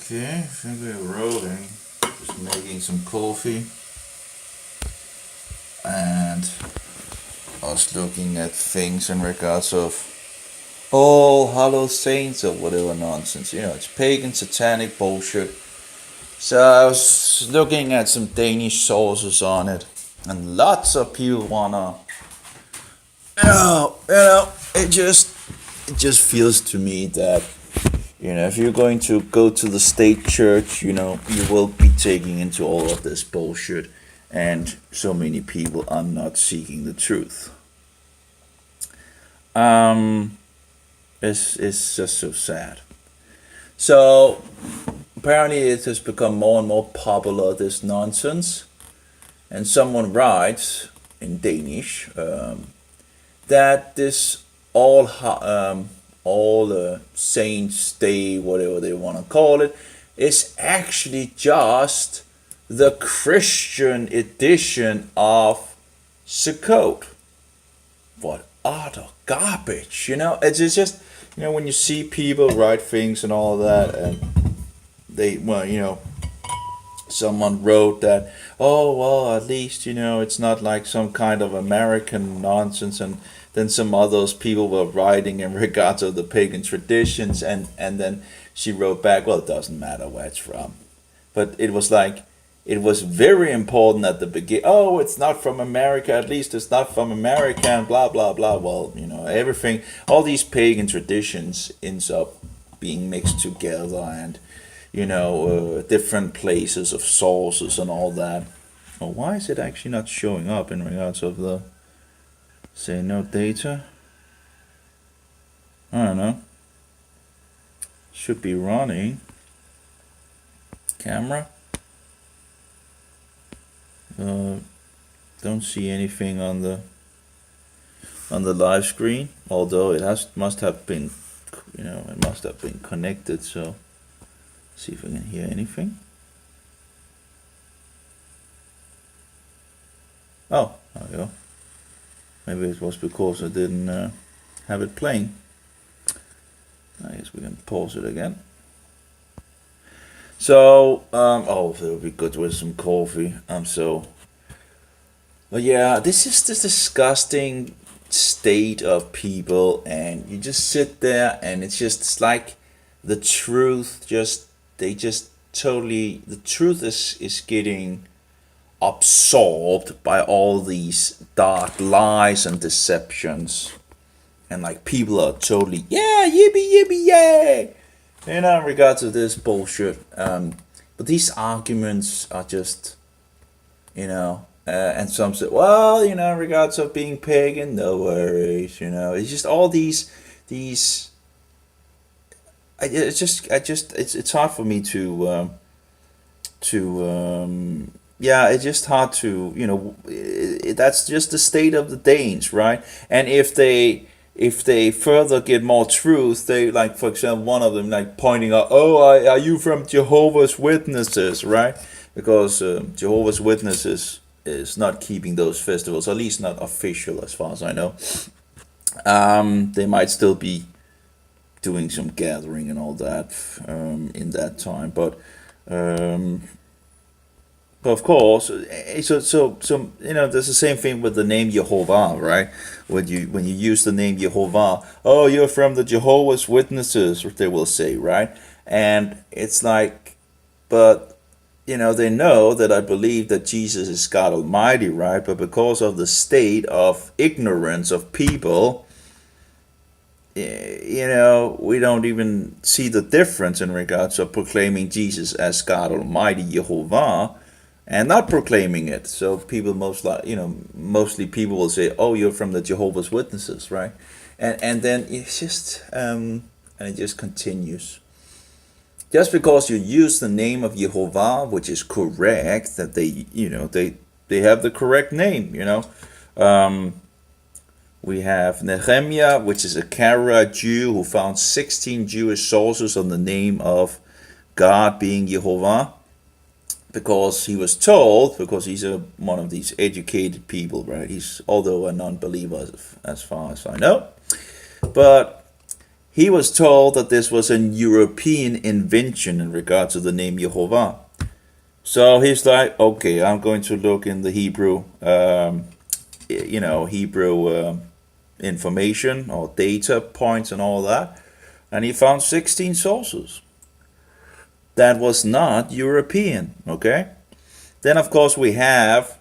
Okay, I think we're rolling. Just making some coffee. And I was looking at things in regards of All Hallows Saints or whatever nonsense. It's pagan, satanic bullshit. So I was looking at some Danish sources on it. And lots of people wanna it just feels to me that if you're going to go to the state church, you will be taking into all of this bullshit, and so many people are not seeking the truth. It's just so sad. So apparently it has become more and more popular, this nonsense, and someone writes in Danish that this all Saints Day, whatever they want to call it, is actually just the Christian edition of Sukkot. What utter garbage, It's just, when you see people write things and all that, and someone wrote that, oh, well, at least, it's not like some kind of American nonsense, and then some others people were writing in regards of the pagan traditions, and then she wrote back, well, it doesn't matter where it's from. But it was very important at the beginning. Oh, it's not from America, at least it's not from America, and blah, blah, blah. Well, everything, all these pagan traditions ends up being mixed together, and, different places of sources and all that. Oh, why is it actually not showing up in regards of the, say, no data? I don't know. Should be running. Camera. Don't see anything on the live screen, although it must have been connected. So see if we can hear anything. Oh, there we go. Maybe it was because I didn't have it playing. I guess we can pause it again. So, it would be good with some coffee. But yeah, this is this disgusting state of people, and you just sit there, and it's like the truth the truth is getting absorbed by all these dark lies and deceptions, and like people are totally yippee yippee yay, in regards to this bullshit. But these arguments are just, and some say, well, in regards of being pagan, no worries, it's just all these. It's hard for me it's just hard to, that's just the state of the Danes, right? And if they further get more truth, they, like, for example, one of them, like, pointing out, oh, are you from Jehovah's Witnesses, right? Because Jehovah's Witnesses is not keeping those festivals, at least not official as far as I know. They might still be doing some gathering and all that in that time, but of course, so there's the same thing with the name Jehovah, right? When you use the name Jehovah, oh, you're from the Jehovah's Witnesses, they will say, right? And it's like, but they know that I believe that Jesus is God Almighty, right? But because of the state of ignorance of people, we don't even see the difference in regards of proclaiming Jesus as God Almighty, Jehovah, and not proclaiming it. So people mostly people will say, oh, you're from the Jehovah's Witnesses, right? And then it's just, and it just continues. Just because you use the name of Jehovah, which is correct, that they have the correct name, we have Nehemiah, which is a Kara Jew who found 16 Jewish sources on the name of God being Jehovah, because he was told, because he's one of these educated people, right? He's, although a non-believer as far as I know, but he was told that this was a European invention in regard to the name Jehovah. So he's like, okay, I'm going to look in the Hebrew, Hebrew information or data points and all that. And he found 16 sources that was not European, okay? Then, of course, we have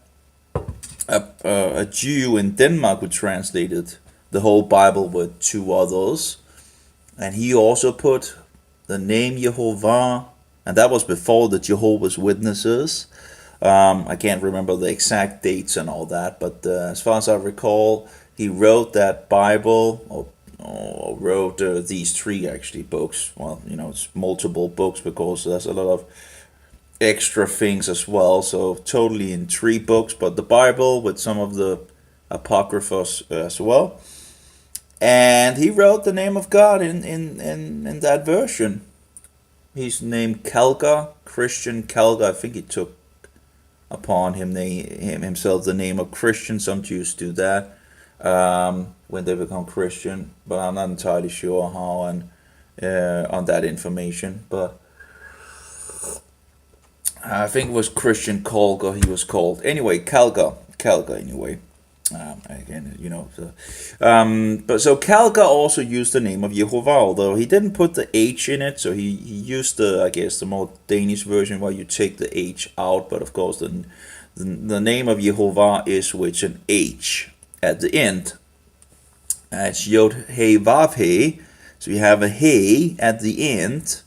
a Jew in Denmark who translated the whole Bible with two others. And he also put the name Jehovah, and that was before the Jehovah's Witnesses. I can't remember the exact dates and all that, but as far as I recall, he wrote that Bible, or wrote these three actually books. Well, it's multiple books because there's a lot of extra things as well. So totally in three books, but the Bible with some of the apocryphas as well. And he wrote the name of God in that version. He's named Kalga, Christian Kalga. I think he took upon himself the name of Christian. Some Jews do that when they become Christian, but I'm not entirely sure how and on that information. But I think it was Christian Kalga he was called. Anyway, Kalga anyway. But so Kalga also used the name of Jehovah, although he didn't put the H in it, so he used the more Danish version where you take the H out, but of course the name of Jehovah is with an H at the end. It's Yod He Vav He, so you have a He at the end.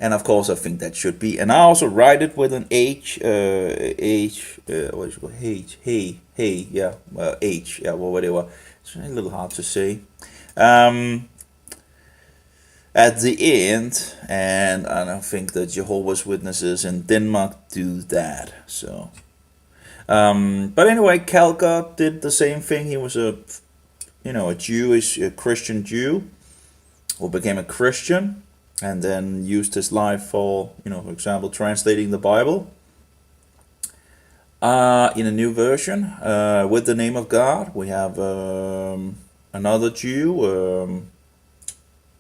And of course, I think that should be. And I also write it with an H. What is it called? H. Hey. Yeah. H. Yeah. Well, whatever. It's a little hard to say. At the end, and I don't think the Jehovah's Witnesses in Denmark do that. So, but anyway, Kalga did the same thing. He was a Christian Jew who became a Christian. And then used his life for example, translating the Bible in a new version with the name of God. We have another Jew,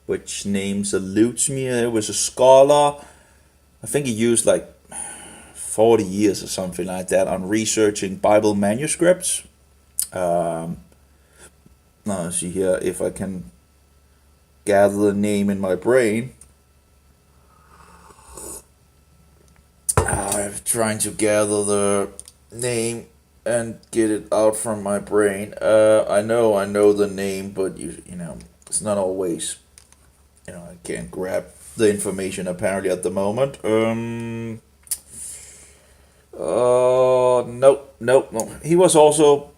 which name eludes me. He was a scholar. I think he used like 40 years or something like that on researching Bible manuscripts. Now, let's see here if I can gather the name in my brain. I'm trying to gather the name and get it out from my brain. I know the name, but it's not always. I can't grab the information apparently at the moment. No. He was also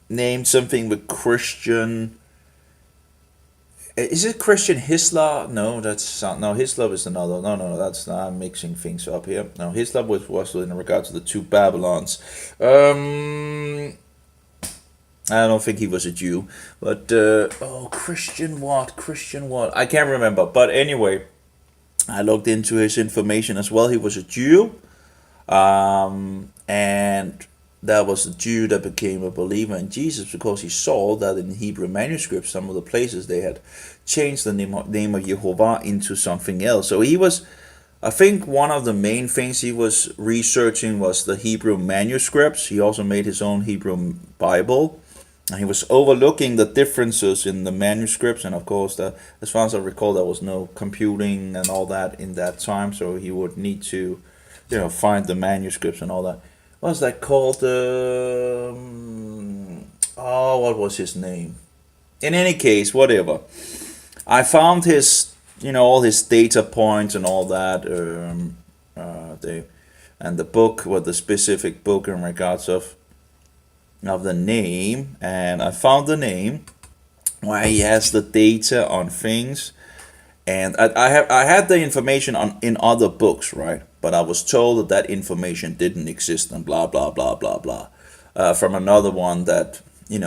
named something with Christian. Is it Christian Hislop? No, Hislop is another. No, that's not. I'm mixing things up here. No, Hislop was in regard to the two Babylons. I don't think he was a Jew, but Christian what? I can't remember. But anyway, I looked into his information as well. He was a Jew, and that was a Jew that became a believer in Jesus because he saw that in Hebrew manuscripts, some of the places they had changed the name of Jehovah into something else. So he was, I think one of the main things he was researching was the Hebrew manuscripts. He also made his own Hebrew Bible. And he was overlooking the differences in the manuscripts. And of course, as far as I recall, there was no computing and all that in that time. So he would need to, find the manuscripts and all that. What's that called? What was his name? In any case, whatever. I found his, all his data points and all that. And the book, the specific book in regards of the name, and I found the name where he has the data on things. And I had the information in other books, right? But I was told that information didn't exist and blah, blah, blah, blah, blah. From another one that,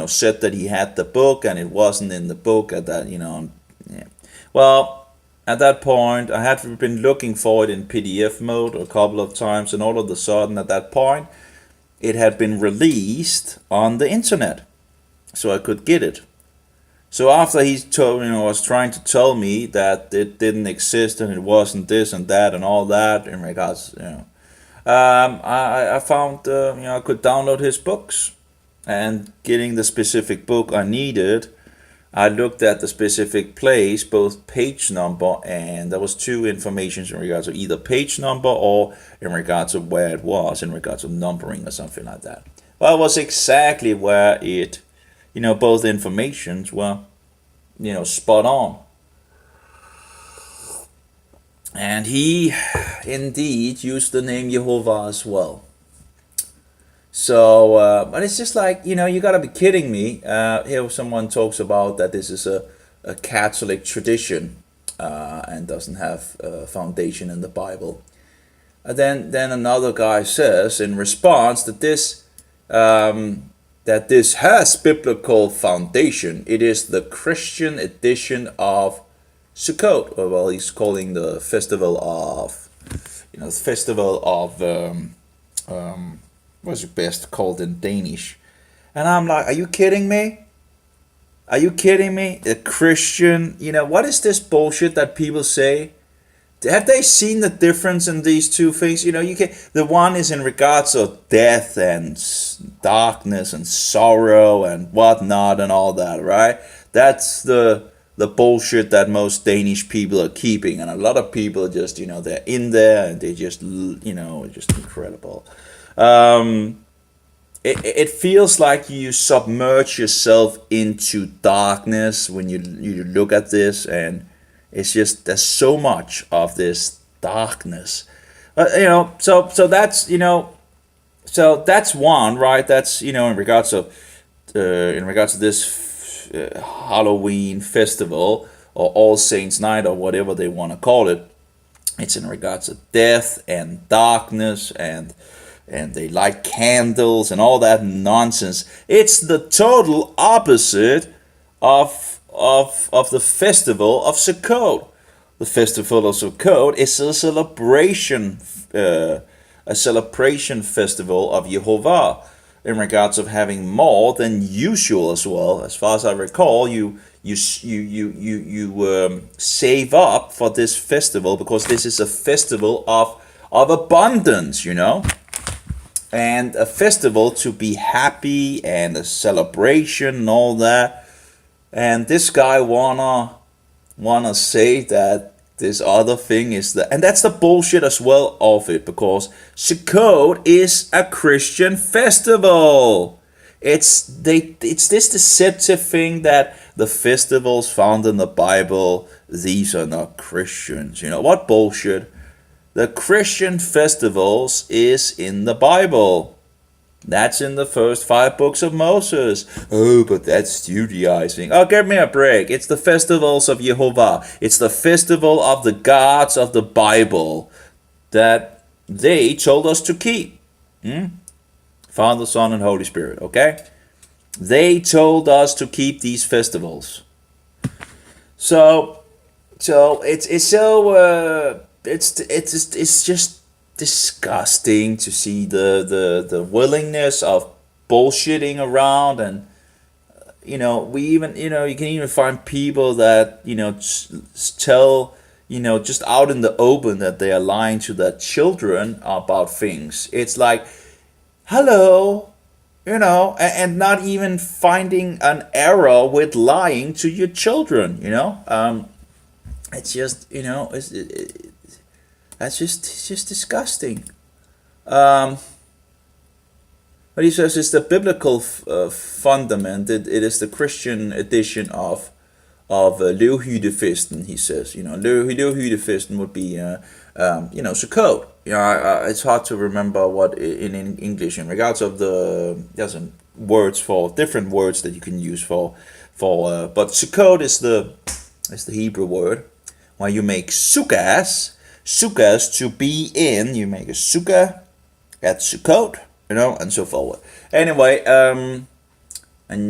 said that he had the book and it wasn't in the book at that, Yeah. Well, at that point, I had been looking for it in PDF mode a couple of times, and all of a sudden at that point, it had been released on the internet. So I could get it. So after he told, was trying to tell me that it didn't exist and it wasn't this and that and all that in regards, I found, I could download his books, and getting the specific book I needed, I looked at the specific place, both page number, and there was two informations in regards to either page number or in regards of where it was, in regards of numbering or something like that. Well, it was exactly where it, both informations were, spot on. And he indeed used the name Jehovah as well. So, but it's just like, you gotta be kidding me. Here someone talks about that this is a Catholic tradition and doesn't have a foundation in the Bible. And then another guy says in response that this has biblical foundation. It is the Christian edition of Sukkot. Well, he's calling the festival of, what's it best called in Danish? And I'm like, are you kidding me? Are you kidding me? A Christian, what is this bullshit that people say? Have they seen the difference in these two things? The one is in regards of death and darkness and sorrow and whatnot and all that, right? That's the bullshit that most Danish people are keeping, and a lot of people are just, they're in there and they just, just incredible. It feels like you submerge yourself into darkness when you look at this, and it's just, there's so much of this darkness. So that's, so that's one, right? That's, in regards to this Halloween festival or All Saints Night or whatever they want to call it. It's in regards to death and darkness, and they light candles and all that nonsense. It's the total opposite of the festival of Sukkot. The festival of Sukkot is a celebration festival of Jehovah, in regards of having more than usual as well. As far as I recall, you save up for this festival because this is a festival of abundance, and a festival to be happy and a celebration and all that. And this guy wanna say that this other thing is that, and that's the bullshit as well of it, because Sukkot is a Christian festival. It's this deceptive thing that the festivals found in the Bible, these are not Christians. What bullshit? The Christian festivals is in the Bible. That's in the first 5 books of Moses. Oh, but that's Judaizing. Oh, give me a break. It's the festivals of Jehovah. It's the festival of the gods of the Bible that they told us to keep. Father, Son, and Holy Spirit, okay? They told us to keep these festivals. So it's just disgusting to see the willingness of bullshitting around, and we even you can even find people that tell just out in the open that they are lying to their children about things. It's like, hello, and not even finding an error with lying to your children. It's just it's just disgusting. But he says it's the biblical fundament. It is the Christian edition of Løvhyttefesten. He says, Løvhyttefesten would be Sukkot. It's hard to remember what in English in regards of there's words for different words that you can use for but Sukkot is the Hebrew word where you make sukkahs to be in. You make a sukkah at Sukkot, and so forward. Anyway, and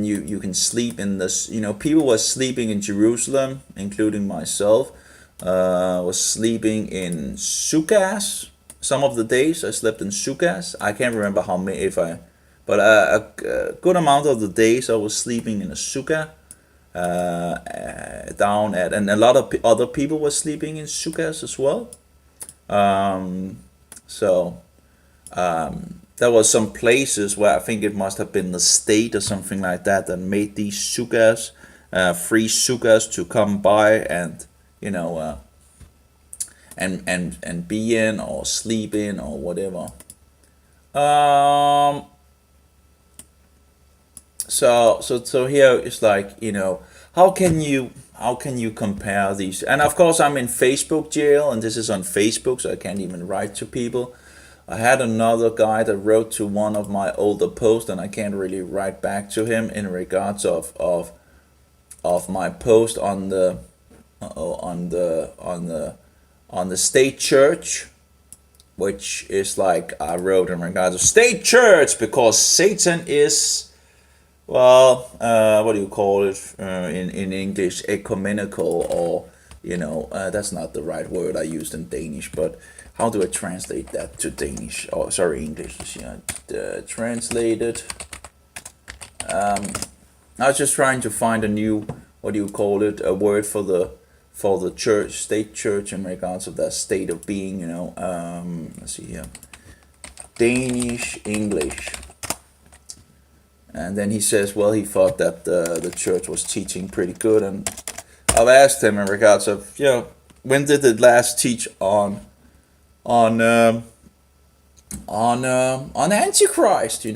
you can sleep in this. People were sleeping in Jerusalem, including myself. Was sleeping in sukkahs. Some of the days I slept in sukkahs. I can't remember how many, but a good amount of the days I was sleeping in a sukkah. down at, and a lot of other people were sleeping in sukas as well. So there was some places where I think it must have been the state or something like that that made these sukas, free sukas to come by and you know and be in or sleep in or whatever. Um, so here it's like, how can you compare these? And of course I'm in Facebook jail, and this is on Facebook, so I can't even write to people. I had another guy that wrote to one of my older posts, and I can't really write back to him in regards of my post on the on the state church, which is like I wrote in regards of state church because Satan is, well, what do you call it in English? Ecumenical, or that's not the right word I used in Danish, but how do I translate that to Danish? Oh, sorry, English. Yeah, translated. I was just trying to find a new, what do you call it, a word for the church, state church, in regards of that state of being. Let's see here, Danish, English. And then he says, well, he thought that the church was teaching pretty good, and I've asked him in regards of, when did it last teach on Antichrist,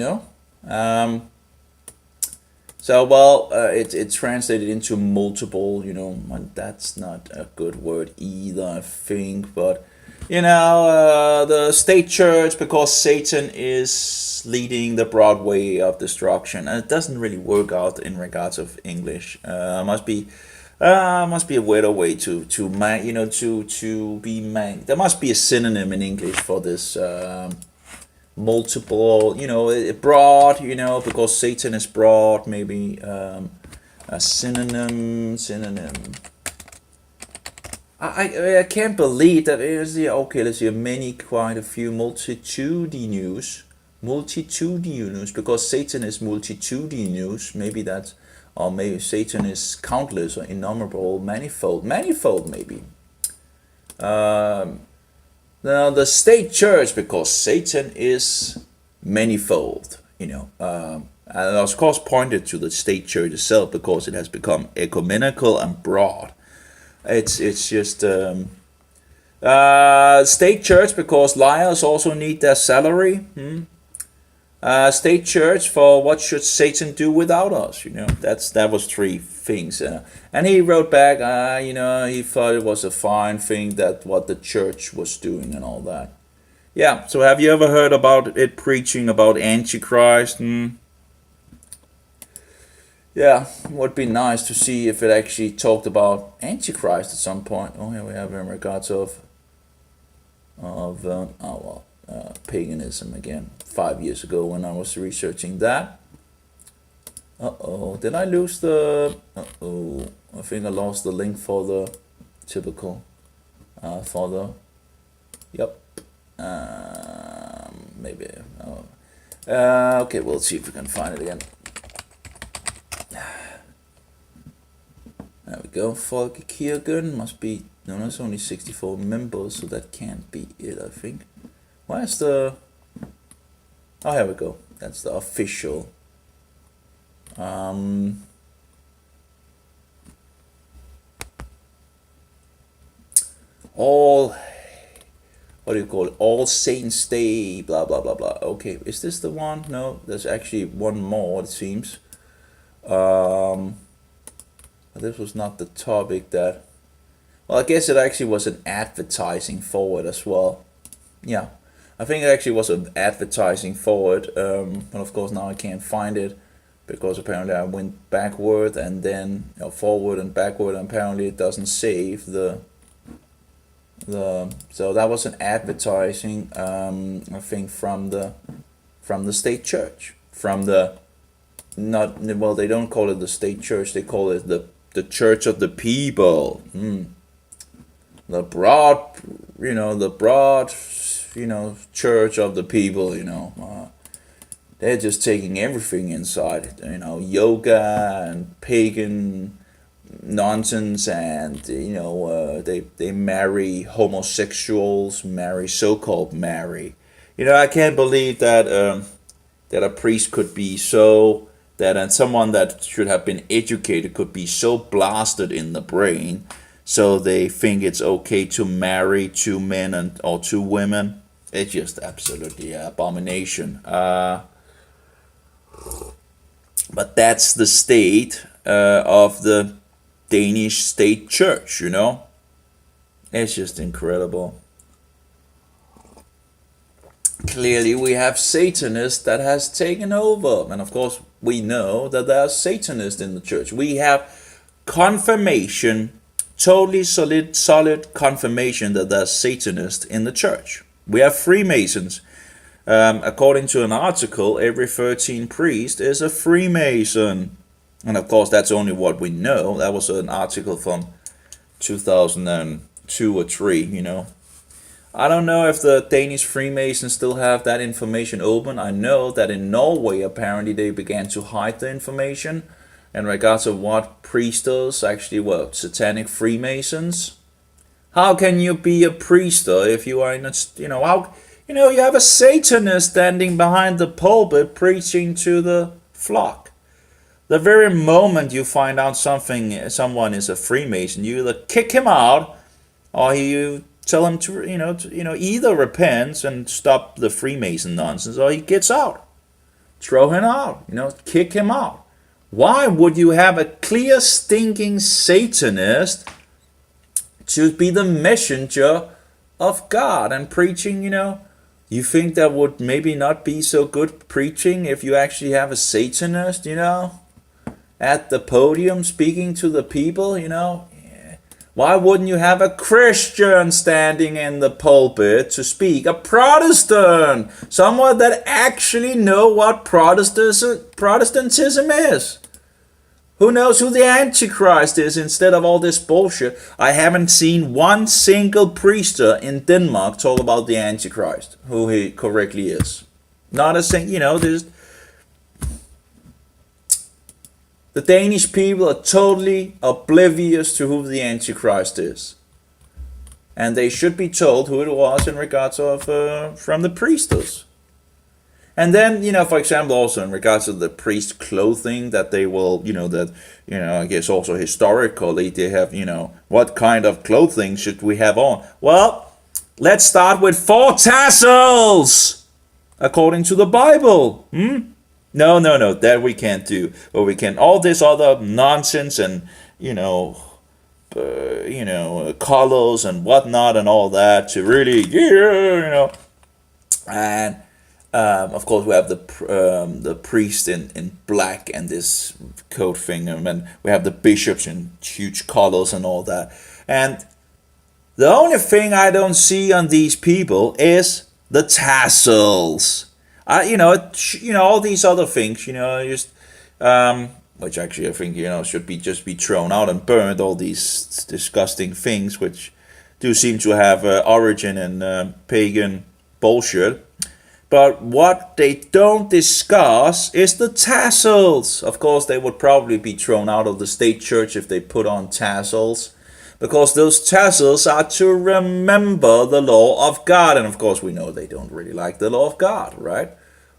So, well, it's translated into multiple, and that's not a good word either, I think, but the state church, because Satan is leading the broad way of destruction, and it doesn't really work out in regards of English. Must be a better way to be man. There must be a synonym in English for this multiple, broad, because Satan is broad. Maybe a synonym. I can't believe that it is the, okay, let's see, quite a few, multitudinous, because Satan is multitudinous, maybe that's, or maybe Satan is countless or innumerable, manifold maybe. Now the state church, because Satan is manifold, and of course pointed to the state church itself because it has become ecumenical and broad. It's just state church because liars also need their salary. State church for what should Satan do without us? That was three things. And he wrote back, he thought it was a fine thing that what the church was doing and all that. Yeah. So have you ever heard about it preaching about Antichrist? Yeah, it would be nice to see if it actually talked about Antichrist at some point. Oh, here we have in regards of paganism again. 5 years ago when I was researching that. Did I lose the? I think I lost the link for the typical. For the. Yep. Maybe. Okay, we'll see if we can find it again. There we go. Folkekirken must be. No, that's only 64 members, so that can't be it, I think. Where's the. Oh, here we go. That's the official. All. What do you call it? All Saints Day, blah, blah, blah, blah. Okay, is this the one? No, there's actually one more, it seems. This was not the topic that. Well, I guess it actually was an advertising for it as well. Yeah, I think it actually was an advertising for it. But of course now I can't find it because apparently I went backward and then forward and backward, and apparently it doesn't save the. So that was an advertising. I think from the state church, from the. Not well. They don't call it the state church. They call it the church of the people. The broad, church of the people. They're just taking everything inside. Yoga and pagan nonsense, and they marry homosexuals, marry so-called marry. I can't believe that a priest could be so that, and someone that should have been educated could be so blasted in the brain, so they think it's okay to marry two men and or two women. It's just absolutely an abomination. But that's the state of the Danish state church. It's just incredible. Clearly we have Satanists that has taken over, and of course we know that there are Satanists in the church. We have confirmation, totally solid confirmation that there are Satanists in the church. We have Freemasons. According to an article, every 13 priest is a Freemason. And of course, that's only what we know. That was an article from 2002 or 3. I don't know if the Danish Freemasons still have that information open. I know that in Norway, apparently, they began to hide the information in regards to what priesters actually were satanic Freemasons. How can you be a priester if you are in a, you have a Satanist standing behind the pulpit preaching to the flock. The very moment you find out someone is a Freemason, you either kick him out, or you tell him to either repent and stop the Freemason nonsense, or he gets out. Throw him out, kick him out. Why would you have a clear stinking Satanist to be the messenger of God and preaching? You think that would maybe not be so good preaching if you actually have a Satanist, at the podium speaking to the people, Why wouldn't you have a Christian standing in the pulpit to speak? A Protestant! Someone that actually know what Protestantism is. Who knows who the Antichrist is instead of all this bullshit? I haven't seen one single priester in Denmark talk about the Antichrist, who he correctly is. Not a single, there's... The Danish people are totally oblivious to who the Antichrist is. And they should be told who it was in regards of from the priestess. And then, for example, also in regards to the priest clothing that they will, I guess also historically they have, what kind of clothing should we have on? Well, let's start with 4 tassels, according to the Bible. No, that we can't do. Or we can, all this other nonsense and, colors and whatnot and all that to really, and of course we have the priest in black and this coat thing, and then we have the bishops in huge collars and all that. And the only thing I don't see on these people is the tassels. All these other things, just which actually I think should just be thrown out and burned. All these disgusting things which do seem to have origin in pagan bullshit. But what they don't discuss is the tassels. Of course, they would probably be thrown out of the state church if they put on tassels, because those tassels are to remember the law of God. And of course, we know they don't really like the law of God, right?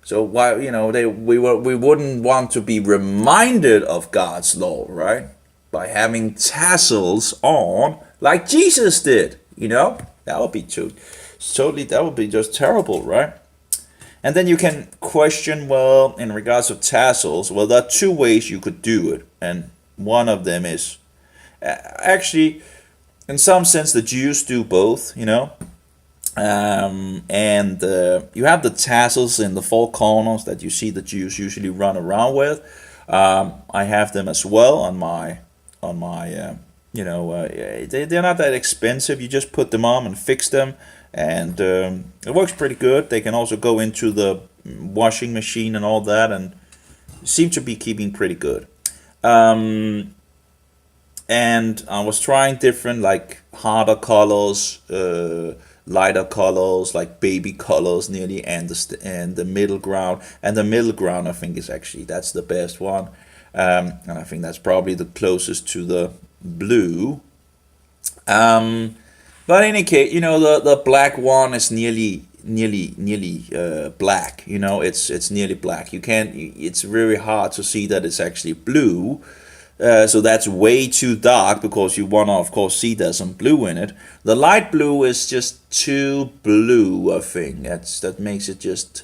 So why, we wouldn't want to be reminded of God's law, right? By having tassels on like Jesus did, That would be that would be just terrible, right? And then you can question, well, in regards to tassels, well, there are 2 ways you could do it. And one of them is, actually, in some sense, the Jews do both, And you have the tassels in the 4 corners that you see the Jews usually run around with. I have them as well on my they're not that expensive. You just put them on and fix them. And it works pretty good. They can also go into the washing machine and all that, and seem to be keeping pretty good. And I was trying different, like harder colors, lighter colors, like baby colors nearly, and the middle ground. And the middle ground, I think, is actually, that's the best one. And I think that's probably the closest to the blue. But in any case, the black one is nearly black. It's nearly black. You can't. It's very hard to see that it's actually blue. So that's way too dark because you wanna, of course, see there's some blue in it. The light blue is just too blue, I think. That makes it just.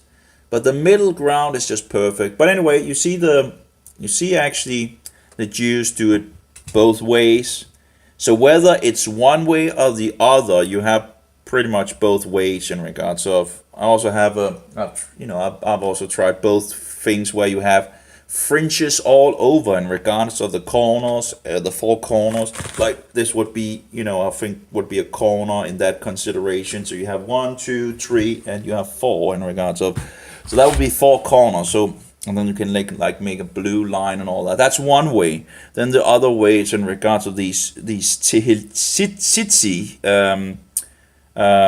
But the middle ground is just perfect. But anyway, you see actually the Jews do it both ways. So whether it's one way or the other, you have pretty much both ways in regards of. I also have I've also tried both things where you have fringes all over in regards of the corners, the four corners. Like this would be, I think would be a corner in that consideration. So you have 1, 2, 3, and you have 4 in regards of. So that would be 4 corners. So. And then you can make a blue line and all that. That's one way. Then the other way is in regards of these tzitzi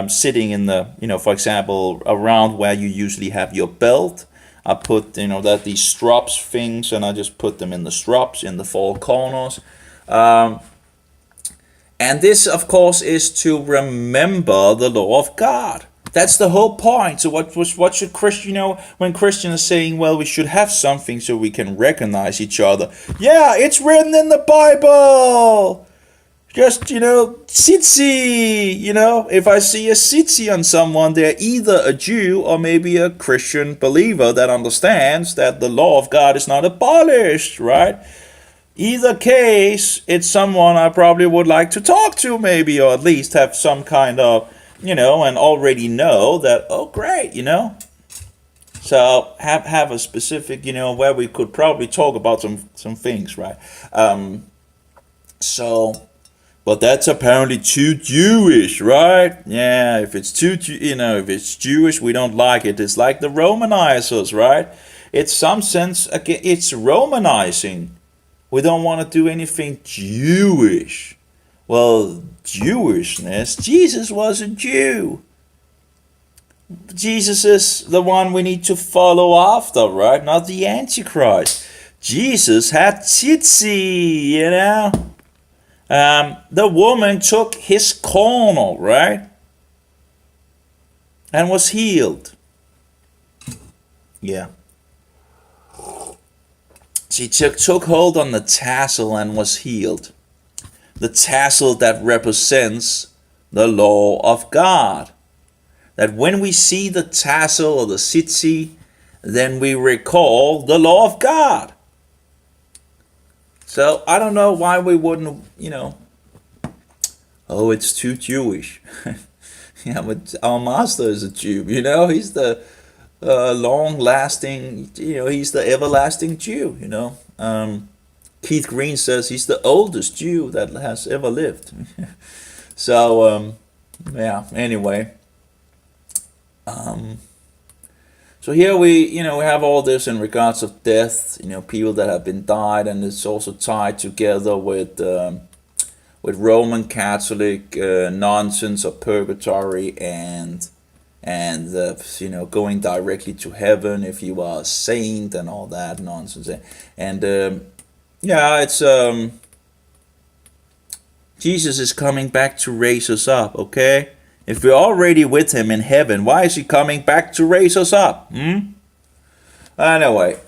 sitting in the, for example, around where you usually have your belt. I put, that these strops things, and I just put them in the strops in the 4 corners. And this, of course, is to remember the law of God. That's the whole point. So what should Christian, when Christians are saying, well, we should have something so we can recognize each other. Yeah, it's written in the Bible. Just, tzitzi, if I see a tzitzi on someone, they're either a Jew or maybe a Christian believer that understands that the law of God is not abolished, right? Either case, it's someone I probably would like to talk to maybe, or at least have some kind of, and already know that, oh, great, So have a specific, where we could probably talk about some things, right? But that's apparently too Jewish, right? Yeah, if it's if it's Jewish, we don't like it. It's like the Romanizers, right? It's some sense, it's Romanizing. We don't want to do anything Jewish. Well, Jewishness, Jesus was a Jew. Jesus is the one we need to follow after, right? Not the Antichrist. Jesus had tzitzi, the woman took his corner, right? And was healed. Yeah. She took hold on the tassel and was healed. The tassel that represents the law of God. That when we see the tassel or the tzitzi, then we recall the law of God. So I don't know why we wouldn't, oh, it's too Jewish. Yeah, but our master is a Jew, he's the long-lasting, he's the everlasting Jew, Keith Green says he's the oldest Jew that has ever lived. So, yeah, anyway. So here we have all this in regards of death, people that have been died, and it's also tied together with Roman Catholic nonsense of purgatory and going directly to heaven if you are a saint and all that nonsense. And yeah, it's Jesus is coming back to raise us up, okay? If we're already with him in heaven, why is he coming back to raise us up? Anyway,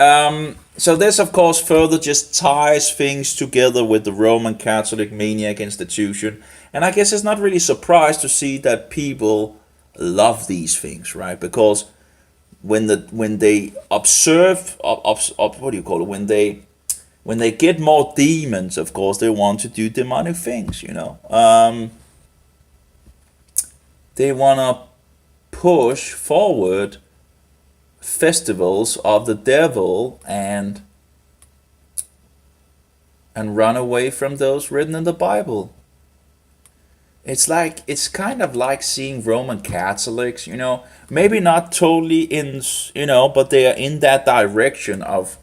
so this, of course, further just ties things together with the Roman Catholic maniac institution. And I guess it's not really surprised to see that people love these things, right? Because when they observe, what do you call it? When they get more demons, of course, they want to do demonic things, They want to push forward festivals of the devil and run away from those written in the Bible. It's kind of like seeing Roman Catholics, maybe not totally in, but they are in that direction of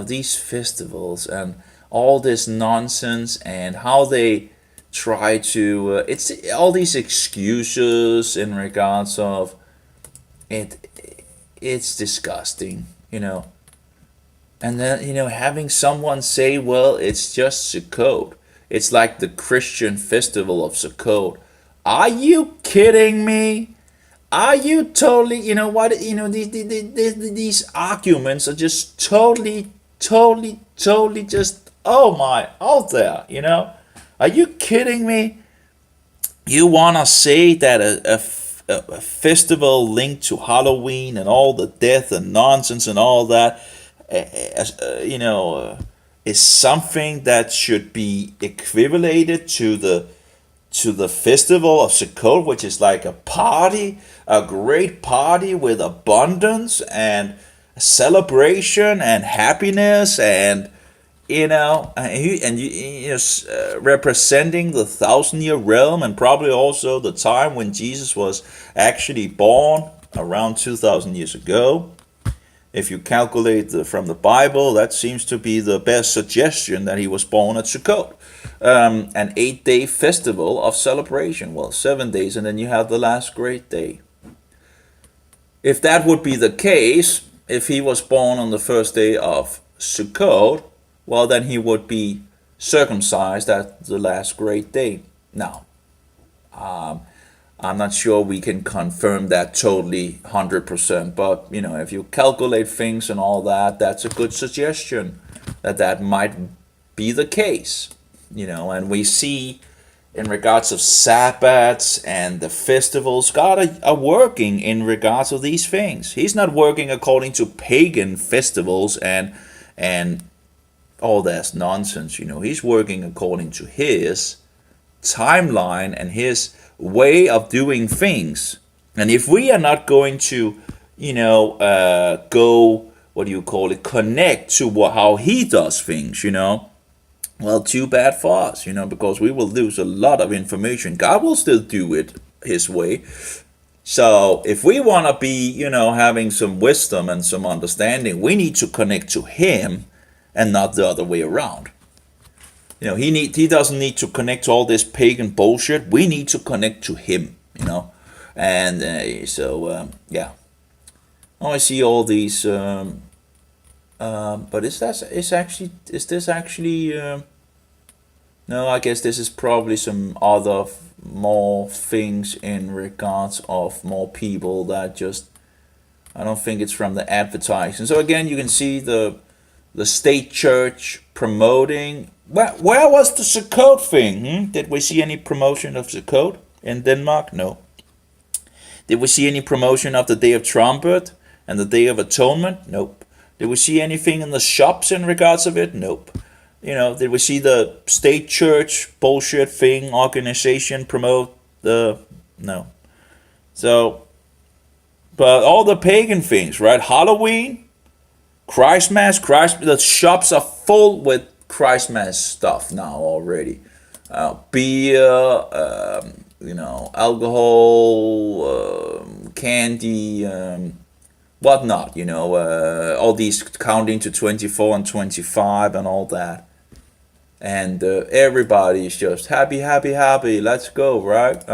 these festivals and all this nonsense and how they try to it's all these excuses in regards of it's disgusting, And then, having someone say, well, it's just Sukkot. It's like the Christian festival of Sukkot. Are you kidding me? Are you totally, these arguments are just totally just, oh my, out there, Are you kidding me? You want to say that a festival linked to Halloween and all the death and nonsense and all that, is something that should be equivalated to the festival of Sukkot, which is like a party, a great party with abundance and celebration and happiness, and representing the 1,000-year realm, and probably also the time when Jesus was actually born around 2,000 years ago. If you calculate from the Bible, that seems to be the best suggestion, that he was born at Sukkot. An 8-day festival of celebration. Well, 7 days, and then you have the last great day. If that would be the case, if he was born on the first day of Sukkot, well, then he would be circumcised at the last great day. Now, I'm not sure we can confirm that totally 100%, but if you calculate things and all that, that's a good suggestion that might be the case. And we see in regards of Sabbats and the festivals, God are working in regards of these things. He's not working according to pagan festivals and all that nonsense. He's working according to his timeline and his way of doing things. And if we are not going to, go, connect to how he does things, well, too bad for us, because we will lose a lot of information. God will still do it his way. So if we want to be, having some wisdom and some understanding, we need to connect to him and not the other way around. He doesn't need to connect to all this pagan bullshit. We need to connect to him, And yeah. Oh, I see all these. But is this actually? No, I guess this is probably some other more things in regards of more people that just. I don't think it's from the advertising. So again, you can see the state church promoting. Where was the Sukkot thing? Did we see any promotion of Sukkot in Denmark? No. Did we see any promotion of the Day of Trumpet and the Day of Atonement? Nope. Did we see anything in the shops in regards of it? Nope. Did we see the state church bullshit thing, organization promote the... No. So, but all the pagan things, right? Halloween, Christmas, the shops are full with Christmas stuff now already. Beer, alcohol, candy, whatnot, all these counting to 24 and 25 and all that. And everybody's just happy, let's go, right?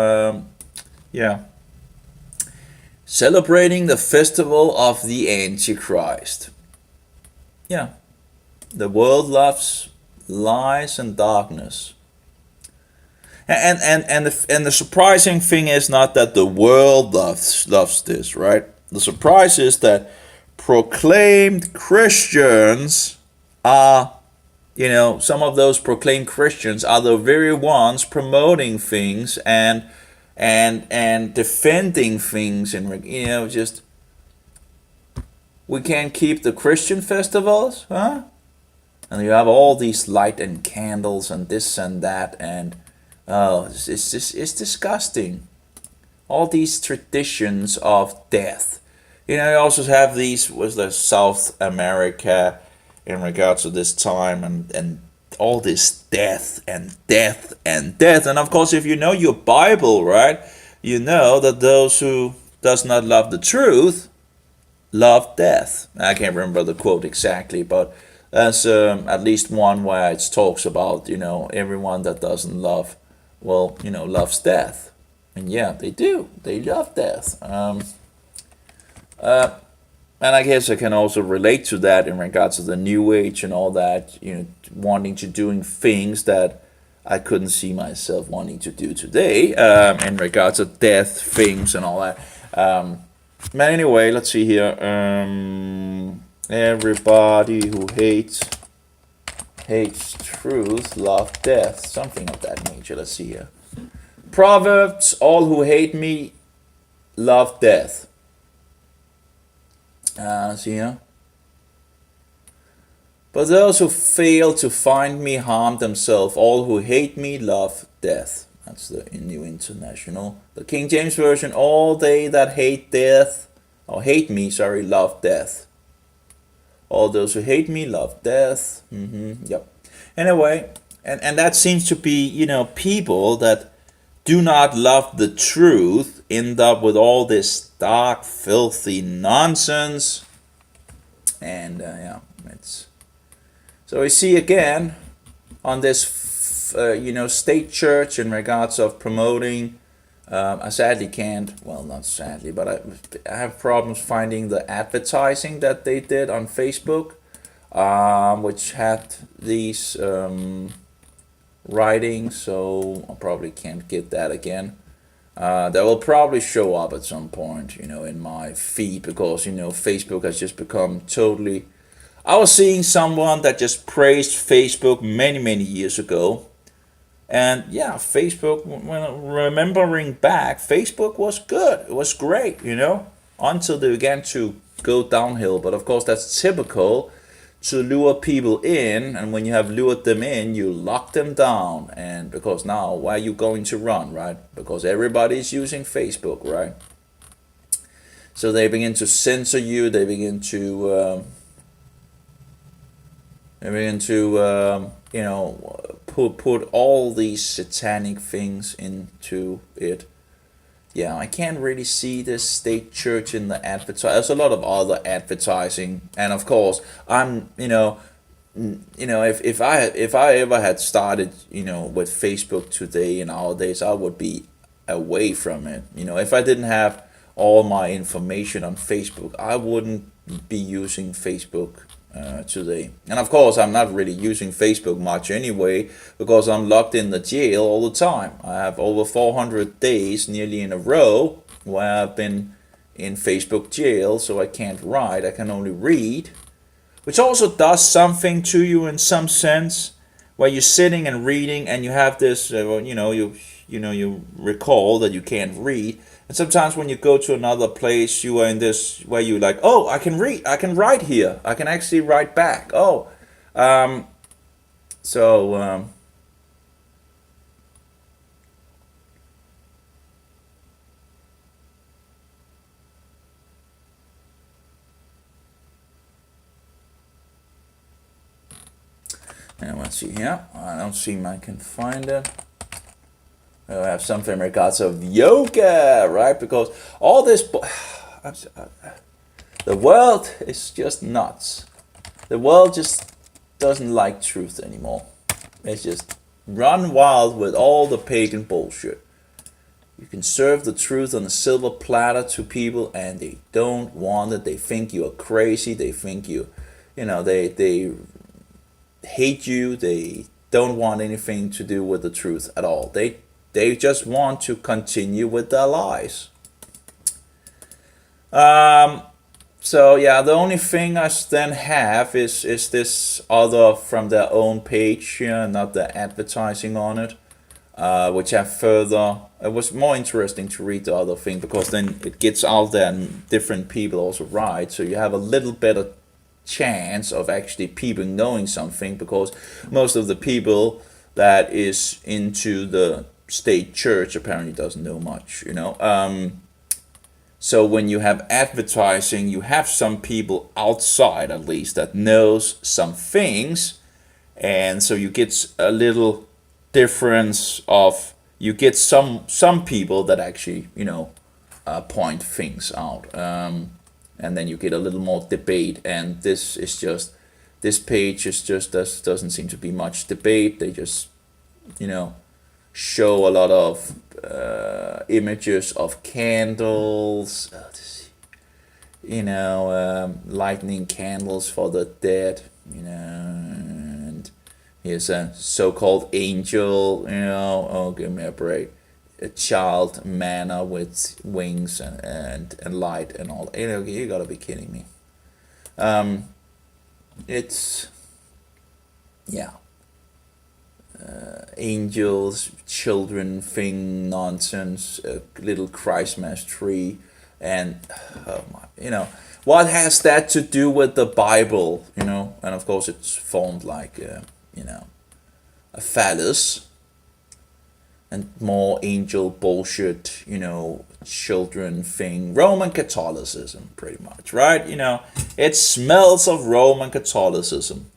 Yeah. Celebrating the festival of the Antichrist. Yeah. The world loves lies and darkness. And the surprising thing is not that the world loves this, right? The surprise is that proclaimed Christians are, some of those proclaimed Christians are the very ones promoting things and defending things, and just we can't keep the Christian festivals, huh? And you have all these light and candles and this and that, and it's disgusting. All these traditions of death. You also have these was the South America in regards to this time and all this death and death and death. And of course, if you know your Bible, right, you know that those who does not love the truth love death. I can't remember the quote exactly, but that's at least one where it talks about, everyone that doesn't love, loves death. And yeah, they do. They love death. and I guess I can also relate to that in regards to the new age and all that, wanting to doing things that I couldn't see myself wanting to do today, in regards to death things and all that. But anyway, let's see here. Everybody who hates truth, love death, something of that nature. Let's see here. Proverbs: all who hate me love death. Let's see here. But those who fail to find me harm themselves. All who hate me love death. That's the New International. The King James Version: all they that hate death, or hate me, sorry, love death. All those who hate me love death. Yep. Anyway, and that seems to be, people that do not love the truth end up with all this dark, filthy nonsense. And it's so we see again on this, state church in regards of promoting. I sadly can't, well, not sadly, but I have problems finding the advertising that they did on Facebook, which had these writings, so I probably can't get that again. That will probably show up at some point, in my feed, because, Facebook has just become totally. I was seeing someone that just praised Facebook many, many years ago. And yeah, Facebook, when remembering back, Facebook was good. It was great, until they began to go downhill. But of course, that's typical to lure people in. And when you have lured them in, you lock them down. And because now, why are you going to run, right? Because everybody's using Facebook, right? So they begin to censor you. They begin to put all these satanic things into it. Yeah, I can't really see this state church in the advertising. There's a lot of other advertising, and of course, if I ever had started, with Facebook today and nowadays, I would be away from it. If I didn't have all my information on Facebook, I wouldn't be using Facebook today. And of course, I'm not really using Facebook much anyway, because I'm locked in the jail all the time. I have over 400 days nearly in a row where I've been in Facebook jail, so I can't write, I can only read, which also does something to you in some sense, where you're sitting and reading and you have this, you recall that you can't read. And sometimes when you go to another place, you are in this where you like, oh, I can read, I can write here, I can actually write back. Oh, and let's see here. I don't see I can find it. I have something in regards of yoga, right? Because all this, the world is just nuts. The world just doesn't like truth anymore. It's just run wild with all the pagan bullshit. You can serve the truth on a silver platter to people, and they don't want it. They think you are crazy. They think they hate you. They don't want anything to do with the truth at all. They just want to continue with their lies. So yeah, the only thing I then have is this other from their own page, not the advertising on it, which have further. It was more interesting to read the other thing, because then it gets out there and different people also write, so you have a little better chance of actually people knowing something, because most of the people that is into the state church apparently doesn't know much, so when you have advertising, you have some people outside at least that knows some things, and so you get a little difference of, you get some people that actually point things out, and then you get a little more debate. And this page is just doesn't seem to be much debate. They just show a lot of images of candles. lighting candles for the dead, and here's a so-called angel, oh, give me a break. A child manna with wings and light and all. You gotta be kidding me. It's, yeah, angels, children thing nonsense, a little Christmas tree, and oh my, what has that to do with the Bible? And of course it's formed like a phallus, and more angel bullshit, children thing, Roman Catholicism, pretty much, right? It smells of Roman Catholicism.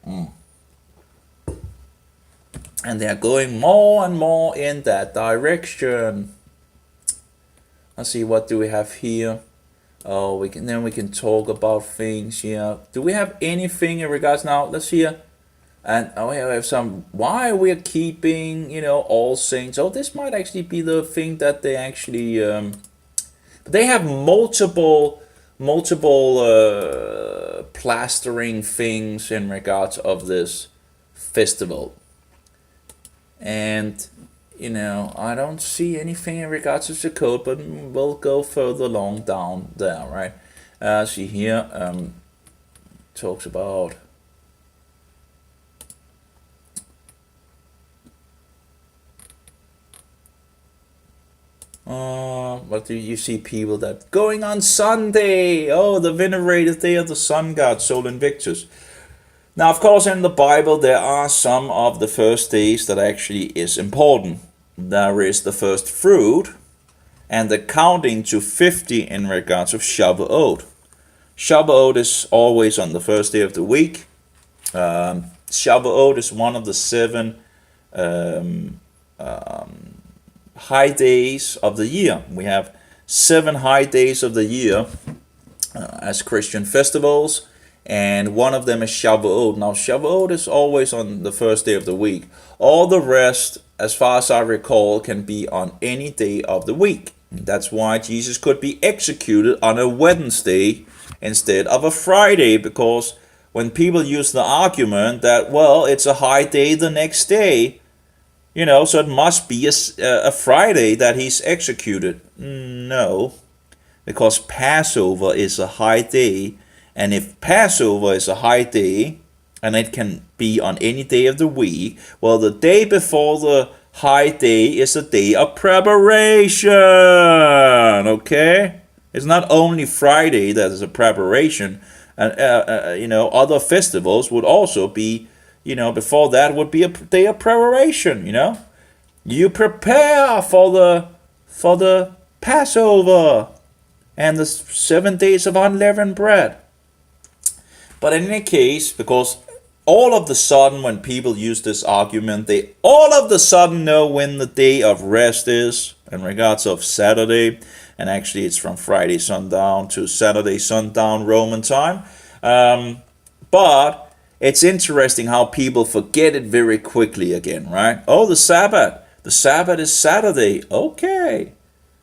And they're going more and more in that direction. Let's see, what do we have here? Oh, we can talk about things here. Do we have anything in regards now? Let's see here. And we have some, why we're keeping, All Saints. Oh, this might actually be the thing that they actually, they have multiple plastering things in regards of this festival. And, I don't see anything in regards to the code, but we'll go further along down there, right? See here, talks about, what do you see people that going on Sunday? Oh, the venerated day of the sun god, Sol Invictus. Now, of course, in the Bible, there are some of the first days that actually is important. There is the first fruit and the counting to 50 in regards of Shavuot. Shavuot is always on the first day of the week. Shavuot is one of the 7 high days of the year. We have 7 high days of the year as Christian festivals, and one of them is Shavuot. Now, Shavuot is always on the first day of the week. All the rest, as far as I recall, can be on any day of the week. That's why Jesus could be executed on a Wednesday instead of a Friday, because when people use the argument that, well, it's a high day the next day, so it must be a Friday that he's executed. No, because Passover is a high day. And if Passover is a high day, and it can be on any day of the week, well, the day before the high day is a day of preparation, okay? It's not only Friday that is a preparation, and other festivals would also be, before that would be a day of preparation, You prepare for the Passover and the 7 days of unleavened bread. But in any case, because all of the sudden when people use this argument, they all of the sudden know when the day of rest is in regards of Saturday. And actually it's from Friday sundown to Saturday sundown Roman time. But it's interesting how people forget it very quickly again, right? Oh, the Sabbath. The Sabbath is Saturday. Okay.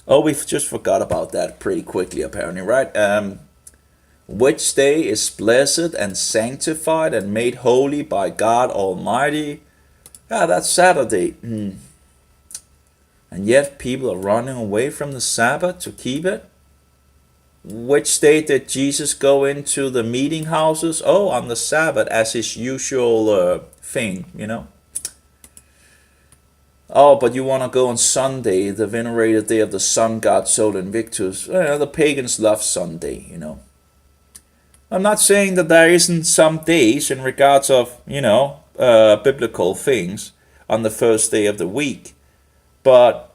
Oh, we just forgot about that pretty quickly apparently, right? Which day is blessed and sanctified and made holy by God Almighty? Yeah, that's Saturday. And yet people are running away from the Sabbath to keep it. Which day did Jesus go into the meeting houses? Oh, on the Sabbath, as his usual thing, Oh, but you want to go on Sunday, the venerated day of the sun god Sol Invictus. The pagans love Sunday, I'm not saying that there isn't some days in regards of, biblical things on the first day of the week. But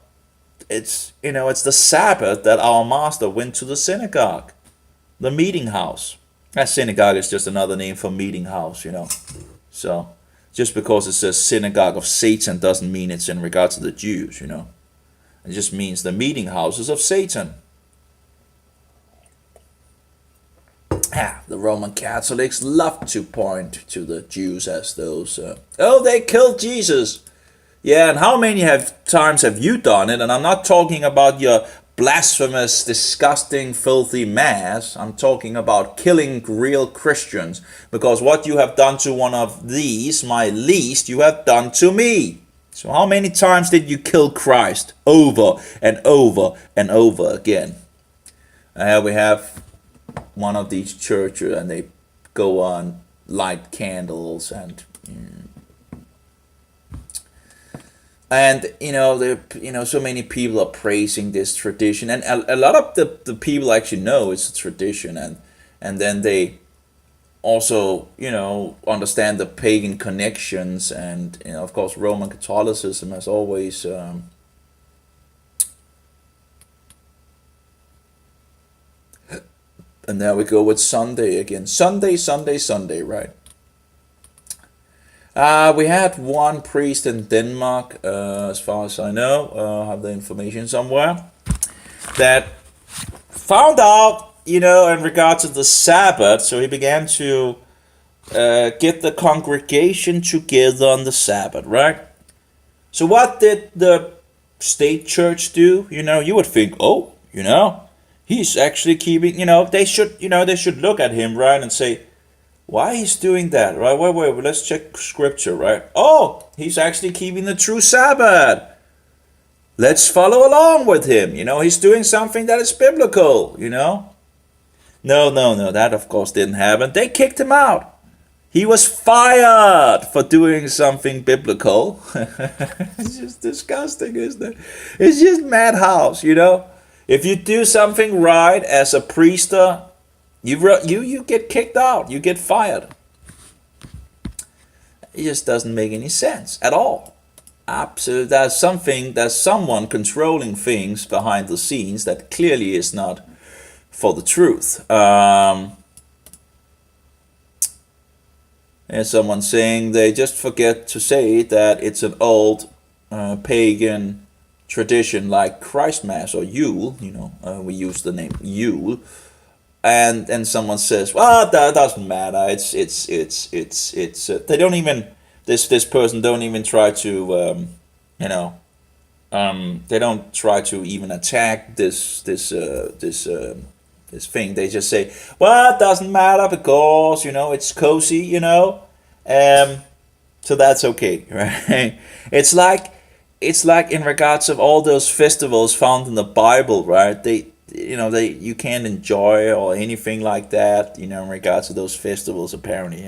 it's the Sabbath that our master went to the synagogue, the meeting house. That synagogue is just another name for meeting house, So just because it says synagogue of Satan doesn't mean it's in regards to the Jews, It just means the meeting houses of Satan. The Roman Catholics love to point to the Jews as those, they killed Jesus. Yeah, and how many times have you done it? And I'm not talking about your blasphemous, disgusting, filthy mass. I'm talking about killing real Christians, because what you have done to one of these, my least, you have done to me. So how many times did you kill Christ? Over and over and over again. We have one of these churches, and they go on light candles and so many people are praising this tradition, and a lot of the people actually know it's a tradition, and then they also understand the pagan connections, and of course Roman Catholicism has always and there we go with Sunday again. Sunday, Sunday, Sunday, right? We had one priest in Denmark, as far as I know, have the information somewhere, that found out, in regard to the Sabbath, so he began to get the congregation together on the Sabbath, right? So what did the state church do? You would think, he's actually keeping, they should look at him, right, and say, why he's doing that, right? Wait, let's check scripture, right? Oh, he's actually keeping the true Sabbath. Let's follow along with him. He's doing something that is biblical, No, that of course didn't happen. They kicked him out. He was fired for doing something biblical. It's just disgusting, isn't it? It's just madhouse, If you do something right as a priester, you get kicked out. You get fired. It just doesn't make any sense at all. Absolutely, there's someone controlling things behind the scenes that clearly is not for the truth. There's someone saying they just forget to say that it's an old pagan tradition like Christmas or Yule. We use the name Yule. And someone says, well, that doesn't matter. It's they don't even, this person don't even try to they don't try to even attack this thing. They just say, well, it doesn't matter because it's cozy, so that's okay, right? It's like in regards of all those festivals found in the Bible, right? You can't enjoy or anything like that, in regards to those festivals, apparently,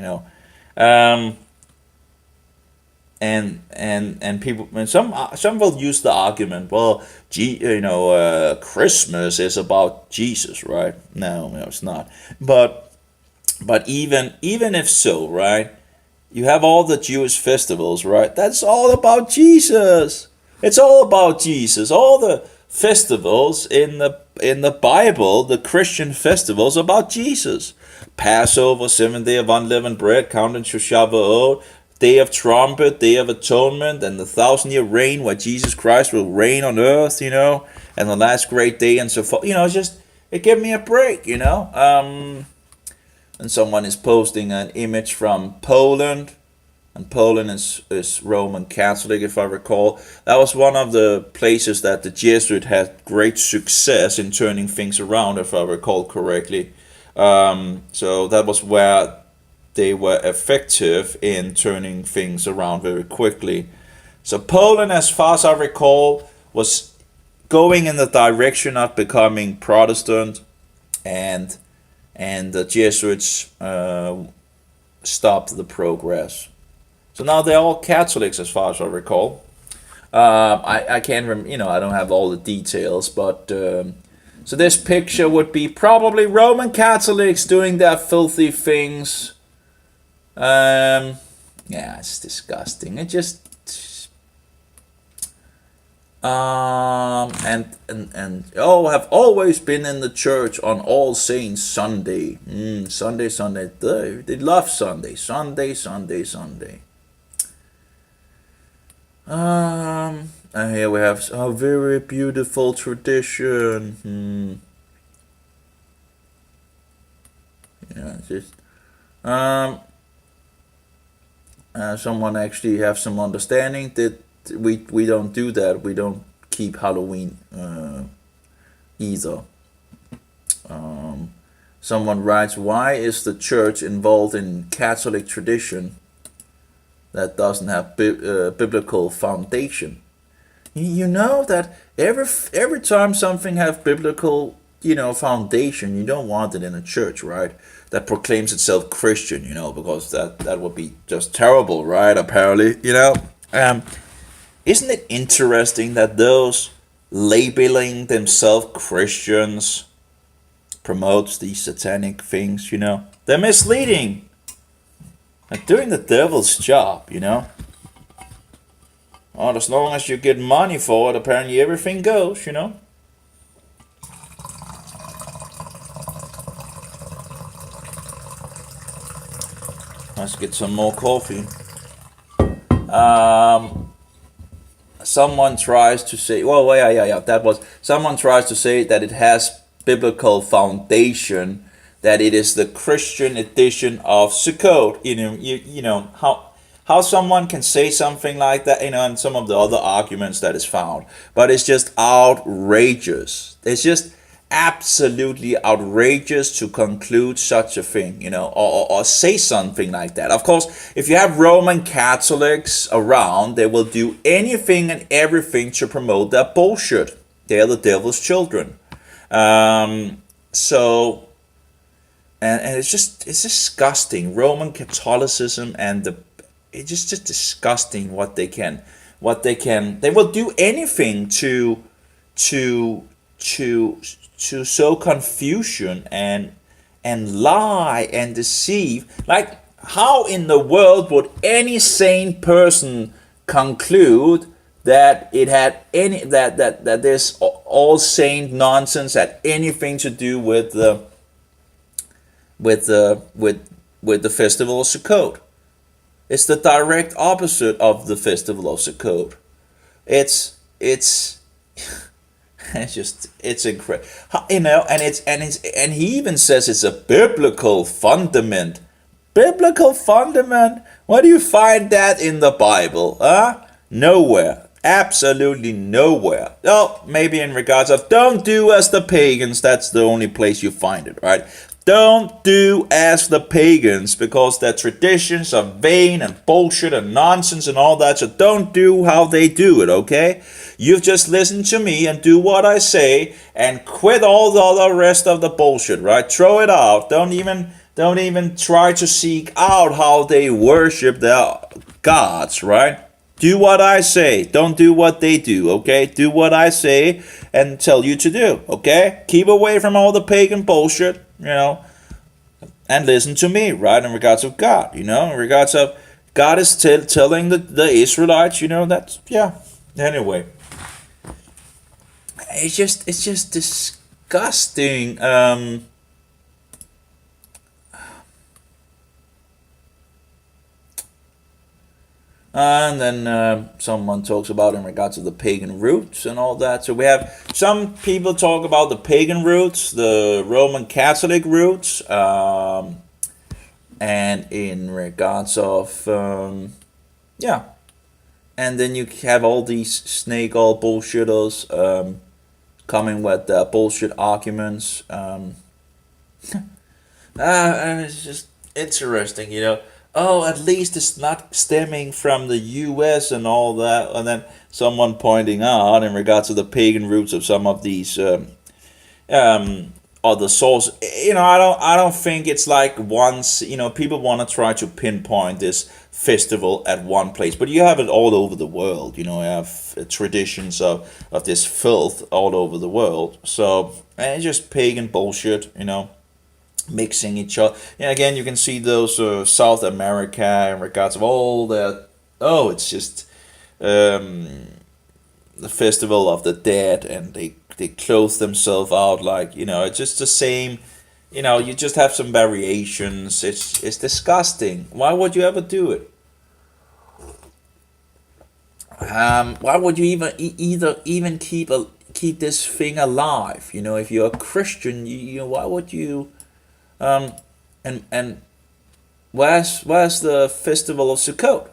and people, and some will use the argument, well, Christmas is about Jesus, right? No, it's not. But even if so, right? You have all the Jewish festivals, right? That's all about Jesus. It's all about Jesus. All the festivals in the Bible, the Christian festivals about Jesus. Passover, 7th day of unleavened bread, counting to Shavuot, Day of Trumpet, Day of Atonement, and the 1,000-year reign where Jesus Christ will reign on earth, and the last great day and so forth. It gave me a break, And someone is posting an image from Poland, and Poland is Roman Catholic, if I recall. That was one of the places that the Jesuit had great success in turning things around, if I recall correctly. So that was where they were effective in turning things around very quickly. So Poland, as far as I recall, was going in the direction of becoming Protestant, and the Jesuits stopped the progress. So now they're all Catholics, as far as I recall. I can't remember, I don't have all the details, but so this picture would be probably Roman Catholics doing their filthy things. It's disgusting. It just have always been in the church on All Saints Sunday. Sunday. They love Sunday. Sunday. And here we have a very beautiful tradition. Someone actually have some understanding that we don't do that. We don't keep Halloween either. Um, Someone writes, why is the church involved in Catholic tradition that doesn't have biblical foundation? You know that every time something have biblical, foundation, you don't want it in a church, right? That proclaims itself Christian, because that would be just terrible, right? Apparently, Um, isn't it interesting that those labeling themselves Christians promotes these satanic things, They're misleading. They're doing the devil's job. Oh, as long as you get money for it, apparently everything goes. Let's get some more coffee. Um, Someone tries to say, well, yeah. Someone tries to say that it has biblical foundation, that it is the Christian edition of Sukkot. How someone can say something like that, and some of the other arguments that is found, but it's just outrageous. It's just absolutely outrageous to conclude such a thing, or say something like that. Of course, if you have Roman Catholics around, they will do anything and everything to promote that bullshit. They are the devil's children. So, and it's disgusting. Roman Catholicism it's just disgusting they will do anything to sow confusion and lie and deceive. Like, how in the world would any sane person conclude that it had any that this all saint nonsense had anything to do with the festival of Sukkot? It's the direct opposite of the festival of Sukkot. It's it's incredible, and he even says it's a biblical fundament. Biblical fundament? Where do you find that in the Bible? Nowhere. Absolutely nowhere. Oh, maybe in regards of don't do as the pagans. That's the only place you find it, right? Don't do as the pagans, because their traditions are vain and bullshit and nonsense and all that. So don't do how they do it, okay? You just listen to me and do what I say and quit all the other rest of the bullshit, right? Throw it out. Don't even try to seek out how they worship their gods, right? Do what I say. Don't do what they do, okay? Do what I say and tell you to do, okay? Keep away from all the pagan bullshit, and listen to me, right? In regards of God, in regards of God is telling the Israelites, that's, yeah. Anyway, it's just disgusting. And then someone talks about in regards to the pagan roots and all that. So we have some people talk about the pagan roots, the Roman Catholic roots, and in regards of, yeah. And then you have all these snake oil bullshitters coming with bullshit arguments. And it's just interesting. Oh, at least it's not stemming from the U.S. and all that. And then someone pointing out in regards to the pagan roots of some of these other sources. I don't think it's like once. People want to try to pinpoint this festival at one place, but you have it all over the world. You have traditions of this filth all over the world. So it's just pagan bullshit. Mixing each other. And again, you can see those South America in regards of all that. Oh, it's just the festival of the dead, and they clothe themselves out like, it's just the same. You just have some variations. It's disgusting. Why would you ever do it? Why would you even keep this thing alive? If you're a Christian, why would you? And where's the festival of Sukkot?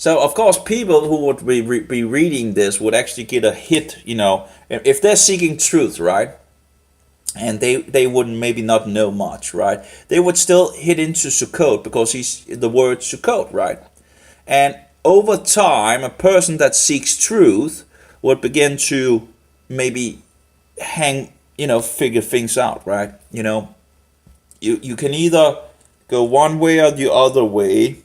So of course, people who would be reading this would actually get a hit, if they're seeking truth, right? And they would maybe not know much, right? They would still hit into Sukkot because he's the word Sukkot, right? And over time, a person that seeks truth would begin to maybe figure things out, right? You can either go one way or the other way.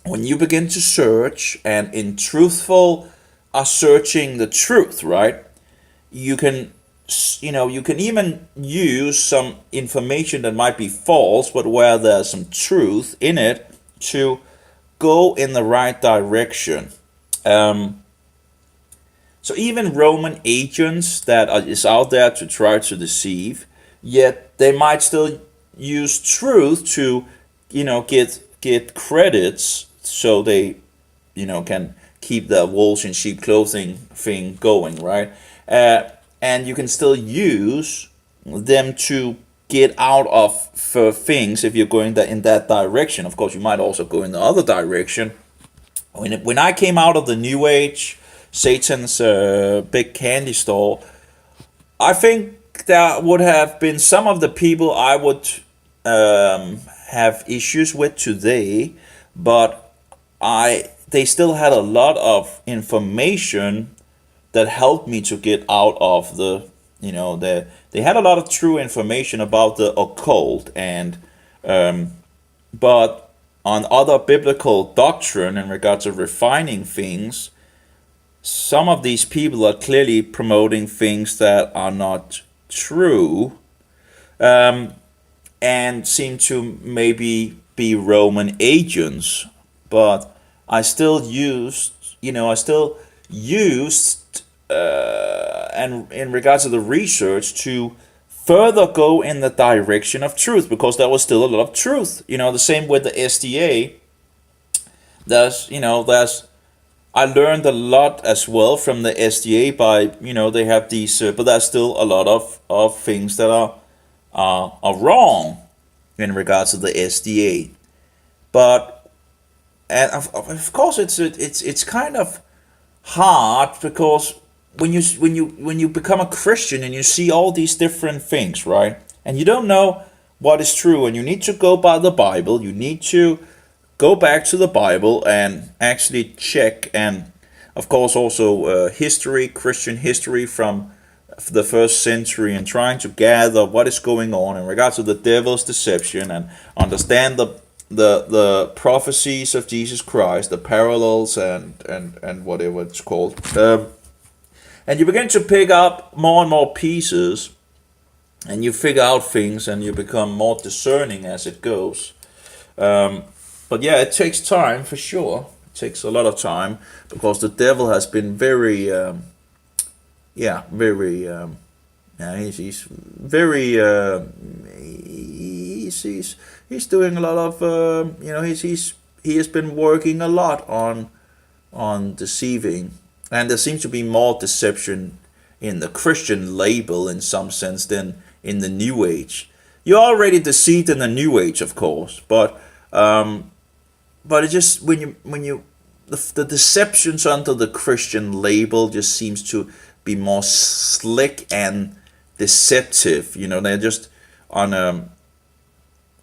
When you begin to search, and in truthful are searching the truth, right? You can even use some information that might be false, but where there's some truth in it, to go in the right direction. So even Roman agents that is out there to try to deceive, yet they might still use truth to, get credits, so they, can keep the wolves in sheep clothing thing going, right? And you can still use them to get out of things if you're going in that direction. Of course, you might also go in the other direction. When I came out of the New Age, Satan's big candy store, I think there would have been some of the people I would have issues with today, but they still had a lot of information that helped me to get out of they had a lot of true information about the occult, and but on other biblical doctrine in regards to refining things, some of these people are clearly promoting things that are not true, and seem to maybe be Roman agents. But I still used, and in regards to the research, to further go in the direction of truth, because there was still a lot of truth. The same with the SDA. I learned a lot as well from the SDA by, they have these, but there's still a lot of things that are wrong in regards to the SDA. But and of course it's kind of hard, because when you become a Christian and you see all these different things, right? And you don't know what is true, and you need to go by the Bible. You need to go back to the Bible and actually check, and of course also Christian history from the first century, and trying to gather what is going on in regards to the devil's deception, and understand the prophecies of Jesus Christ, the parallels, and whatever it's called. And you begin to pick up more and more pieces, and you figure out things, and you become more discerning as it goes. But yeah, it takes time for sure. It takes a lot of time, because the devil has been very, he's very, he's doing a lot of, he has been working a lot on deceiving, and there seems to be more deception in the Christian label in some sense than in the New Age. You're already deceived in the New Age, of course, but it just the deceptions under the Christian label just seems to be more slick and deceptive. They're just on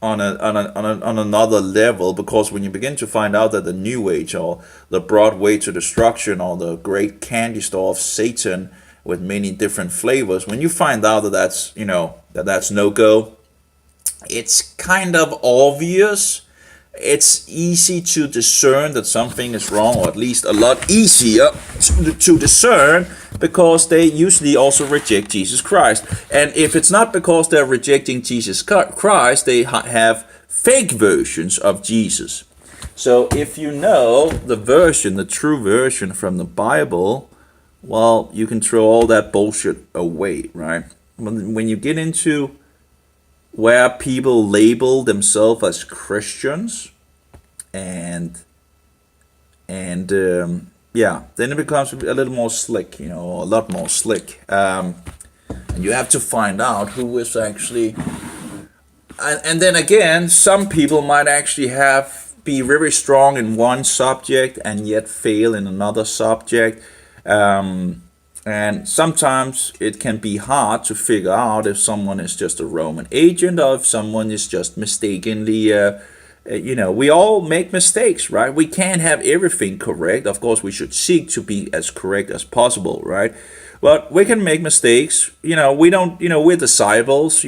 another level, because when you begin to find out that the New Age, or the broad way to destruction, or the great candy store of Satan with many different flavors, when you find out that that's no go, it's kind of obvious. It's easy to discern that something is wrong, or at least a lot easier to discern, because they usually also reject Jesus Christ. And if it's not because they're rejecting Jesus Christ, they have fake versions of Jesus. So if you know the true version from the Bible, well, you can throw all that bullshit away, right? When you get into where people label themselves as Christians, and then it becomes a little more slick, a lot more slick. And you have to find out who is actually, and then again, some people might actually have be very strong in one subject and yet fail in another subject. And sometimes it can be hard to figure out if someone is just a Roman agent or if someone is just mistakenly, we all make mistakes, right? We can't have everything correct. Of course, we should seek to be as correct as possible, right? But we can make mistakes. We don't, we're disciples,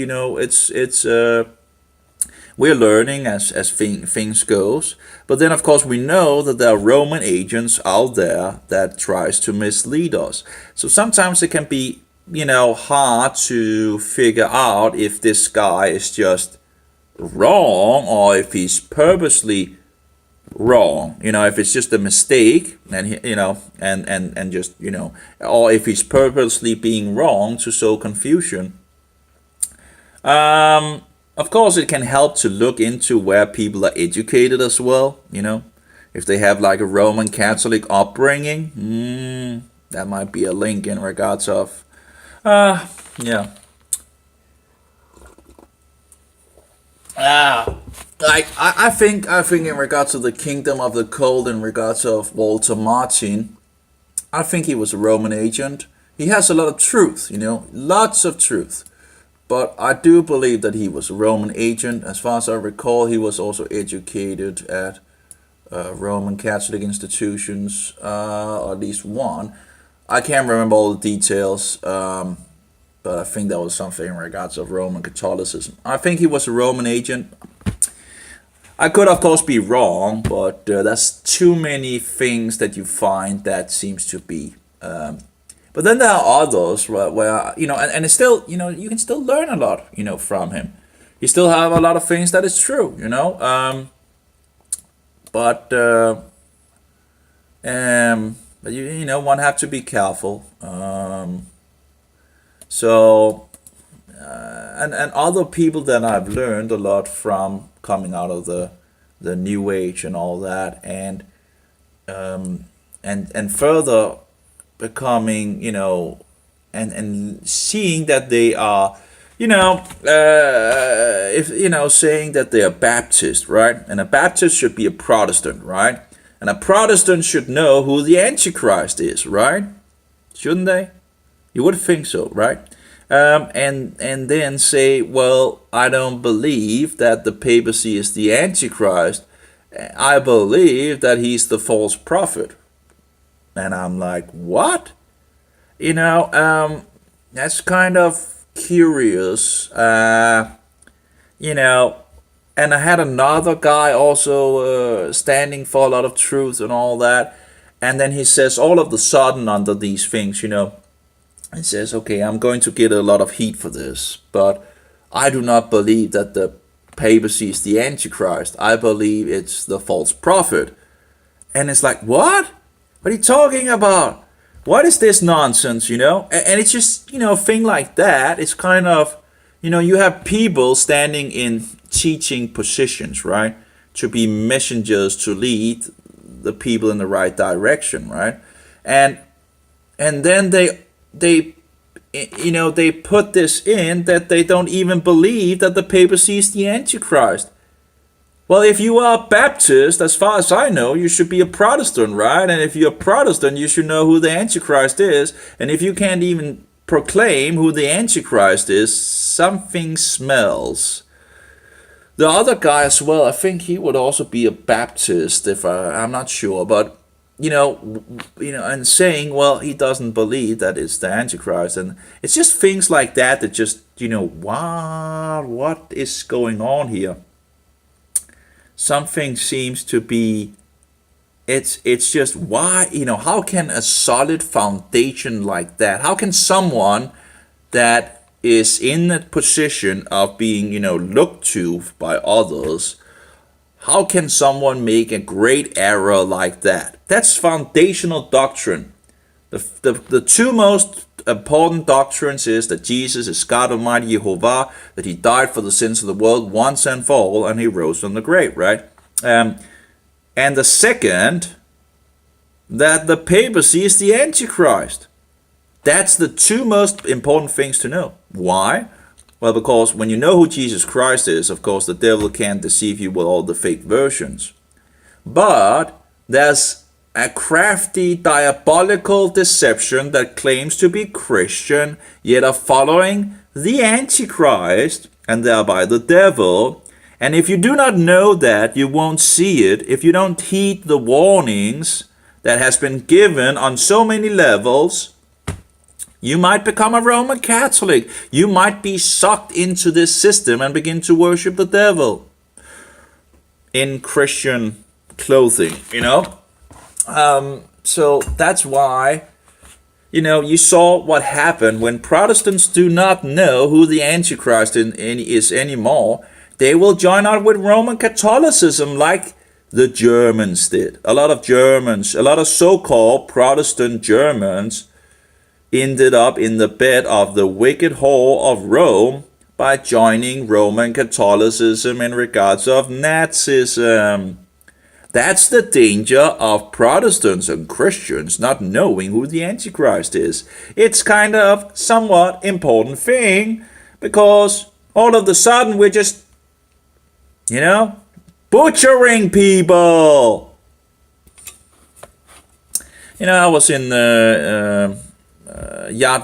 we're learning as things goes. But then, of course, we know that there are Roman agents out there that tries to mislead us. So sometimes it can be, hard to figure out if this guy is just wrong or if he's purposely wrong. If it's just a mistake and and just or if he's purposely being wrong to sow confusion. Of course, it can help to look into where people are educated as well. If they have like a Roman Catholic upbringing, that might be a link in regards of, yeah. I think in regards to the kingdom of the cold, in regards of Walter Martin, I think he was a Roman agent. He has a lot of truth, lots of truth. But I do believe that he was a Roman agent. As far as I recall, he was also educated at Roman Catholic institutions, or at least one. I can't remember all the details, but I think that was something in regards of Roman Catholicism. I think he was a Roman agent. I could, of course, be wrong, but that's too many things that you find that seems to be. But then there are others where and it's still, you can still learn a lot, from him. You still have a lot of things that is true, but one have to be careful. And other people that I've learned a lot from coming out of the New Age and all that, and further becoming, and seeing that they are, saying that they are Baptist, right? And a Baptist should be a Protestant, right? And a Protestant should know who the Antichrist is, right? Shouldn't they? You would think so, right? And then say, well, I don't believe that the papacy is the Antichrist. I believe that he's the false prophet. And I'm like, what? That's kind of curious. And I had another guy also standing for a lot of truth and all that. And then he says, all of the sudden under these things, he says, okay, I'm going to get a lot of heat for this, but I do not believe that the papacy is the Antichrist. I believe it's the false prophet. And it's like, what? What are you talking about? What is this nonsense, And it's just, thing like that. It's kind of, you have people standing in teaching positions, right? To be messengers to lead the people in the right direction, right? And then they put this in that they don't even believe that the papacy is the Antichrist. Well, if you are Baptist, as far as I know, you should be a Protestant, right? And if you're a Protestant, you should know who the Antichrist is. And if you can't even proclaim who the Antichrist is, something smells. The other guy as well, I think he would also be a Baptist, I'm not sure, but and saying, well, he doesn't believe that it's the Antichrist, and it's just things like that that just, what is going on here? Something seems to be, it's just, why, how can a solid foundation like that, how can someone that is in a position of being, looked to by others, how can someone make a great error like that? That's foundational doctrine. The two most important doctrines is that Jesus is God Almighty Jehovah, that he died for the sins of the world once and for all, and he rose from the grave, right? And the second, that the papacy is the Antichrist. That's the two most important things to know. Why? Well, because when you know who Jesus Christ is, of course, the devil can't deceive you with all the fake versions. But there's a crafty, diabolical deception that claims to be Christian, yet are following the Antichrist, and thereby the devil. And if you do not know that, you won't see it. If you don't heed the warnings that has been given on so many levels, you might become a Roman Catholic. You might be sucked into this system and begin to worship the devil in Christian clothing, So that's why, you saw what happened when Protestants do not know who the Antichrist is anymore. They will join up with Roman Catholicism like the Germans did. A lot of so-called Protestant Germans ended up in the bed of the wicked whore of Rome by joining Roman Catholicism in regards of Nazism. That's the danger of Protestants and Christians not knowing who the Antichrist is. It's kind of somewhat important thing, because all of a sudden we're just, butchering people. I was in Yad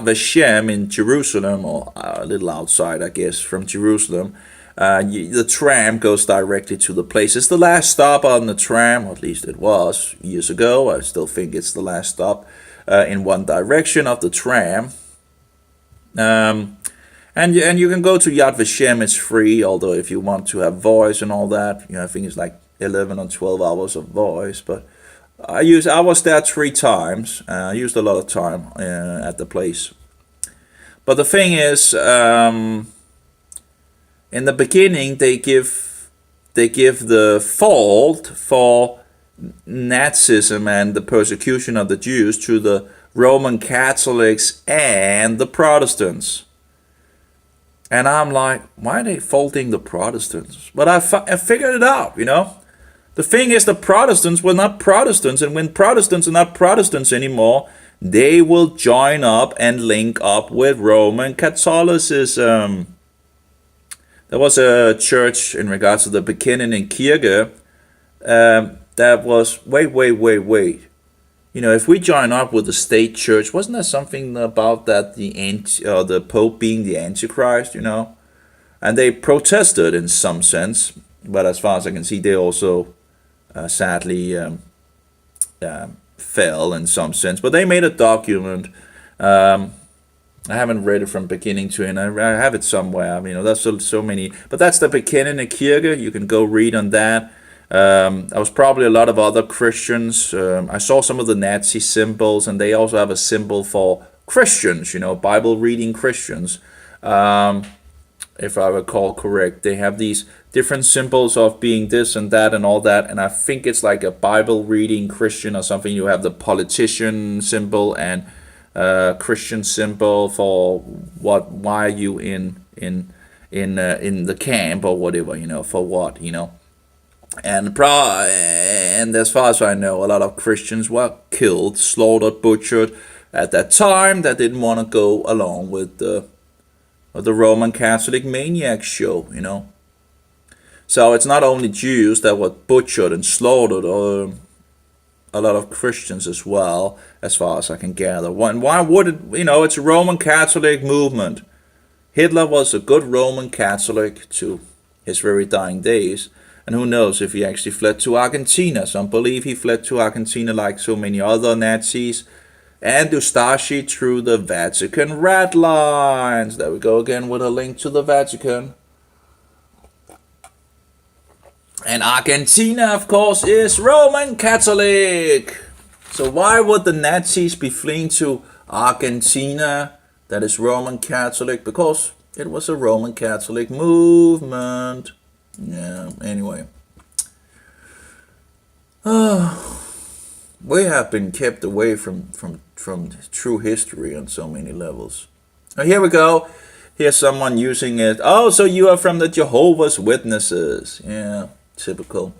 Vashem in Jerusalem, or a little outside, I guess, from Jerusalem. The tram goes directly to the place. It's the last stop on the tram, or at least it was years ago. I still think it's the last stop in one direction of the tram. And you can go to Yad Vashem. It's free, although if you want to have voice and all that, I think it's like 11 or 12 hours of voice. But I was there 3 times. I used a lot of time at the place. But the thing is, in the beginning, they give the fault for Nazism and the persecution of the Jews to the Roman Catholics and the Protestants. And I'm like, why are they faulting the Protestants? But I figured it out, The thing is, the Protestants were not Protestants, and when Protestants are not Protestants anymore, they will join up and link up with Roman Catholicism. There was a church in regards to the Bekennenden Kirche that was, wait. If we join up with the state church, wasn't there something about that the Pope being the Antichrist, And they protested in some sense, but as far as I can see, they also sadly fell in some sense. But they made a document. I haven't read it from beginning to end. I have it somewhere. There's so many. But that's the Bekennenden Kirche. You can go read on that. There was probably a lot of other Christians. I saw some of the Nazi symbols, and they also have a symbol for Christians, Bible reading Christians. If I recall correct, they have these different symbols of being this and that and all that, and I think it's like a Bible reading Christian or something. You have the politician symbol and Christian symbol for why are you in the camp or whatever, for what, And as far as I know, a lot of Christians were killed, slaughtered, butchered at that time that didn't want to go along with the Roman Catholic maniac show, So it's not only Jews that were butchered and slaughtered, or a lot of Christians as well, as far as I can gather. Why would it, it's a Roman Catholic movement. Hitler was a good Roman Catholic to his very dying days. And who knows if he actually fled to Argentina. Some believe he fled to Argentina like so many other Nazis. And Ustashi through the Vatican red lines. There we go again with a link to the Vatican. And Argentina, of course, is Roman Catholic. So why would the Nazis be fleeing to Argentina that is Roman Catholic? Because it was a Roman Catholic movement. Yeah, anyway. We have been kept away from true history on so many levels. Now, here we go. Here's someone using it. Oh, so you are from the Jehovah's Witnesses. Yeah, typical.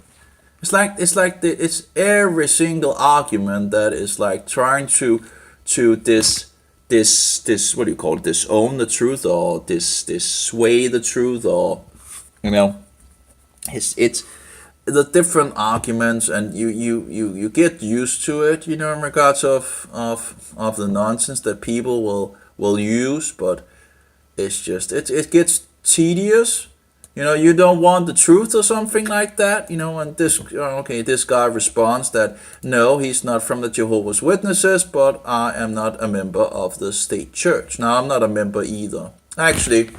It's every single argument that is like trying to this what do you call it? Disown the truth, or this sway the truth, or it's the different arguments, and you get used to it, in regards of the nonsense that people will use, but it's just it gets tedious. You don't want the truth or something like that. And this guy responds that no, he's not from the Jehovah's Witnesses, but I am not a member of the state church. Now, I'm not a member either. Actually,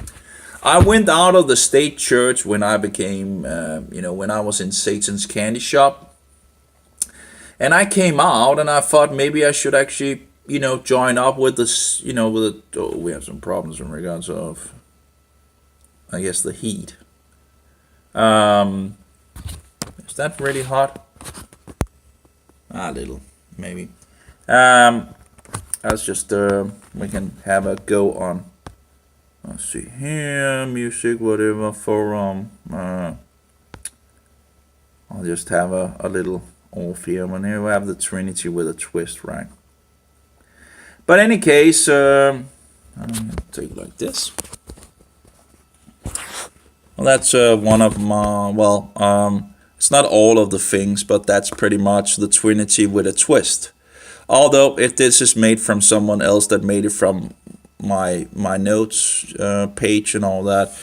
I went out of the state church when I became, when I was in Satan's candy shop. And I came out and I thought maybe I should actually, join up with this, we have some problems in regards of, I guess, the heat. Is that really hot? A little, maybe. That's just, we can have a go on. Let's see here, music, whatever, forum. I'll just have a little off here. And here we have the Trinity with a twist, right? But in any case, I'm going to take it like this. Well, that's one of my, it's not all of the things, but that's pretty much the Trinity with a twist. Although, if this is made from someone else that made it from my notes page and all that,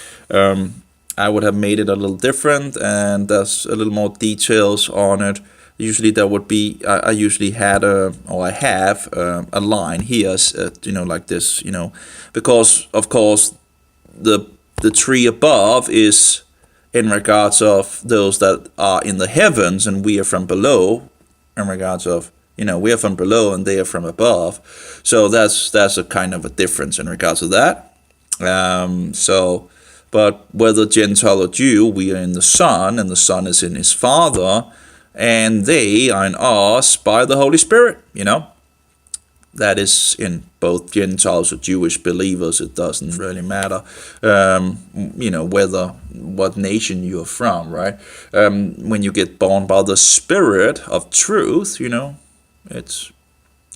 I would have made it a little different, and there's a little more details on it. Usually there would be, I usually had I have a line here, like this, because of course the tree above is in regards of those that are in the heavens, and we are from below, in regards of, we are from below and they are from above. So that's a kind of a difference in regards to that. But whether Gentile or Jew, we are in the Son, and the Son is in his Father, and they are in us by the Holy Spirit, That is in both Gentiles or Jewish believers. It doesn't really matter, what nation you're from, right? When you get born by the Spirit of truth, it's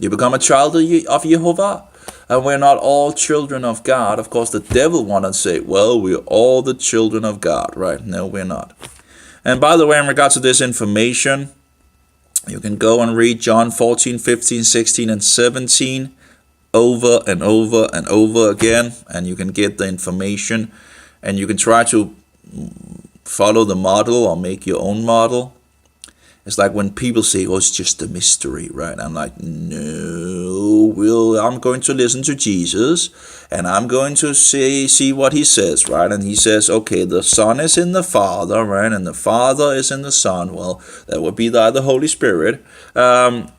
you become a child of Jehovah. And we're not all children of God. Of course, the devil wants to say, well, we're all the children of God, right? No, we're not. And by the way, in regards to this information, you can go and read John 14, 15, 16, and 17 over and over and over again, and you can get the information, and you can try to follow the model or make your own model. It's like when people say, oh, it's just a mystery, right? I'm like, no, I'm going to listen to Jesus, and I'm going to see what he says, right? And he says, okay, the Son is in the Father, right? And the Father is in the Son. Well, that would be the Holy Spirit. And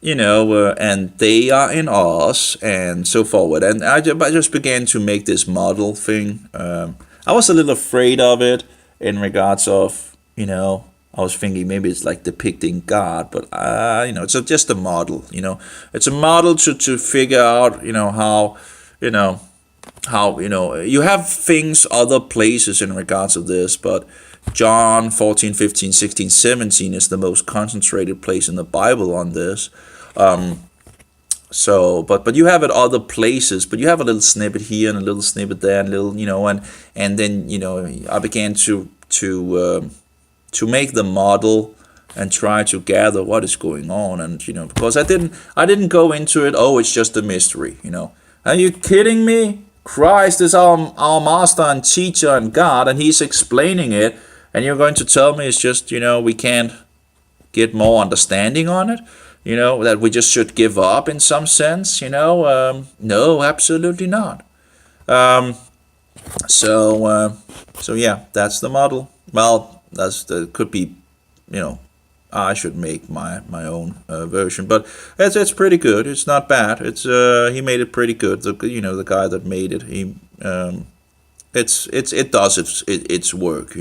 they are in us, and so forward. And I just began to make this model thing. I was a little afraid of it in regards of, I was thinking maybe it's like depicting God, but it's just a model. It's a model to figure out, how you have things other places in regards of this, but John 14, 15, 16, 17 is the most concentrated place in the Bible on this. But you have it other places, but you have a little snippet here and a little snippet there, and a little, and then I began to make the model and try to gather what is going on, and because I didn't go into it. Oh, it's just a mystery. Are you kidding me? Christ is our master and teacher and God, and he's explaining it, and you're going to tell me it's just we can't get more understanding on it? That we just should give up in some sense? No, absolutely not. So yeah, that's the model. Well, that could be, I should make my own version, but it's pretty good. It's not bad. It's he made it pretty good. The guy that made it, it does its work.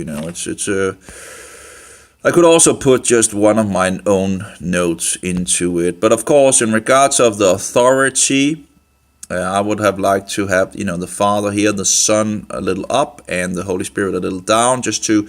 I could also put just one of my own notes into it, but of course, in regards of the authority, I would have liked to have the Father here, the Son a little up, and the Holy Spirit a little down, just to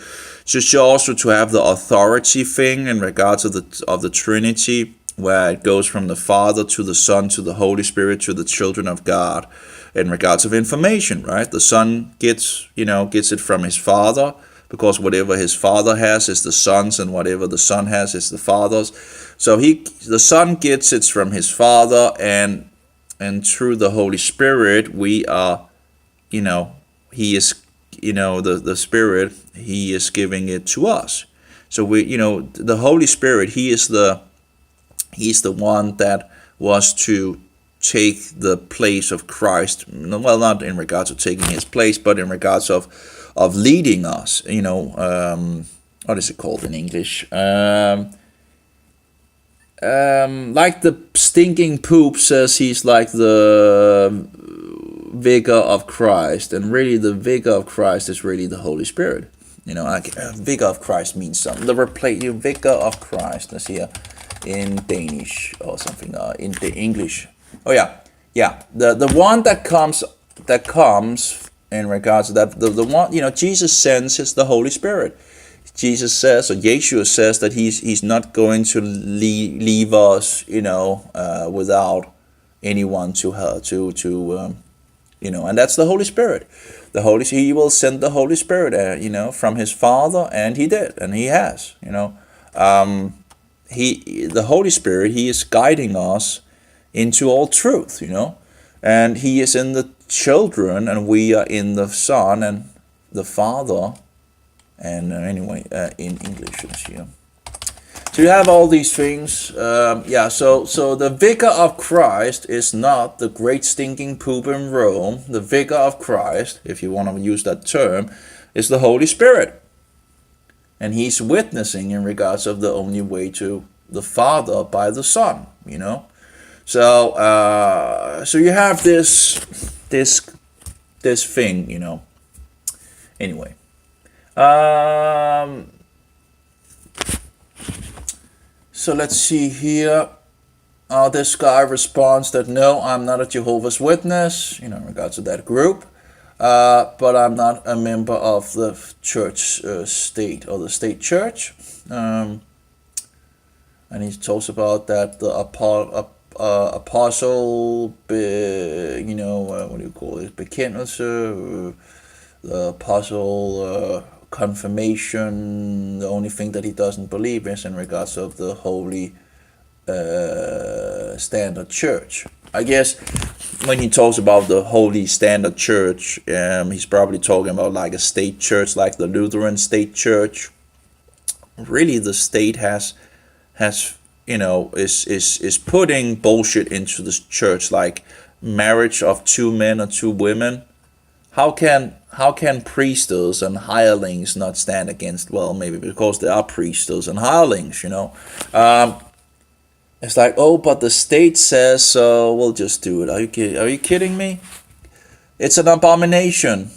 also to have the authority thing in regards of the Trinity, where it goes from the Father to the Son to the Holy Spirit to the children of God, in regards of information, right? The Son gets it from his Father, because whatever his Father has is the Son's, and whatever the Son has is the Father's. So the Son gets it from his Father, and through the Holy Spirit we are, he is, the Spirit, he is giving it to us. So the Holy Spirit, he's the one that was to take the place of Christ. Well, not in regards of taking his place, but in regards of leading us. What is it called in English? Like the stinking poop says, he's like the vicar of Christ, and really the vicar of Christ is really the Holy Spirit. Vicar of Christ means something. The vicar of Christ. Let's see in Danish or something. In the English. Oh yeah. The one that comes in regards to that. The one Jesus sends is the Holy Spirit. Jesus says, or Yeshua says, that he's not going to leave us, without anyone to her and that's the Holy Spirit. He will send the Holy Spirit, from his Father, and he did, and he has, the Holy Spirit, he is guiding us into all truth, and he is in the children, and we are in the Son and the Father, and in English, So you have all these things, so the vicar of Christ is not the great stinking poop in Rome. The vicar of Christ, if you want to use that term, is the Holy Spirit. And he's witnessing in regards of the only way to the Father by the Son, So so you have this thing, Anyway. So let's see here. This guy responds that no, I'm not a Jehovah's Witness, in regards to that group. But I'm not a member of the church state or the state church. And he talks about that the apostle, what do you call it? Bekendelse, the apostle confirmation. The only thing that he doesn't believe is in regards of the holy standard church. I guess when he talks about the holy standard church, he's probably talking about like a state church, like the Lutheran state church. Really, the state has is putting bullshit into the church, like marriage of two men or two women. How can priestess and hirelings not stand against? Well, maybe because they are priestess and hirelings, It's like, oh, but the state says so, we'll just do it. Are you kidding me? It's an abomination.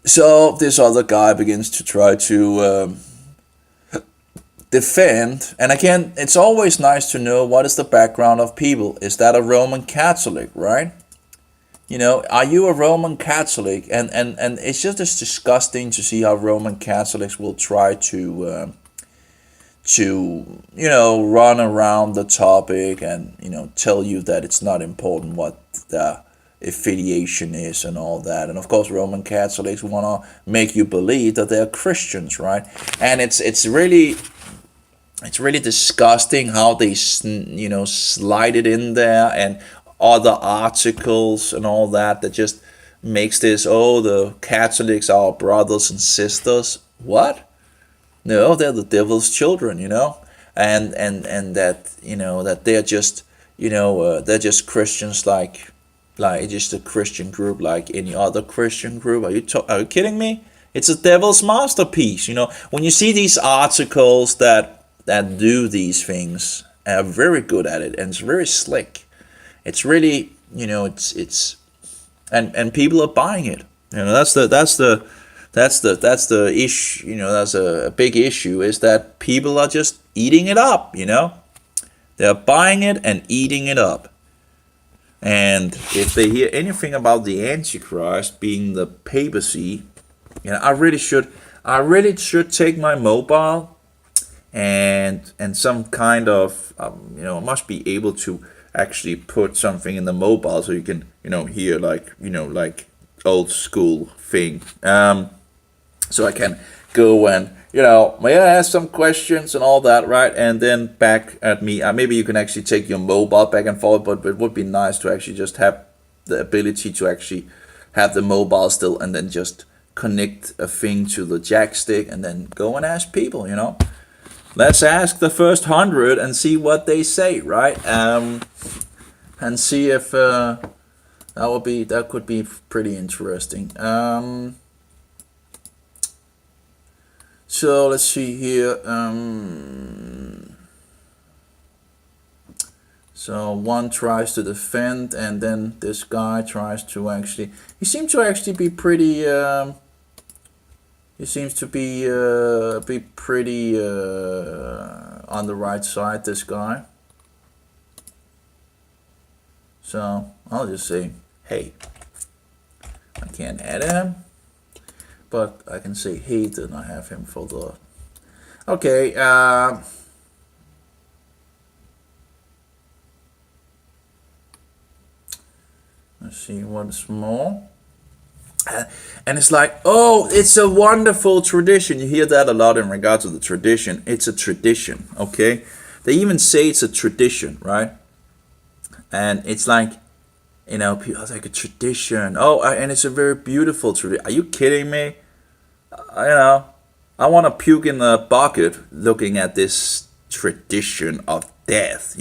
So this other guy begins to try to defend. And again, it's always nice to know what is the background of people. Is that a Roman Catholic, right? Are you a Roman Catholic? And it's just as disgusting to see how Roman Catholics will try to run around the topic and tell you that it's not important what the affiliation is and all that. And of course Roman Catholics want to make you believe that they're Christians, right? And it's really disgusting how they slide it in there, and other articles and all that just makes this, oh, the Catholics are our brothers and sisters. What? No, they're the devil's children, and that that they're just they're just Christians like just a Christian group like any other Christian group. Are you kidding me? It's a devil's masterpiece. When you see these articles that do these things, are very good at it, and it's very slick. It's really it's and people are buying it. That's the issue. That's a big issue, is that people are just eating it up. They're buying it and eating it up. And if they hear anything about the Antichrist being the papacy, I really should take my mobile and some kind of must be able to actually put something in the mobile so you can hear like old school thing. So I can go and, may I ask some questions and all that, right? And then back at me, maybe you can actually take your mobile back and forth, but it would be nice to actually just have the ability to actually have the mobile still and then just connect a thing to the jack stick and then go and ask people, Let's ask the first 100 and see what they say, right? And see if that could be pretty interesting. So let's see here. So one tries to defend, and then this guy tries to actually. He seems to actually be pretty. He seems to be pretty on the right side. This guy. So I'll just say, hey. I can't add him, but I can say hey. Then I have him for the. Okay. Let's see what's more. And it's like, oh, it's a wonderful tradition. You hear that a lot in regards to the tradition. It's a tradition, okay? They even say it's a tradition, right? And it's like, people are like a tradition. Oh, and it's a very beautiful tradition. Are you kidding me? I want to puke in the bucket looking at this tradition of death,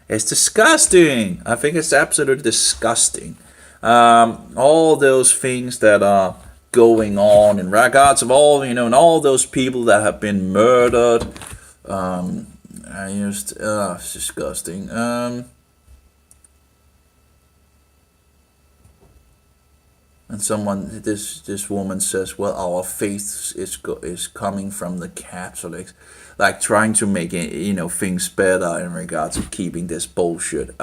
It's disgusting. I think it's absolutely disgusting. All those things that are going on in regards of all, and all those people that have been murdered. It's disgusting. And this woman says, well, our faith is coming from the Catholics, like trying to make it, things better in regards to keeping this bullshit.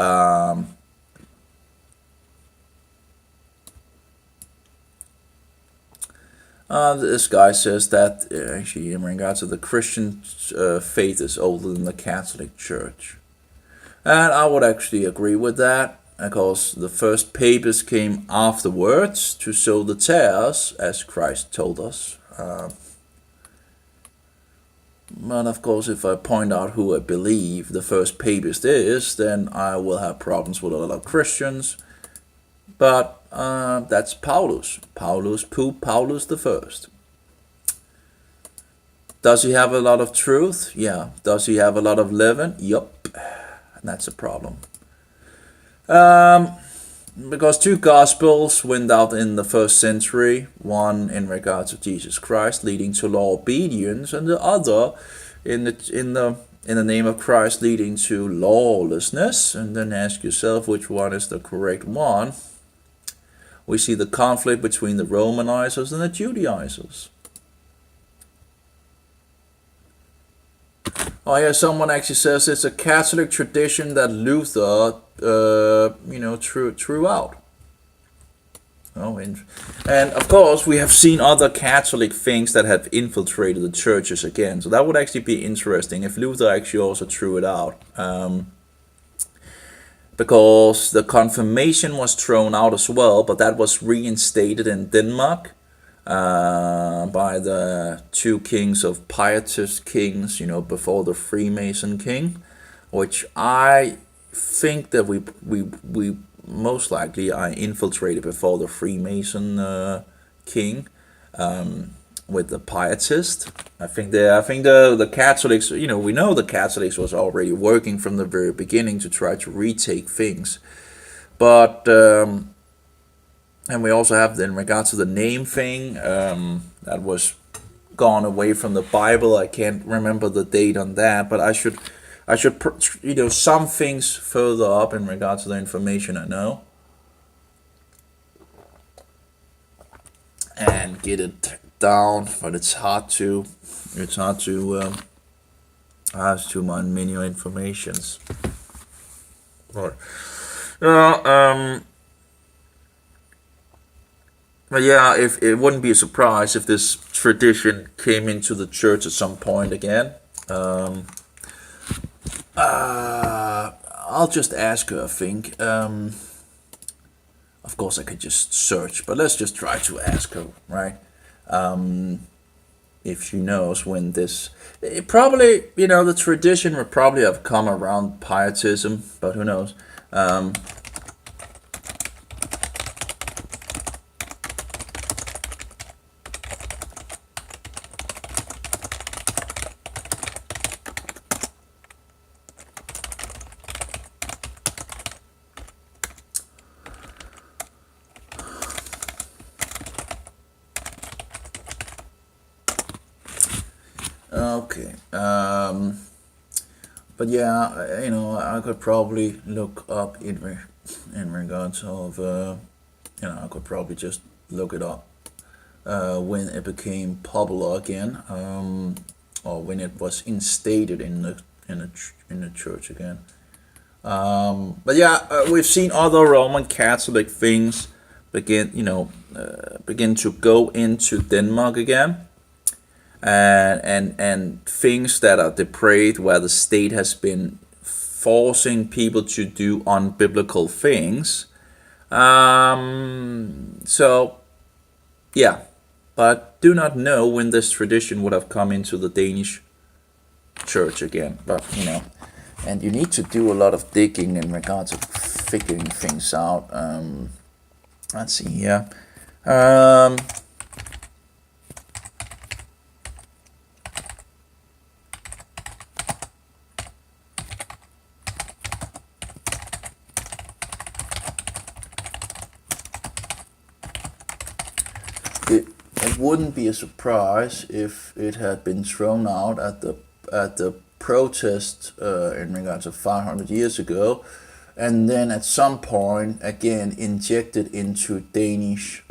This guy says that actually in regards to the Christian faith is older than the Catholic Church. And I would actually agree with that, because the first papists came afterwards to sow the tares, as Christ told us. But of course, if I point out who I believe the first papist is, then I will have problems with a lot of Christians. But that's Paulus. Paulus the First. Does he have a lot of truth? Yeah. Does he have a lot of leaven? Yup. And that's a problem. Because two gospels went out in the first century, one in regards of Jesus Christ leading to law obedience, and the other in the name of Christ leading to lawlessness. And then ask yourself which one is the correct one. We see the conflict between the Romanizers and the Judaizers. Oh yeah, someone actually says it's a Catholic tradition that Luther, threw out. Oh, and of course we have seen other Catholic things that have infiltrated the churches again. So that would actually be interesting if Luther actually also threw it out. Because the Confirmation was thrown out as well, but that was reinstated in Denmark by the two kings of Pietist kings, before the Freemason king, which I think that we most likely are infiltrated before the Freemason king with the Pietist. I think the Catholics, we know the Catholics was already working from the very beginning to try to retake things, but and we also have in regards to the name thing that was gone away from the Bible. I can't remember the date on that, but I should some things further up in regards to the information I know and get it down, but it's hard to ask too many informations. Right. But yeah, if it wouldn't be a surprise if this tradition came into the church at some point again. I'll just ask her. I think of course I could just search, but let's just try to ask her, right? If she knows when this, it probably, the tradition would probably have come around pietism, but who knows? Okay. But yeah, I could probably look up in regards of, I could probably just look it up when it became popular again, or when it was instated in the church again. But yeah, we've seen other Roman Catholic things begin to go into Denmark again, and things that are depraved, where the state has been forcing people to do unbiblical things. So yeah, but do not know when this tradition would have come into the Danish church again. But and you need to do a lot of digging in regards of figuring things out. Let's see here. It wouldn't be a surprise if it had been thrown out at the protest in regards of 500 years ago, and then at some point again injected into Danish.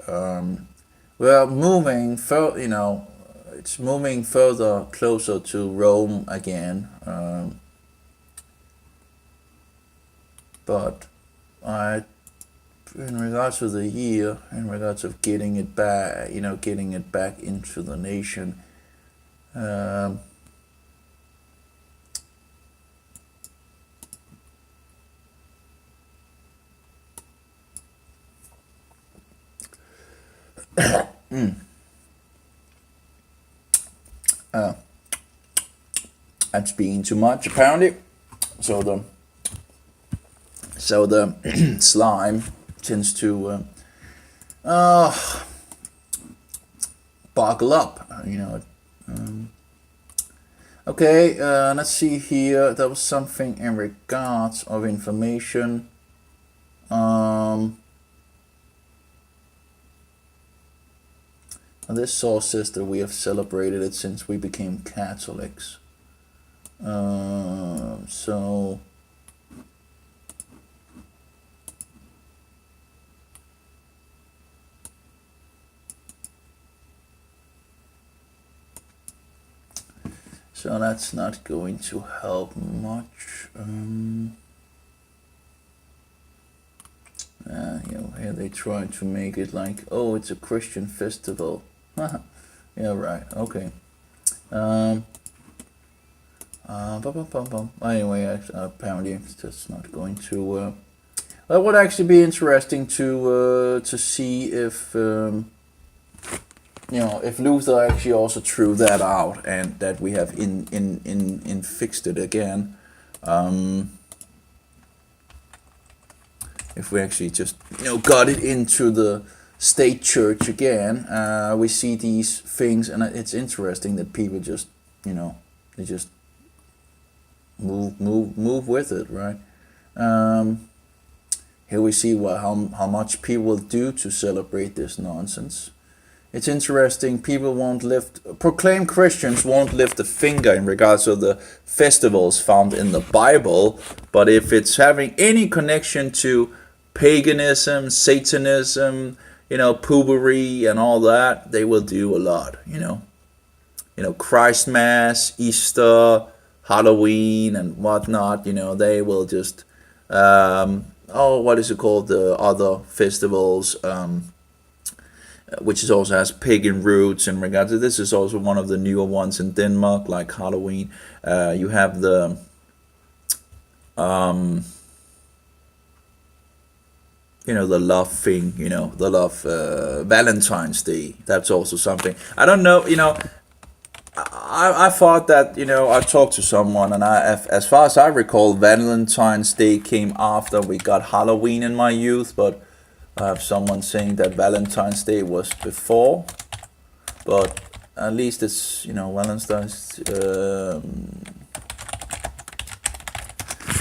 It's moving further closer to Rome again. But in regards to the year, in regards of getting it back, getting it back into the nation. I'm speaking too much apparently, so the slime tends to buckle up, Okay, let's see here. There was something in regards of information. This source says that we have celebrated it since we became Catholics. So that's not going to help much. Here they try to make it like, oh, it's a Christian festival. Yeah, right. Okay. Anyway, apparently it's just not going to. That would actually be interesting to see if if Luther actually also threw that out, and that we have in fixed it again. If we actually just got it into the state church again, we see these things, and it's interesting that people just they just move with it, right? Here we see how much people will do to celebrate this nonsense. It's interesting. People proclaimed Christians won't lift a finger in regards to the festivals found in the Bible, but if it's having any connection to paganism, Satanism, poobery and all that, they will do a lot. Christ Mass, Easter, Halloween, and whatnot. They will just what is it called? The other festivals. Which is also has pagan roots in regards to this. Is also one of the newer ones in Denmark, like Halloween. You have the the love thing, the love Valentine's Day. That's also something. I don't know, I thought that, I talked to someone, and as far as I recall, Valentine's Day came after we got Halloween in my youth, but I have someone saying that Valentine's Day was before, but at least it's, Valentine's,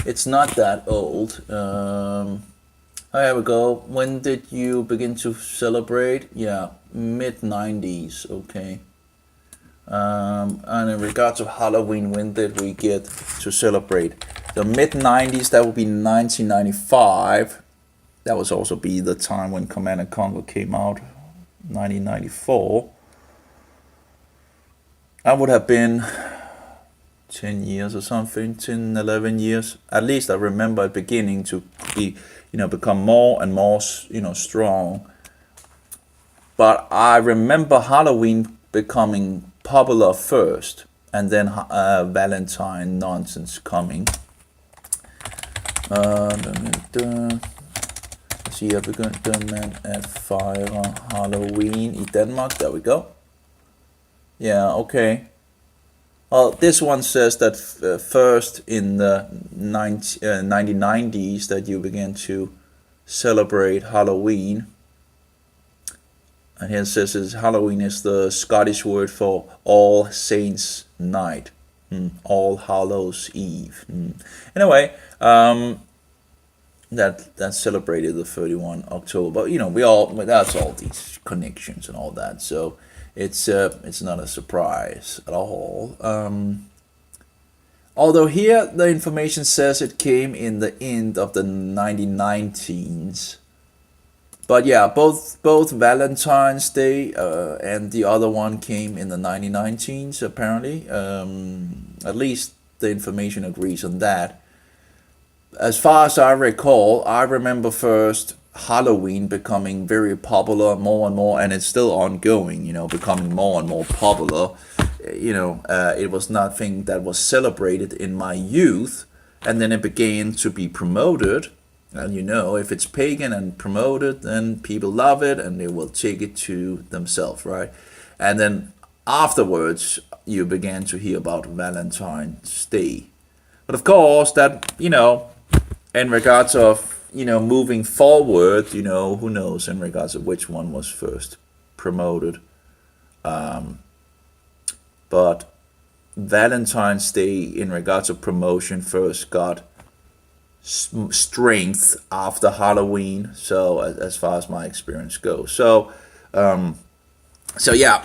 it's not that old. Here we go. When did you begin to celebrate? Yeah, mid 90s, okay. And in regard to Halloween, when did we get to celebrate? The mid 90s, that would be 1995. That would also be the time when Command and Conquer came out, 1994. I would have been 10 years or something, 10, 11 years. At least I remember it beginning to be, become more and more, strong. But I remember Halloween becoming popular first, and then Valentine nonsense coming. Så jeg begyndte man at fejre Halloween i Denmark. There we go. Yeah, okay. Well, this one says that first in the 1990s that you began to celebrate Halloween. And here it says Halloween is the Scottish word for All Saints Night, All Hallows Eve. Anyway, that celebrated the 31 October. But that's all these connections and all that. So it's not a surprise at all. Although here the information says it came in the end of the 1919s. But yeah, both Valentine's Day and the other one came in the 1919s, apparently. At least the information agrees on that. As far as I recall, I remember first Halloween becoming very popular more and more, and it's still ongoing, becoming more and more popular. It was nothing that was celebrated in my youth, and then it began to be promoted. And if it's pagan and promoted, then people love it and they will take it to themselves, right? And then afterwards, you began to hear about Valentine's Day. But of course, that, in regards of, moving forward, who knows in regards of which one was first promoted. But Valentine's Day, in regards of promotion, first got strength after Halloween, so as far as my experience goes. So yeah,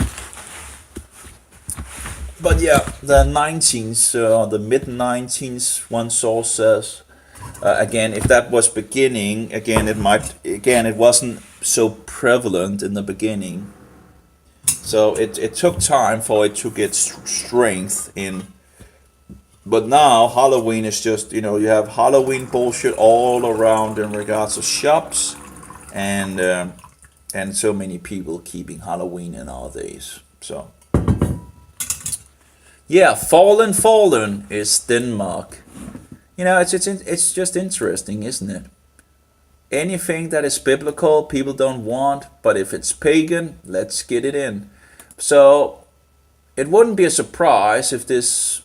but yeah, the 19s, the mid 19s, one source says, again, if that was beginning, it wasn't so prevalent in the beginning, so it took time for it to get strength in. But now Halloween is just, you have Halloween bullshit all around in regards to shops, and so many people keeping Halloween in our days. So yeah, fallen is Denmark. It's just interesting, isn't it? Anything that is biblical, people don't want, but if it's pagan, let's get it in. So it wouldn't be a surprise if this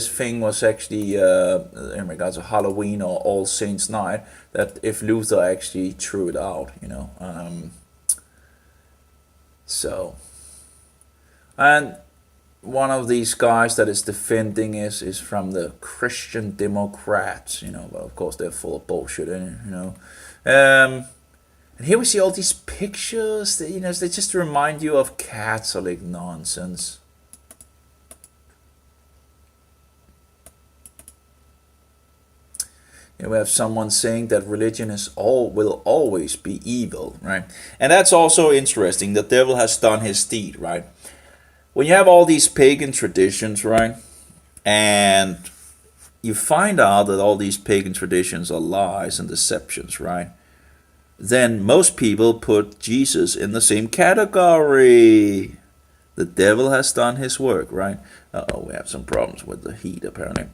thing was actually in regards to Halloween or All Saints Night, that if Luther actually threw it out, so, and one of these guys that is defending is from the Christian Democrats, but of course they're full of bullshit, and here we see all these pictures that, they just remind you of Catholic nonsense. We have someone saying that religion will always be evil, right? And that's also interesting. The devil has done his deed, right? When you have all these pagan traditions, right, and you find out that all these pagan traditions are lies and deceptions, right, then most people put Jesus in the same category. The devil has done his work, right? We have some problems with the heat, apparently.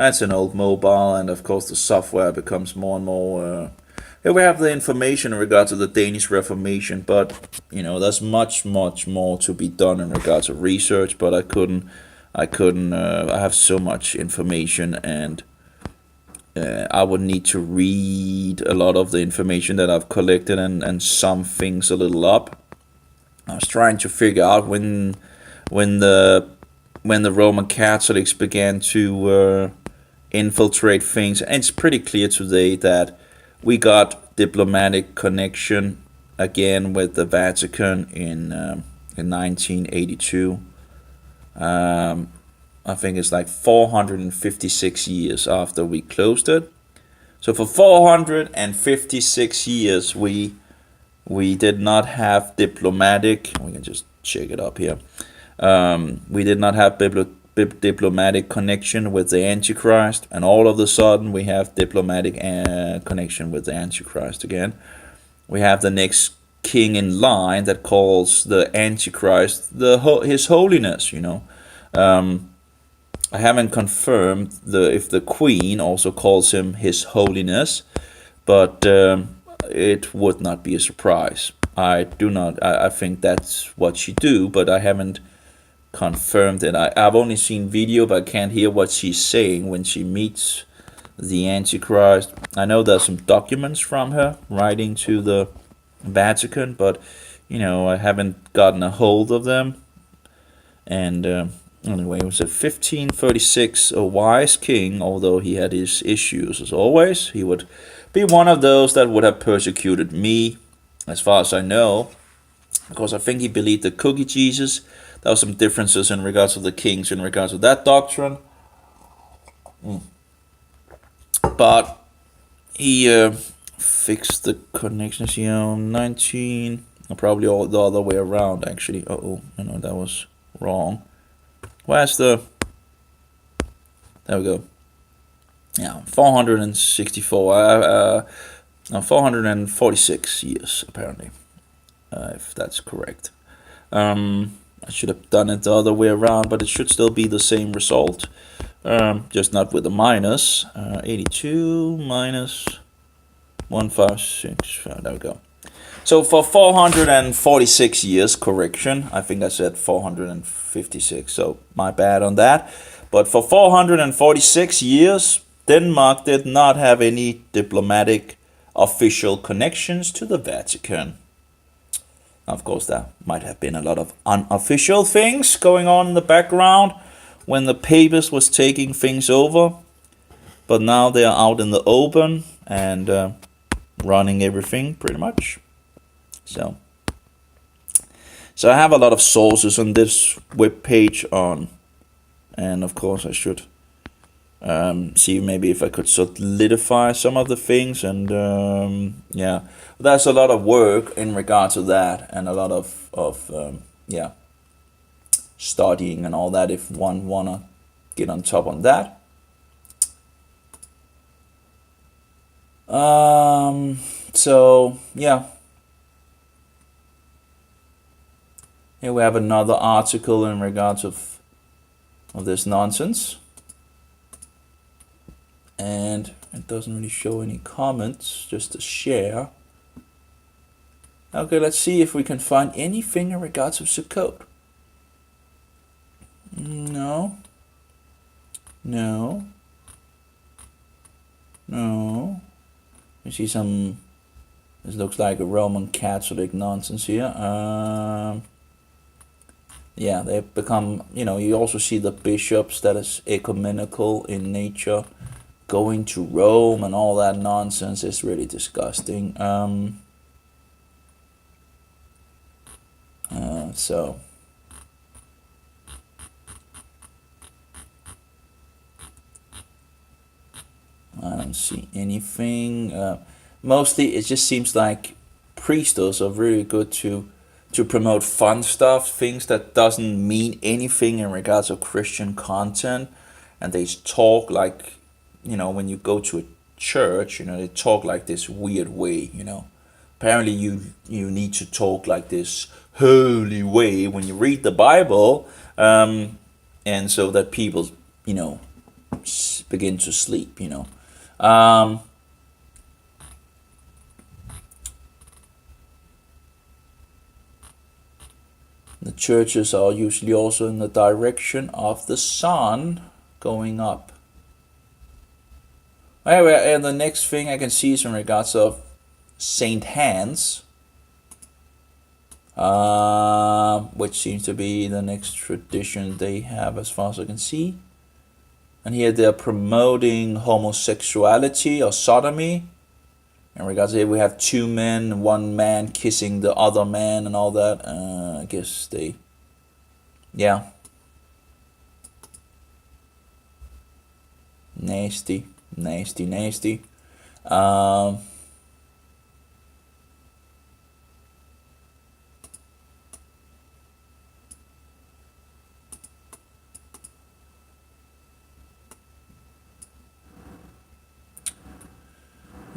That's an old mobile, and of course the software becomes more and more. Here we have the information in regards to the Danish Reformation, but there's much more to be done in regards to research. But I couldn't. I have so much information, and I would need to read a lot of the information that I've collected and sum things a little up. I was trying to figure out when the Roman Catholics began to infiltrate things. And it's pretty clear today that we got diplomatic connection again with the Vatican in 1982. I think it's like 456 years after we closed it. So for 456 years we did not have diplomatic. We can just check it up here. We did not have diplomatic connection with the Antichrist, and all of a sudden we have diplomatic connection with the Antichrist again. We have the next king in line that calls the Antichrist His Holiness. I haven't confirmed if the Queen also calls him His Holiness, but it would not be a surprise. I think that's what she do, but I haven't confirmed it. I've only seen video, but I can't hear what she's saying when she meets the Antichrist. I know there's some documents from her writing to the Vatican, but I haven't gotten a hold of them. And anyway, it was a 1536, a wise king, although he had his issues as always. He would be one of those that would have persecuted me, as far as I know, because I think he believed the cookie Jesus. There were some differences in regards to the kings, in regards to that doctrine. But he fixed the connections here 19, probably all the other way around actually. That was wrong. Where's the, there we go. Yeah, 464, 446 years apparently, if that's correct. I should have done it the other way around, but it should still be the same result, just not with the minus. 82 minus 1565, there we go. So for 446 years, correction, I think I said 456, so my bad on that. But for 446 years, Denmark did not have any diplomatic official connections to the Vatican. Of course, there might have been a lot of unofficial things going on in the background when the papists was taking things over. But now they are out in the open and running everything pretty much. So I have a lot of sources on this web page and of course I should see maybe if I could solidify some of the things, and there's a lot of work in regard to that, and a lot of studying and all that if one wanna get on top on that. So yeah, here we have another article in regards of this nonsense. And it doesn't really show any comments, just a share. Okay, let's see if we can find anything in regards of Sukkot. No. You see some, this looks like a Roman Catholic nonsense here. Yeah, they've become, you also see the bishops that is ecumenical in nature, going to Rome and all that nonsense. Is really disgusting. So I don't see anything. Mostly it just seems like priestos are really good to promote fun stuff, things that doesn't mean anything in regards of Christian content, and they talk like, when you go to a church, they talk like this weird way, Apparently you need to talk like this holy way when you read the Bible, and so that people, begin to sleep. Um, the churches are usually also in the direction of the sun going up. Anyway, and the next thing I can see is in regards of Saint Hans, which seems to be the next tradition they have as far as I can see. And here they're promoting homosexuality or sodomy. In regards to here, we have two men, one man kissing the other man and all that. I guess they, yeah. Nasty, nasty, nasty.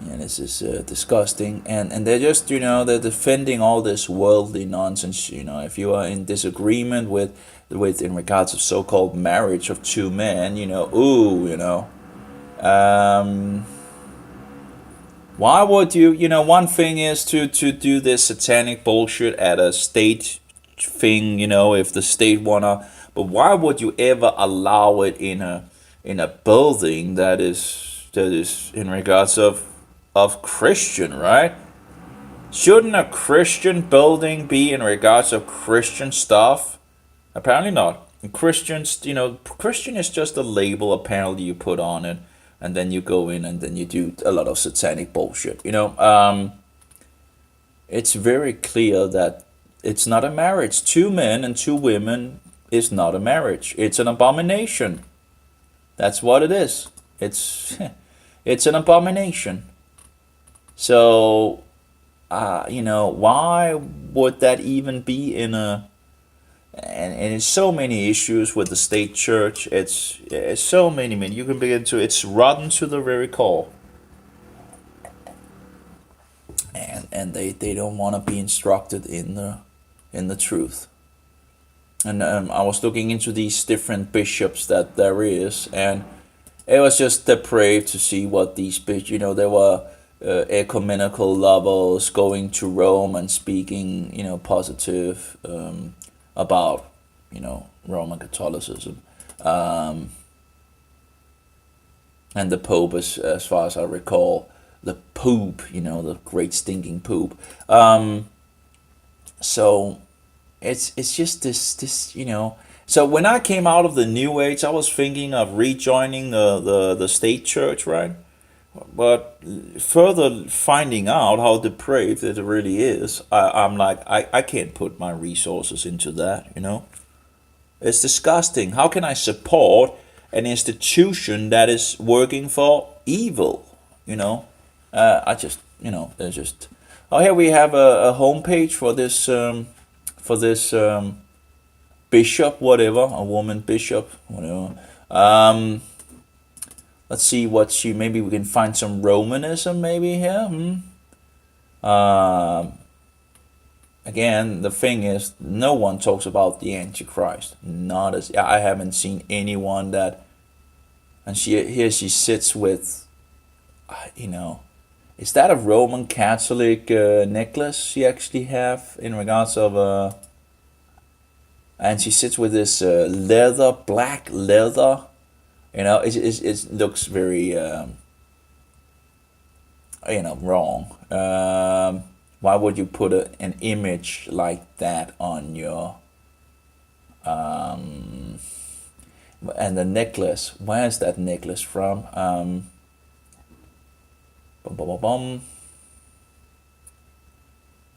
Yeah, this is disgusting, and they're just they're defending all this worldly nonsense. If you are in disagreement with in regards of so-called marriage of two men, why would you? One thing is to do this satanic bullshit at a state thing. If the state wanna, but why would you ever allow it in a building that is in regards of Christian, right? Shouldn't a Christian building be in regards of Christian stuff? Apparently not. Christians, Christian is just a label apparently you put on it, and then you go in and then you do a lot of satanic bullshit. It's very clear that it's not a marriage. Two men and two women is not a marriage. It's an abomination. That's what it is. It's it's an abomination. So, why would that even be in a... And it's so many issues with the state church. It's so many. You can begin to... It's rotten to the very core. And they don't want to be instructed in the truth. And I was looking into these different bishops that there is, and it was just depraved to see what these bishops... there were... ecumenical levels going to Rome and speaking, positive about, Roman Catholicism, and the Pope, as far as I recall, the Pope, the great stinking Pope. So it's just this. So when I came out of the New Age, I was thinking of rejoining the state church, right? But further finding out how depraved it really is, I'm like, I can't put my resources into that, It's disgusting. How can I support an institution that is working for evil, I just, there's just... Oh, here we have a homepage for this bishop, whatever, a woman bishop, whatever. Let's see what maybe we can find some Romanism maybe here. Again, the thing is, no one talks about the Antichrist. I haven't seen anyone that, and she sits with, is that a Roman Catholic necklace she actually have in regards of, and she sits with this black leather. It looks very, wrong. Why would you put an image like that on your, and the necklace? Where is that necklace from?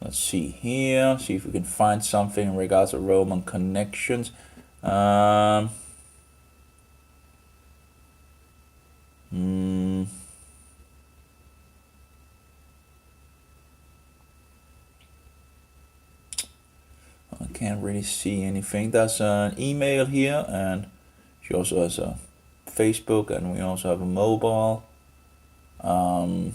Let's see here. See if we can find something in regards to Roman connections. I can't really see anything. There's an email here, and she also has a Facebook, and we also have a mobile. I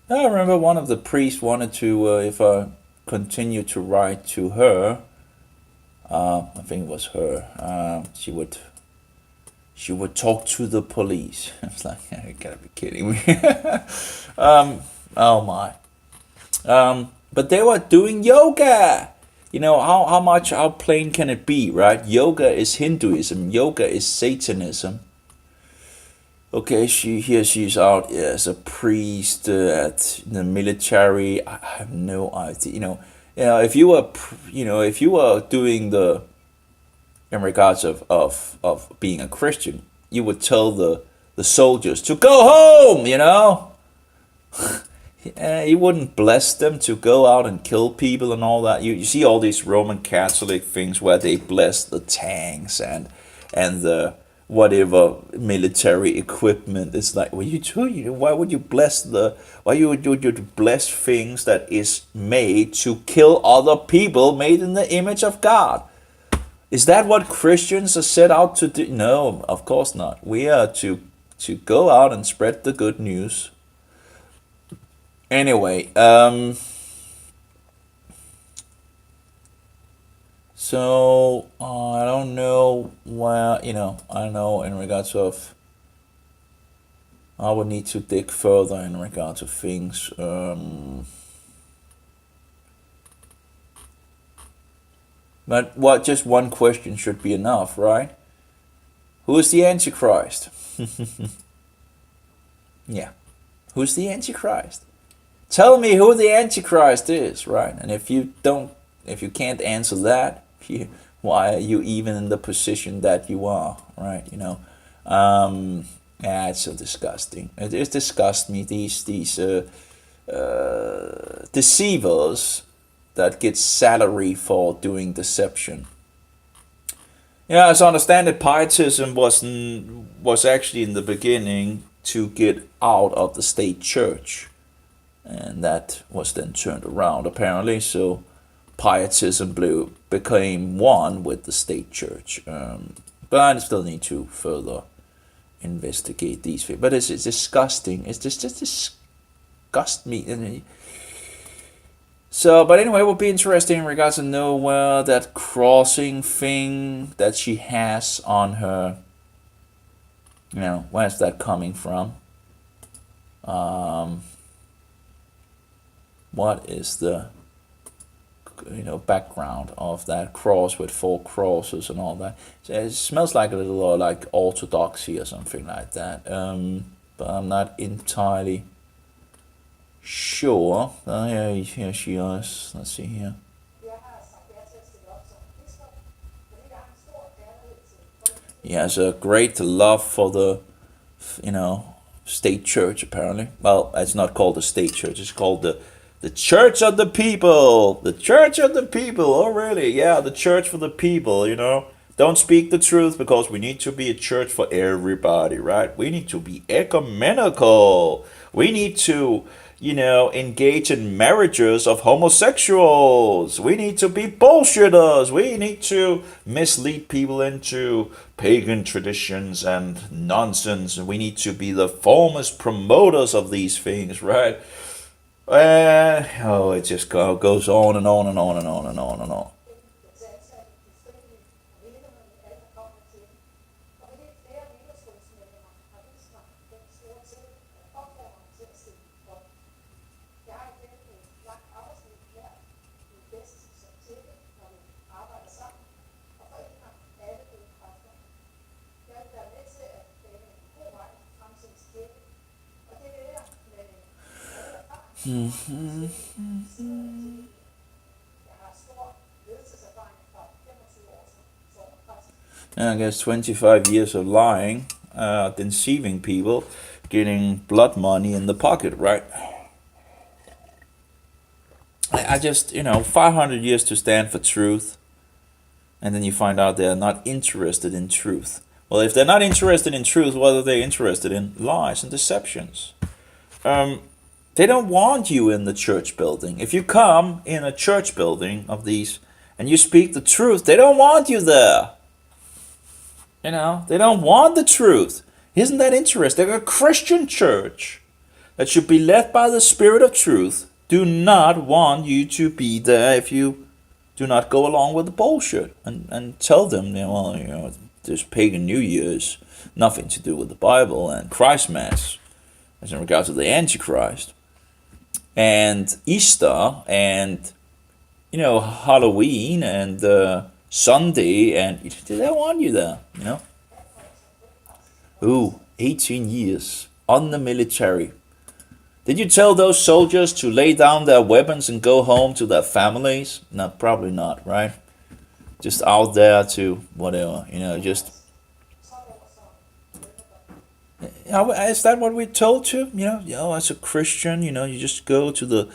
remember one of the priests wanted to, if I continue to write to her, I think it was her, she would she would talk to the police. I was like, you gotta be kidding me. Oh my. But they were doing yoga. How plain can it be, right? Yoga is Hinduism. Yoga is Satanism. Okay, she's out as a priest at the military. I have no idea. If you were, if you were doing in regards of being a Christian, you would tell the soldiers to go home. You wouldn't bless them to go out and kill people and all that. You see all these Roman Catholic things where they bless the tanks and the whatever military equipment. It's like, why would you bless would you bless things that is made to kill other people, made in the image of God? Is that what Christians are set out to do? No, of course not. We are to go out and spread the good news. Anyway, so I don't know where, I don't know in regards of, I would need to dig further in regards of things. But just one question should be enough, right? Who is the Antichrist? Yeah, who's the Antichrist? Tell me who the Antichrist is, right? And if you can't answer that, why are you even in the position that you are, right? Yeah, it's so disgusting. It disgusts me. These deceivers that get salary for doing deception. As I understand it, pietism was actually in the beginning to get out of the state church. And that was then turned around, apparently. So pietism became one with the state church. But I still need to further investigate these things. But it's disgusting. It's just disgust me. So, but anyway, it would be interesting in regards to know where that crossing thing that she has on her, where's that coming from? What is the background of that cross with 4 crosses and all that? It smells like a little like orthodoxy or something like that. But I'm not entirely sure. Here she is. Let's see here. He has a great love for the state church, apparently. Well, it's not called the state church. It's called the church of the people. The church of the people. Oh, really? Yeah, the church for the people, Don't speak the truth because we need to be a church for everybody, right? We need to be ecumenical. We need to, engage in marriages of homosexuals. We need to be bullshitters. We need to mislead people into pagan traditions and nonsense. We need to be the foremost promoters of these things, right? It just goes on and on and on and on and on and on. I guess 25 years of lying, deceiving people, getting blood money in the pocket, right? I just, 500 years to stand for truth, and then you find out they're not interested in truth. Well, if they're not interested in truth, what are they interested in? Lies and deceptions. They don't want you in the church building. If you come in a church building of these and you speak the truth, they don't want you there. They don't want the truth. Isn't that interesting? A Christian church that should be led by the Spirit of truth do not want you to be there if you do not go along with the bullshit and tell them, this pagan New Year's nothing to do with the Bible, and Christmas as in regards to the Antichrist, and Easter, and Halloween, and Sunday, and they want you there, Ooh, 18 years on the military. Did you tell those soldiers to lay down their weapons and go home to their families? No, probably not, right? Just out there to whatever, just. Is that what we're told to? As a Christian, you just go to the,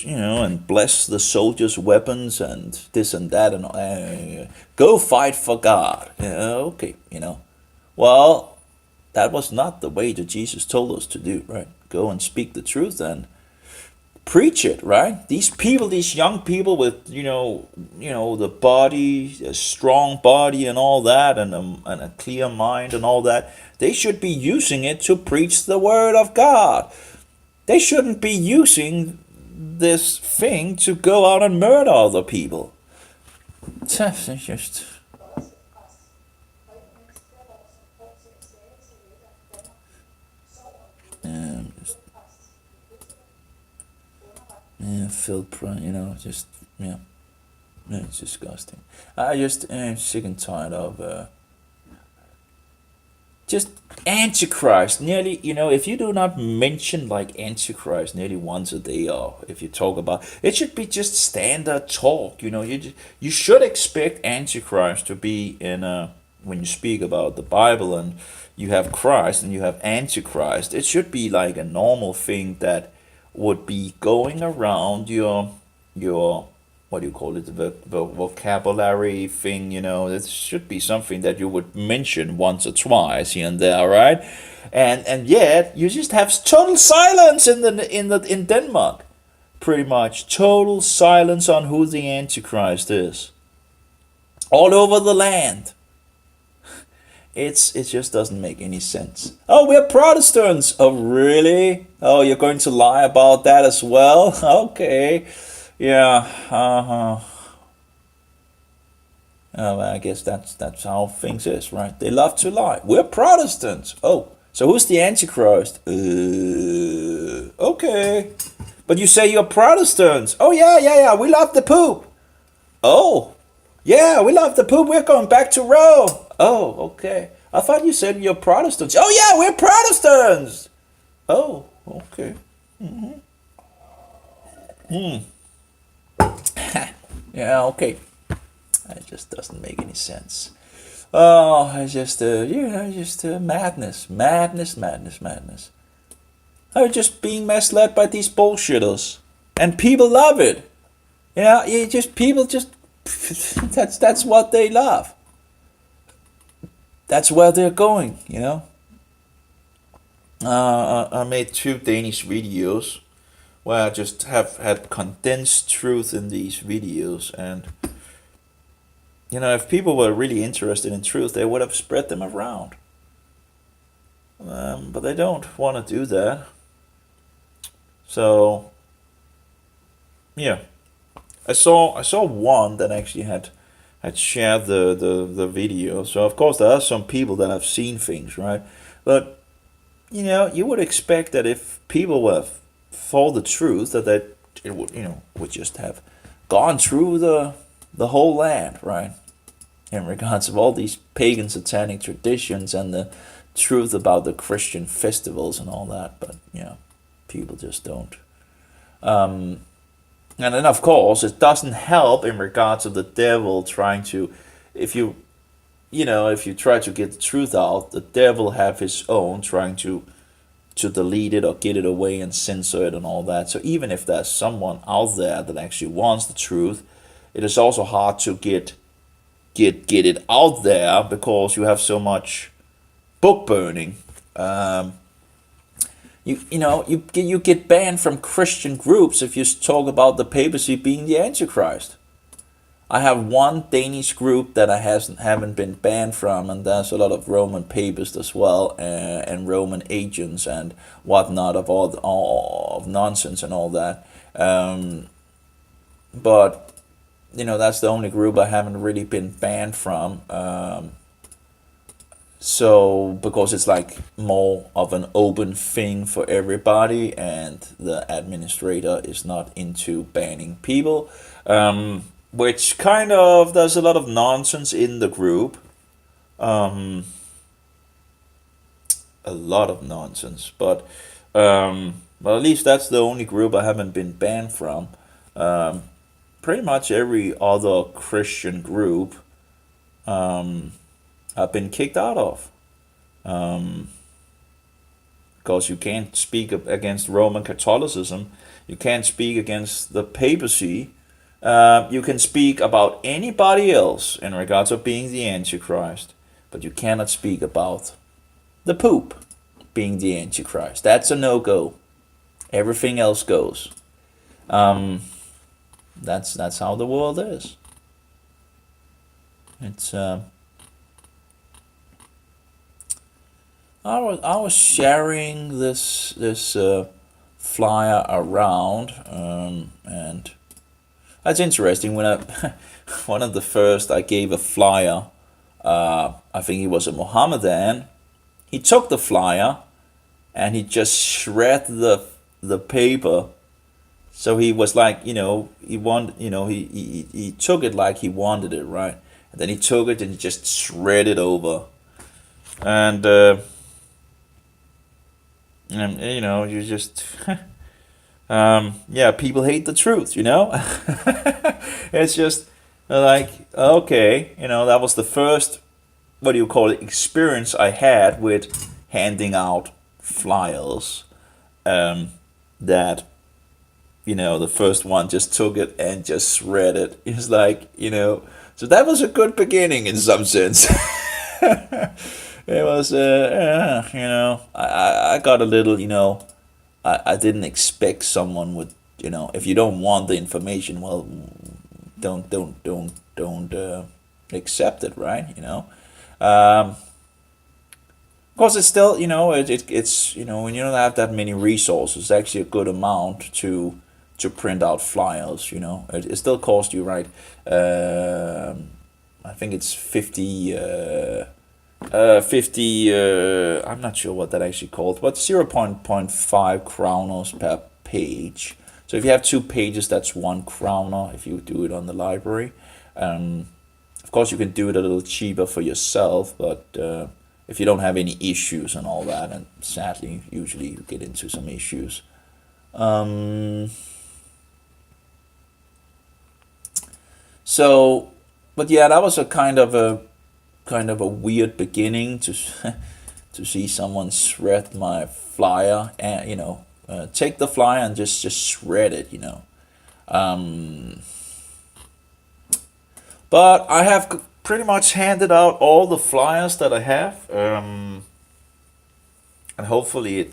and bless the soldiers' weapons and this and that, and go fight for God. Okay, Well, that was not the way that Jesus told us to do, right? Go and speak the truth and preach it, right? These people, these young people with, the body, a strong body and all that, and a clear mind and all that, they should be using it to preach the word of God. They shouldn't be using this thing to go out and murder other people. It's just. Filled, just, it's disgusting. I just am sick and tired of just Antichrist. Nearly, if you do not mention like Antichrist nearly once a day, or if you talk about it, should be just standard talk. You should expect Antichrist to be in when you speak about the Bible and you have Christ and you have Antichrist. It should be like a normal thing that would be going around your what do you call it, the vocabulary thing. It should be something that you would mention once or twice here and there, right? And yet you just have total silence in Denmark, pretty much total silence on who the Antichrist is, all over the land. It just doesn't make any sense. Oh, we're Protestants. Oh, really? Oh, you're going to lie about that as well? Okay. Yeah. Oh, I guess that's how things is, right? They love to lie. We're Protestants. Oh, so who's the Antichrist? Okay. But you say you're Protestants. Oh, yeah. We love the Pope. Oh, yeah, we love the Pope. We're going back to Rome. Oh, okay. I thought you said you're Protestants. Oh, yeah, we're Protestants. Oh, okay. Yeah, okay. It just doesn't make any sense. Oh, it's just madness. I'm just being misled by these bullshitters. And people love it. People just, that's what they love. That's where they're going, I made 2 Danish videos where I just have had condensed truth in these videos, and if people were really interested in truth, they would have spread them around. But they don't want to do that. So, yeah, I saw one that actually had shared the video. So of course there are some people that have seen things, right? But you would expect that if people were for the truth, that it would just have gone through the whole land, right? In regards of all these pagan satanic traditions and the truth about the Christian festivals and all that, but people just don't. And then, of course, it doesn't help in regards of the devil trying to, if you try to get the truth out, the devil have his own trying to delete it or get it away and censor it and all that. So even if there's someone out there that actually wants the truth, it is also hard to get it out there because you have so much book burning. You get banned from Christian groups if you talk about the papacy being the Antichrist. I have one Danish group that I haven't been banned from, and there's a lot of Roman papists as well, and Roman agents and whatnot of all of nonsense and all that. But that's the only group I haven't really been banned from. So because it's like more of an open thing for everybody, and the administrator is not into banning people, which kind of there's a lot of nonsense in the group. Um, a lot of nonsense, but at least that's the only group I haven't been banned from. Um, Pretty much every other Christian group I've been kicked out of. Um, because you can't speak against Roman Catholicism, you can't speak against the papacy. You can speak about anybody else in regards of being the Antichrist, but you cannot speak about the Pope being the Antichrist. That's a no go. Everything else goes. Um, that's how the world is. It's I was sharing this flyer around, and that's interesting. When I one of the first I gave a flyer, I think he was a Mohammedan. He took the flyer and he just shredded the paper. So he was like, he took it like he wanted it, right? And then he took it and he just shredded over. And you just yeah, people hate the truth, it's just like, okay, that was the first, what do you call it, experience I had with handing out flyers, that the first one just took it and just shredded it. It's like, so that was a good beginning in some sense. It was, I got a little, I didn't expect someone would, if you don't want the information, well, don't accept it, right? Of course, it's still, it's, when you don't have that many resources, it's actually a good amount to print out flyers. It still costs you, right? I think it's 50. 50, I'm not sure what that actually called, but 0.5 kronos per page. So if you have 2 pages, that's 1 kroner if you do it on the library. Of course, you can do it a little cheaper for yourself, but if you don't have any issues and all that, and sadly, usually you get into some issues. So, but yeah, that was a kind of a weird beginning to to see someone shred my flyer, and take the flyer and just shred it. But I have pretty much handed out all the flyers that I have, and hopefully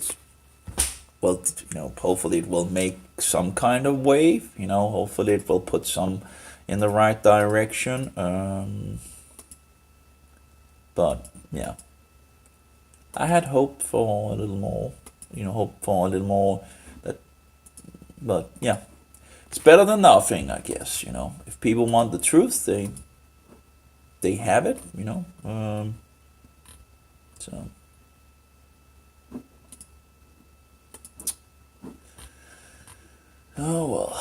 hopefully it will make some kind of wave. Hopefully it will put some in the right direction. But yeah, I had hoped for a little more, that, but yeah, it's better than nothing, I guess. If people want the truth, they have it. So oh well.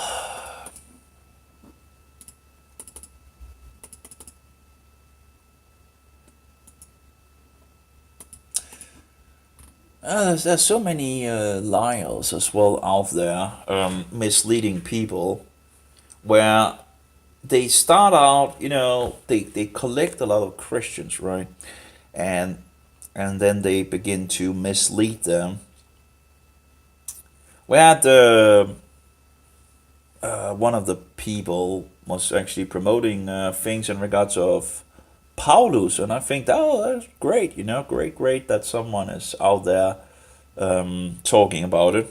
There's so many liars as well out there, misleading people, where they start out, they collect a lot of Christians, right? And then they begin to mislead them. We had one of the people was actually promoting things in regards of Paulus, and I think, oh, that's great, great that someone is out there talking about it.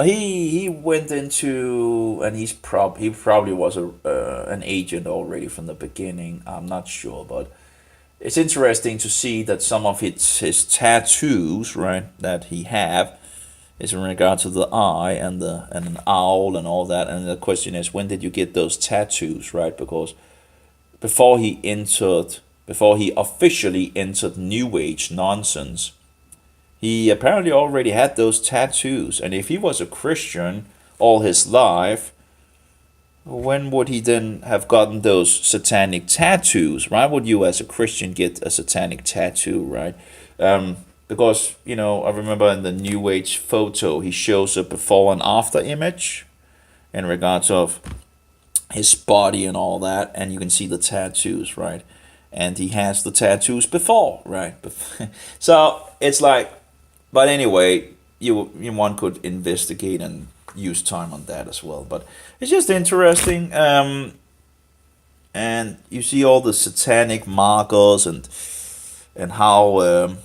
He went into, and he probably was an agent already from the beginning. I'm not sure, but it's interesting to see that some of his tattoos, right, that he have, is in regard to the eye and an owl and all that. And the question is, when did you get those tattoos, right? Because before he entered before he officially entered New Age nonsense. He apparently already had those tattoos, and if he was a Christian all his life, when would he then have gotten those satanic tattoos? Why would you, as a Christian, get a satanic tattoo, right? Because, I remember in the New Age photo, he shows a before and after image in regards of his body and all that, and you can see the tattoos, right? And he has the tattoos before, right? So it's like, but anyway, one could investigate and use time on that as well. But it's just interesting, and you see all the satanic markers and how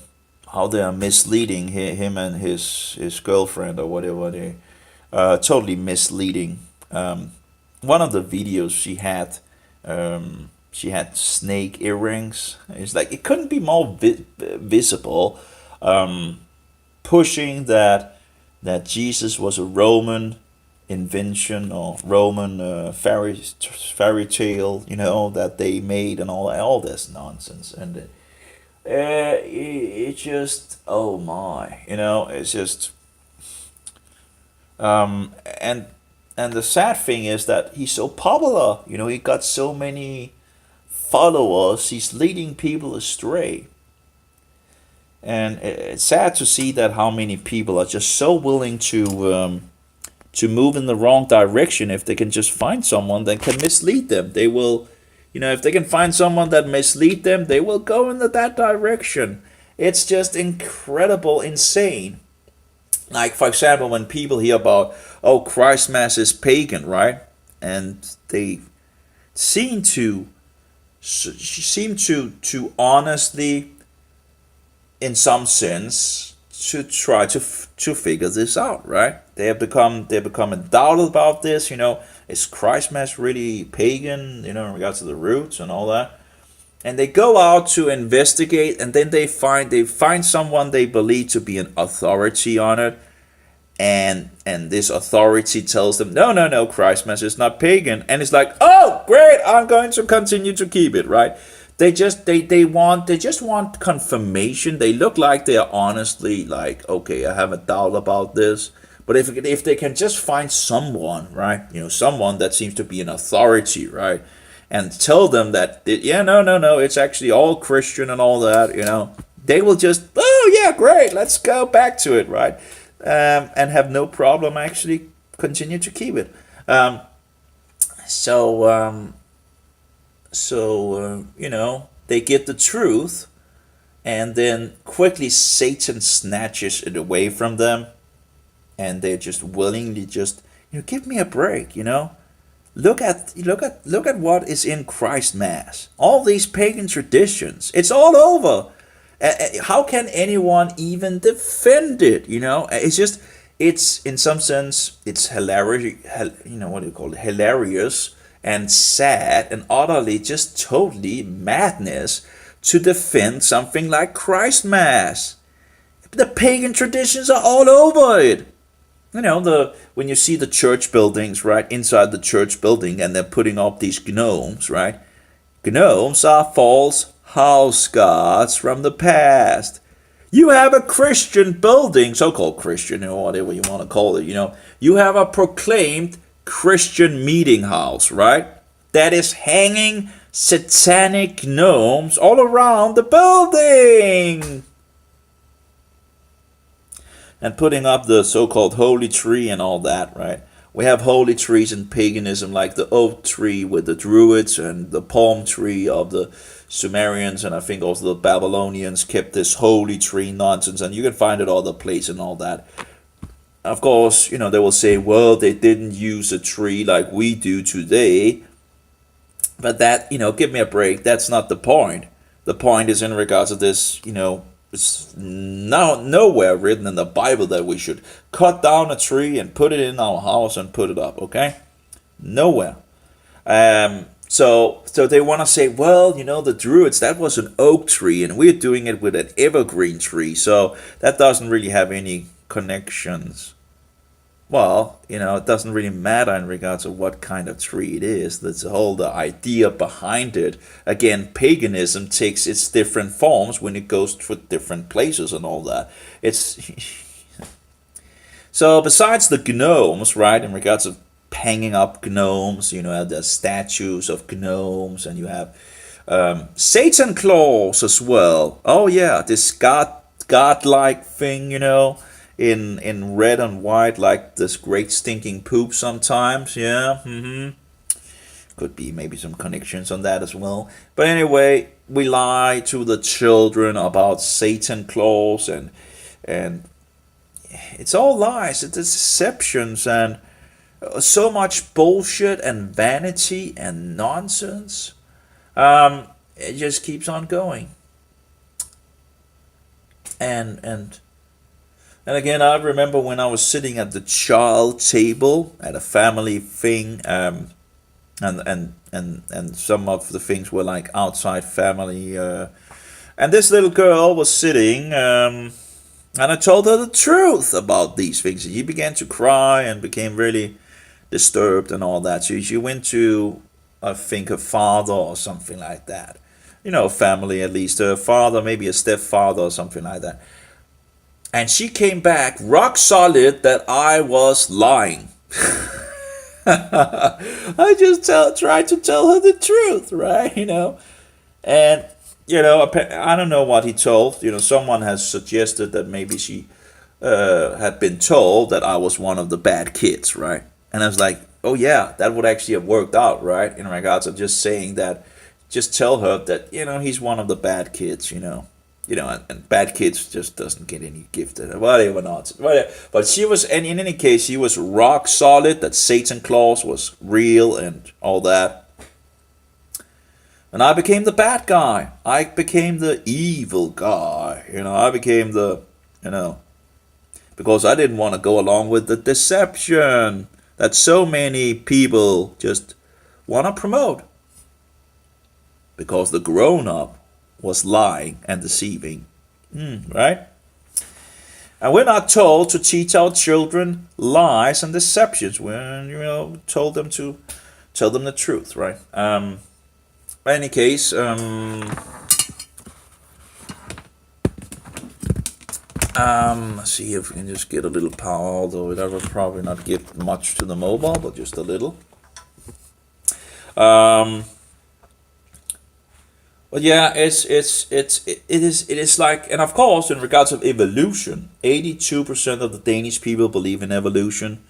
they are misleading him and his girlfriend or whatever. They totally misleading. One of the videos she had snake earrings. It's like it couldn't be more visible, pushing that Jesus was a Roman invention or Roman fairy tale, that they made and all this nonsense. And it just, oh my, it's just, and the sad thing is that he's so popular. He got so many followers. He's leading people astray. And it's sad to see that how many people are just so willing to move in the wrong direction if they can just find someone that can mislead them. They will, if they can find someone that mislead them, they will go into that direction. It's just incredible, insane. Like, for example, when people hear about, Christmas is pagan, right? And they seem to honestly, in some sense, to try to figure this out, right? They have become in doubt about this. Is Christmas really pagan? In regards to the roots and all that. And they go out to investigate, and then they find someone they believe to be an authority on it, and this authority tells them, no, Christmas is not pagan, and it's like, oh, great, I'm going to continue to keep it, right? They just want confirmation. They look like they are honestly like, okay, I have a doubt about this. But if they can just find someone, right, someone that seems to be an authority, right, and tell them that, no, it's actually all Christian and all that, they will just, oh yeah, great, let's go back to it, right, and have no problem actually continue to keep it. They get the truth, and then quickly Satan snatches it away from them, and they're just willingly just, give me a break, Look at what is in Christ Mass. All these pagan traditions. It's all over. How can anyone even defend it? It's in some sense, it's hilarious. What do you call it? Hilarious and sad and utterly just totally madness to defend something like Christ Mass. The pagan traditions are all over it. When you see the church buildings, right, inside the church building, and they're putting up these gnomes, right? Gnomes are false house gods from the past. You have a Christian building, so-called Christian, or whatever you want to call it, You have a proclaimed Christian meeting house, right? That is hanging satanic gnomes all around the building. And putting up the so-called holy tree and all that, right? We have holy trees in paganism, like the oak tree with the Druids, and the palm tree of the Sumerians, and I think also the Babylonians kept this holy tree nonsense, and you can find it all the place and all that. Of course, they will say, well, they didn't use a tree like we do today. But that, give me a break. That's not the point. The point is in regards to this, it's nowhere written in the Bible that we should cut down a tree and put it in our house and put it up, okay? Nowhere. So they want to say, well, the Druids, that was an oak tree, and we're doing it with an evergreen tree, so that doesn't really have any connections. well, it doesn't really matter in regards to what kind of tree it is. That's the idea behind it. Again, paganism takes its different forms when it goes to different places and all that. It's so besides the gnomes, right? In regards of hanging up gnomes, the statues of gnomes, and you have Satan claws as well. Oh yeah, this godlike thing, in red and white, like this great stinking poop sometimes. Yeah, could be maybe some connections on that as well. But anyway, we lie to the children about Satan claws, and it's all lies. It's deceptions and so much bullshit and vanity and nonsense. It just keeps on going. And again, I remember when I was sitting at the child table at a family thing, and some of the things were like outside family, and this little girl was sitting, and I told her the truth about these things. She began to cry and became really disturbed and all that. So she went to, I think, her father or something like that. Family at least, her father, maybe a stepfather or something like that. And she came back rock solid that I was lying. I just tried to tell her the truth, right? And I don't know what he told. Someone has suggested that maybe she had been told that I was one of the bad kids, right? And I was like, oh yeah, that would actually have worked out, right? In regards of just saying that, just tell her that he's one of the bad kids, and bad kids just doesn't get any gifted, whatever not. But she was, and in any case, she was rock solid that Satan claus was real and all that. And I became the bad guy. I became the evil guy. I became the, because I didn't want to go along with the deception that so many people just want to promote. Because the grown-up was lying and deceiving. Right? And we're not told to teach our children lies and deceptions. We're, told them to tell them the truth, right? In any case, let's see if we can just get a little power, although it will probably not get much to the mobile, but just a little. But yeah, it is like, and of course, in regards of evolution, 82% of the Danish people believe in evolution.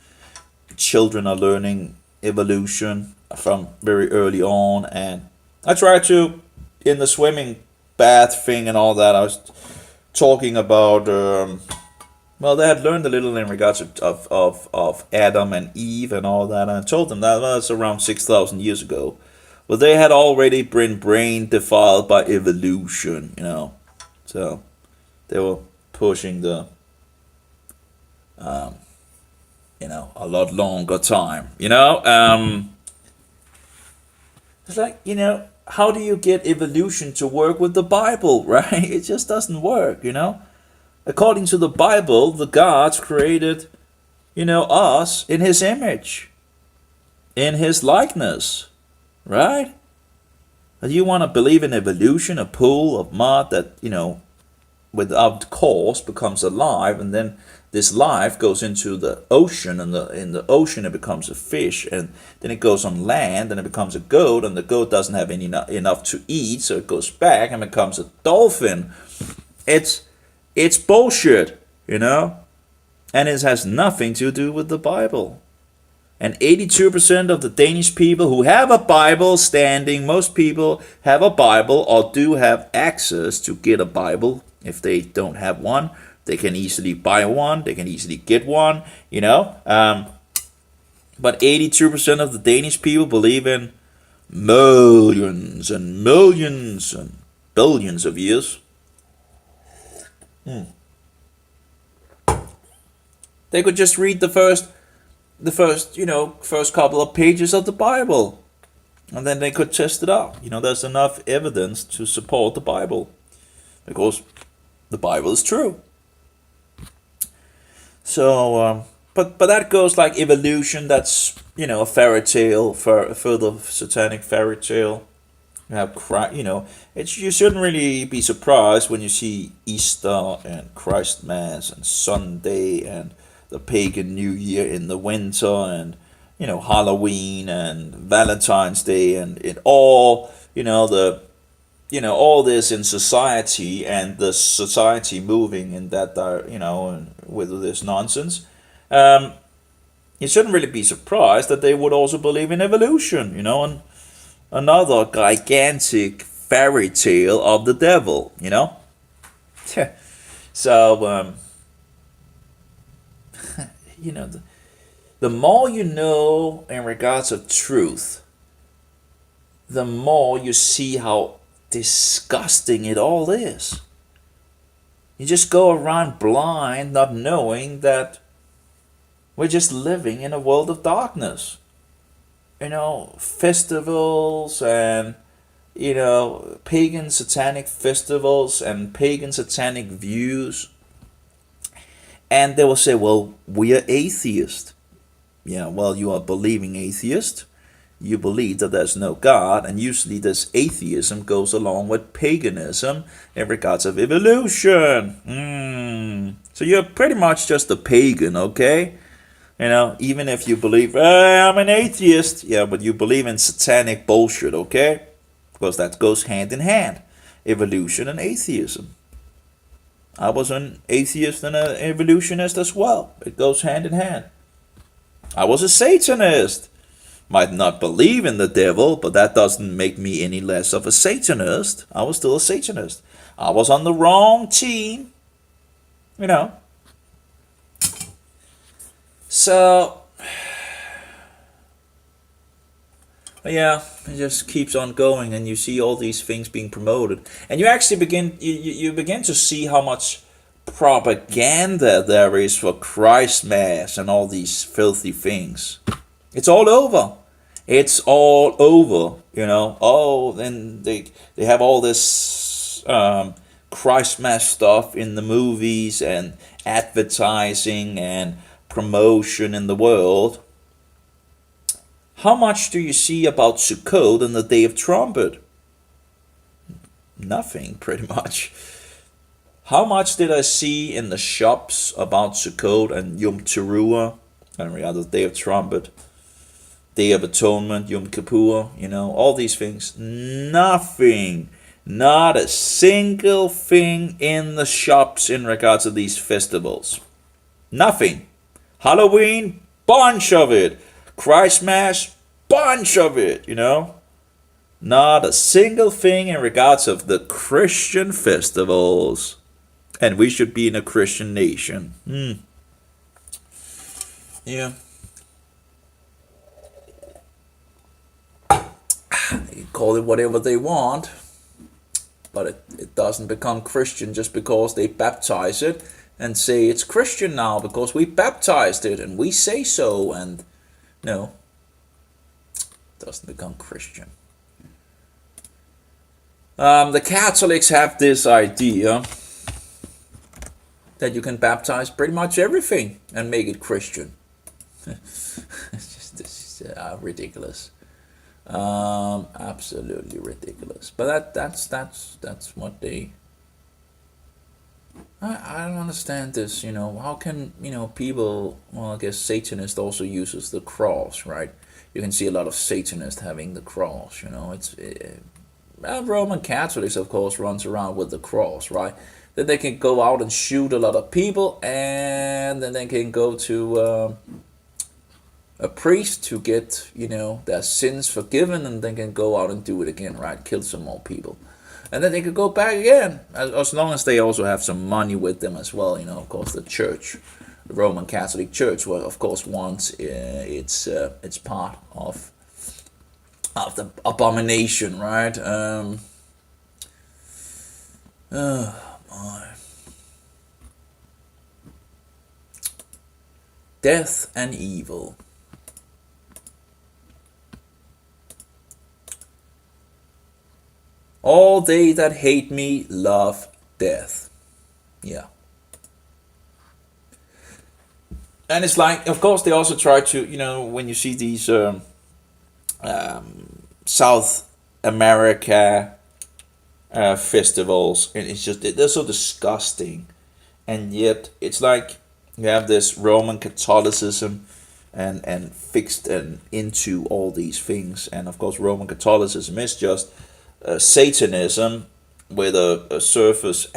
Children are learning evolution from very early on, and I try to, in the swimming bath thing and all that, I was talking about, well, they had learned a little in regards of Adam and Eve and all that, and I told them that was around 6,000 years ago. But they had already been brain defiled by evolution, So they were pushing the, a lot longer time, It's like, how do you get evolution to work with the Bible, right? It just doesn't work, According to the Bible, the gods created, us in his image, in his likeness. Right? And you want to believe in evolution, a pool of mud that, without cause becomes alive, and then this life goes into the ocean, and in the ocean it becomes a fish, and then it goes on land and it becomes a goat, and the goat doesn't have enough to eat, so it goes back and becomes a dolphin. It's bullshit, and it has nothing to do with the Bible. And 82% of the Danish people who have a Bible standing, most people have a Bible or do have access to get a Bible. If they don't have one, they can easily buy one, they can easily get one, But 82% of the Danish people believe in millions and millions and billions of years. They could just read the first couple of pages of the Bible, and then they could test it out. There's enough evidence to support the Bible, because the Bible is true. So but that goes like evolution. That's a fairy tale for the satanic fairy tale. You have it's you shouldn't really be surprised when you see Easter and Christmas and Sunday and the pagan New Year in the winter and Halloween and Valentine's Day and it all the all this in society and the society moving in that and with this nonsense. Um, you shouldn't really be surprised that they would also believe in evolution, and another gigantic fairy tale of the devil. So, the more you know in regards of truth, the more you see how disgusting it all is. You just go around blind, not knowing that we're just living in a world of darkness. Festivals and pagan satanic festivals and pagan satanic views. And they will say, well, we are atheists. Yeah, well, you are a believing atheist. You believe that there's no God, and usually this atheism goes along with paganism in regards of evolution. So you're pretty much just a pagan, okay? Even if you believe, I'm an atheist, yeah, but you believe in satanic bullshit, okay? Because that goes hand in hand, evolution and atheism. I was an atheist and an evolutionist as well. It goes hand in hand. I was a Satanist. Might not believe in the devil, but that doesn't make me any less of a Satanist. I was still a Satanist. I was on the wrong team. So, yeah, it just keeps on going, and you see all these things being promoted, and you actually begin to see how much propaganda there is for Christmas and all these filthy things. It's all over. It's all over. Oh, then they have all this Christmas stuff in the movies and advertising and promotion in the world. How much do you see about Sukkot and the Day of Trumpet? Nothing, pretty much. How much did I see in the shops about Sukkot and Yom Teruah, and the other Day of Trumpet, Day of Atonement, Yom Kippur, all these things? Nothing. Not a single thing in the shops in regards to these festivals. Nothing. Halloween, bunch of it. Christmas, bunch of it, Not a single thing in regards of the Christian festivals. And we should be in a Christian nation. Yeah. They can call it whatever they want, but it doesn't become Christian just because they baptize it and say it's Christian now because we baptized it and we say so, and no, it doesn't become Christian. The Catholics have this idea that you can baptize pretty much everything and make it Christian. It's just ridiculous. Absolutely ridiculous. But that's what they. I don't understand this. How can people? Well, I guess Satanist also uses the cross, right? You can see a lot of Satanists having the cross. Roman Catholics, of course, runs around with the cross, right? Then they can go out and shoot a lot of people, and then they can go to a priest to get their sins forgiven, and they can go out and do it again, right? Kill some more people, and then they could go back again, as long as they also have some money with them as well. Of course, the church, the Roman Catholic Church, well, of course, wants it's part of the abomination, right? Oh my. Death and evil. All they that hate me love death. Yeah. And it's like, of course, they also try to, when you see these South America festivals, and it's just they're so disgusting, and yet it's like you have this Roman Catholicism and fixed and into all these things, and of course Roman Catholicism is just Satanism with a surface,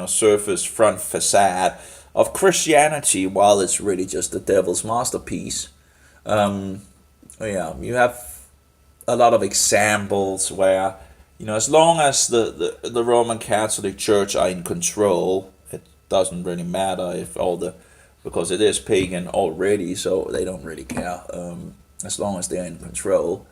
surface front facade of Christianity, while it's really just the devil's masterpiece. Yeah, you have a lot of examples where, as long as the Roman Catholic Church are in control, it doesn't really matter if because it is pagan already, so they don't really care, as long as they're in control.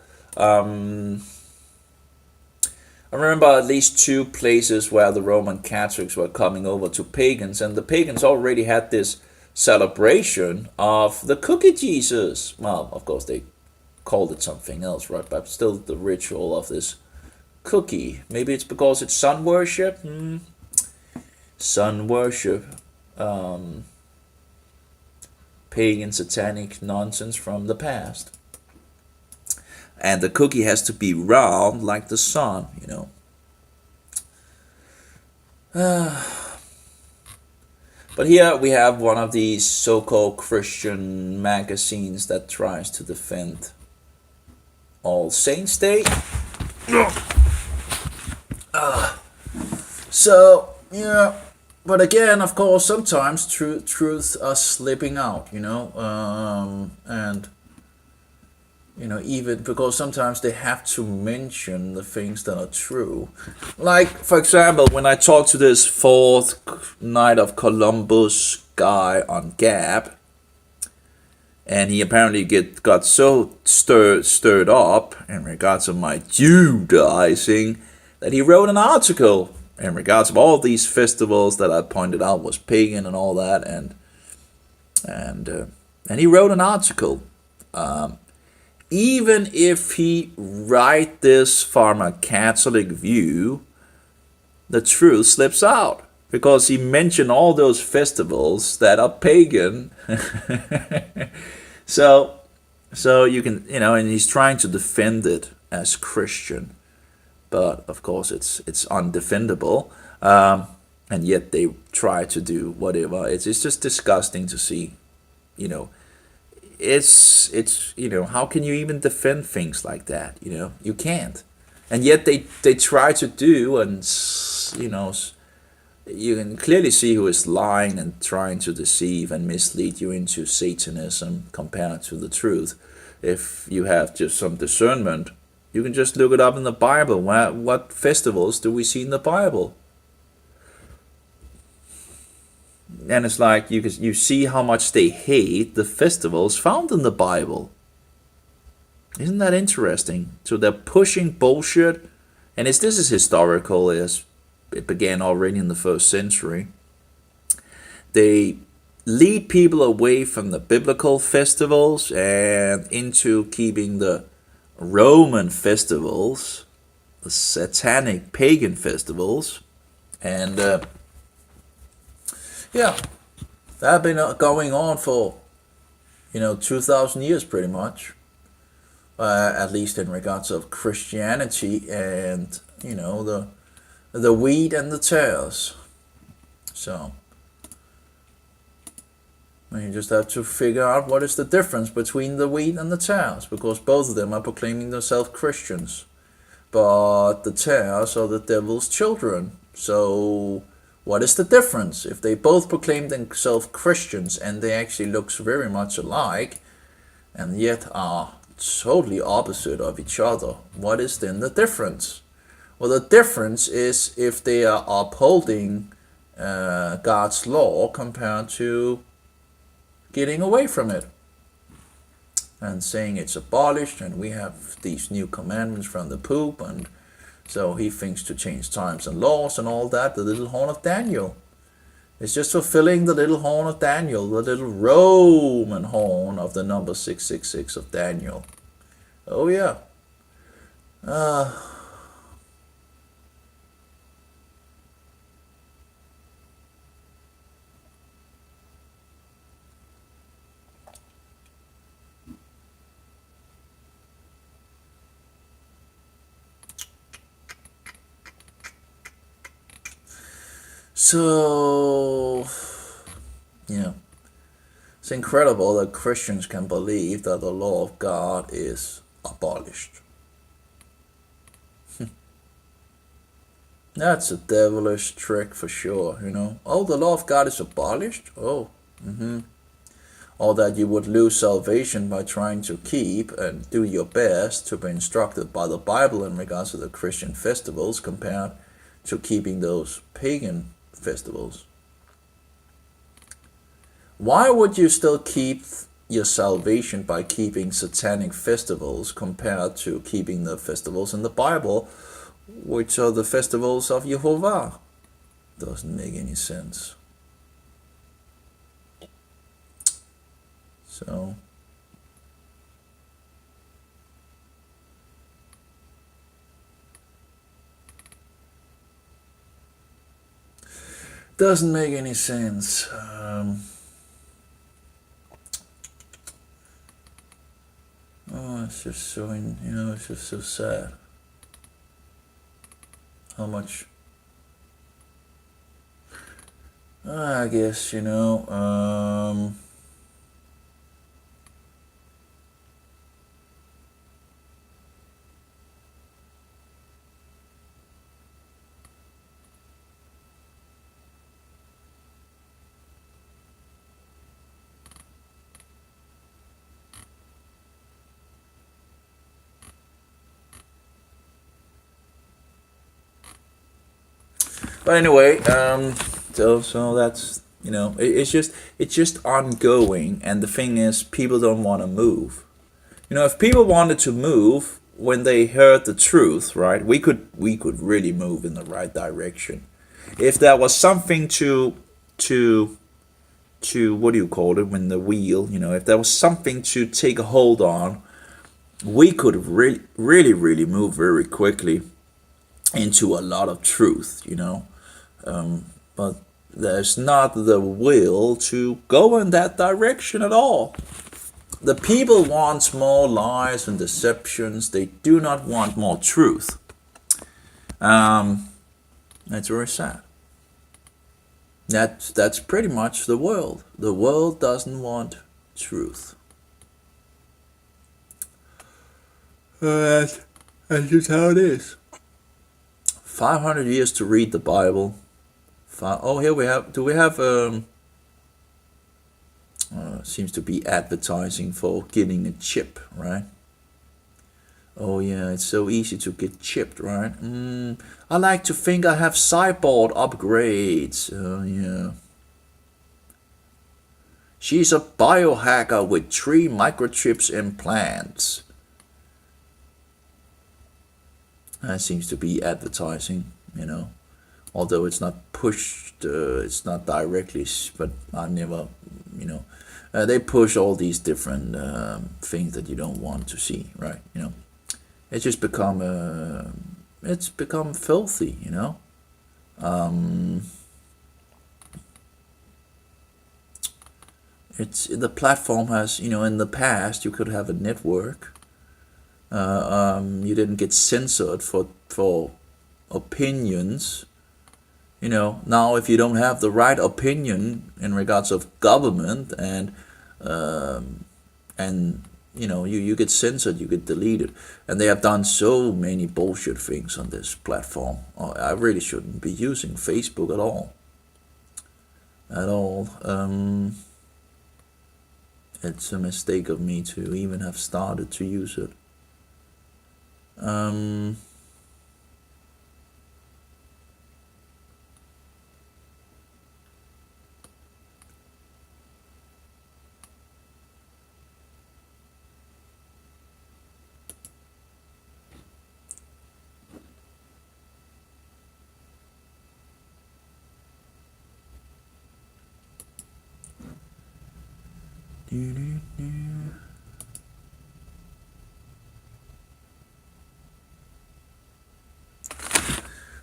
I remember at least two places where the Roman Catholics were coming over to pagans, and the pagans already had this celebration of the cookie Jesus. Well, of course, they called it something else, right? But still the ritual of this cookie. Maybe it's because it's sun worship? Sun worship. Pagan satanic nonsense from the past. And the cookie has to be round like the sun, But here we have one of these so-called Christian magazines that tries to defend All Saints Day. So, yeah. But again, of course, sometimes truths are slipping out, and even because sometimes they have to mention the things that are true. Like, for example, when I talked to this fourth Night of Columbus guy on Gab, and he apparently got so stirred up in regards of my Judaizing that he wrote an article in regards of all these festivals that I pointed out was pagan and all that, and he wrote an article. Even if he write this from a Catholic view, the truth slips out because he mentioned all those festivals that are pagan. So you can, and he's trying to defend it as Christian, but of course it's undefendable, and yet they try to do whatever. It's just disgusting to see, It's how can you even defend things like that? You can't, and yet they try to do, and you can clearly see who is lying and trying to deceive and mislead you into Satanism compared to the truth. If you have just some discernment, you can just look it up in the Bible. What festivals do we see in the Bible? And it's like you see how much they hate the festivals found in the Bible. Isn't that interesting? So they're pushing bullshit, and this is historical, as it began already in the 1st century. They lead people away from the biblical festivals and into keeping the Roman festivals, the satanic pagan festivals, and yeah, that have been going on for 2,000 years pretty much, at least in regards of Christianity and the wheat and the tares. So you just have to figure out what is the difference between the wheat and the tares, because both of them are proclaiming themselves Christians, but the tares are the devil's children. So what is the difference? If they both proclaim themselves Christians and they actually look very much alike, and yet are totally opposite of each other, what is then the difference? Well, the difference is if they are upholding God's law compared to getting away from it and saying it's abolished, and we have these new commandments from the Pope, and so he thinks to change times and laws and all that. The little horn of Daniel. It's just fulfilling the little horn of Daniel, the little Roman horn of the number 666 of Daniel. Oh yeah. So, yeah, it's incredible that Christians can believe that the law of God is abolished. That's a devilish trick for sure, you know. Oh, the law of God is abolished? Oh, or that you would lose salvation by trying to keep and do your best to be instructed by the Bible in regards to the Christian festivals compared to keeping those pagan festivals. Why would you still keep your salvation by keeping satanic festivals compared to keeping the festivals in the Bible, which are the festivals of Jehovah? Doesn't make any sense. So, doesn't make any sense. Oh, it's just so, it's just so sad. How much? I guess, but anyway, so that's it's just ongoing, and the thing is, people don't want to move. If people wanted to move when they heard the truth, right? We could really move in the right direction. If there was something to what do you call it when the wheel? If there was something to take a hold on, we could really move very quickly into a lot of truth. But there's not the will to go in that direction at all. The people want more lies and deceptions. They do not want more truth. That's very sad. That's pretty much the world. The world doesn't want truth. That's just how it is. 500 years to read the Bible. Oh, here we have. Do we have? Seems to be advertising for getting a chip, right? Oh yeah, it's so easy to get chipped, right? I like to think I have cyborg upgrades. Oh yeah. She's a biohacker with 3 microchips implants. That seems to be advertising, although it's not pushed, it's not directly, but I never, they push all these different things that you don't want to see, right? It's just become filthy, it's the platform has, in the past you could have a network. You didn't get censored for opinions. Now if you don't have the right opinion in regards of government and you get censored, you get deleted, and they have done so many bullshit things on this platform. I really shouldn't be using Facebook at all. It's a mistake of me to even have started to use it.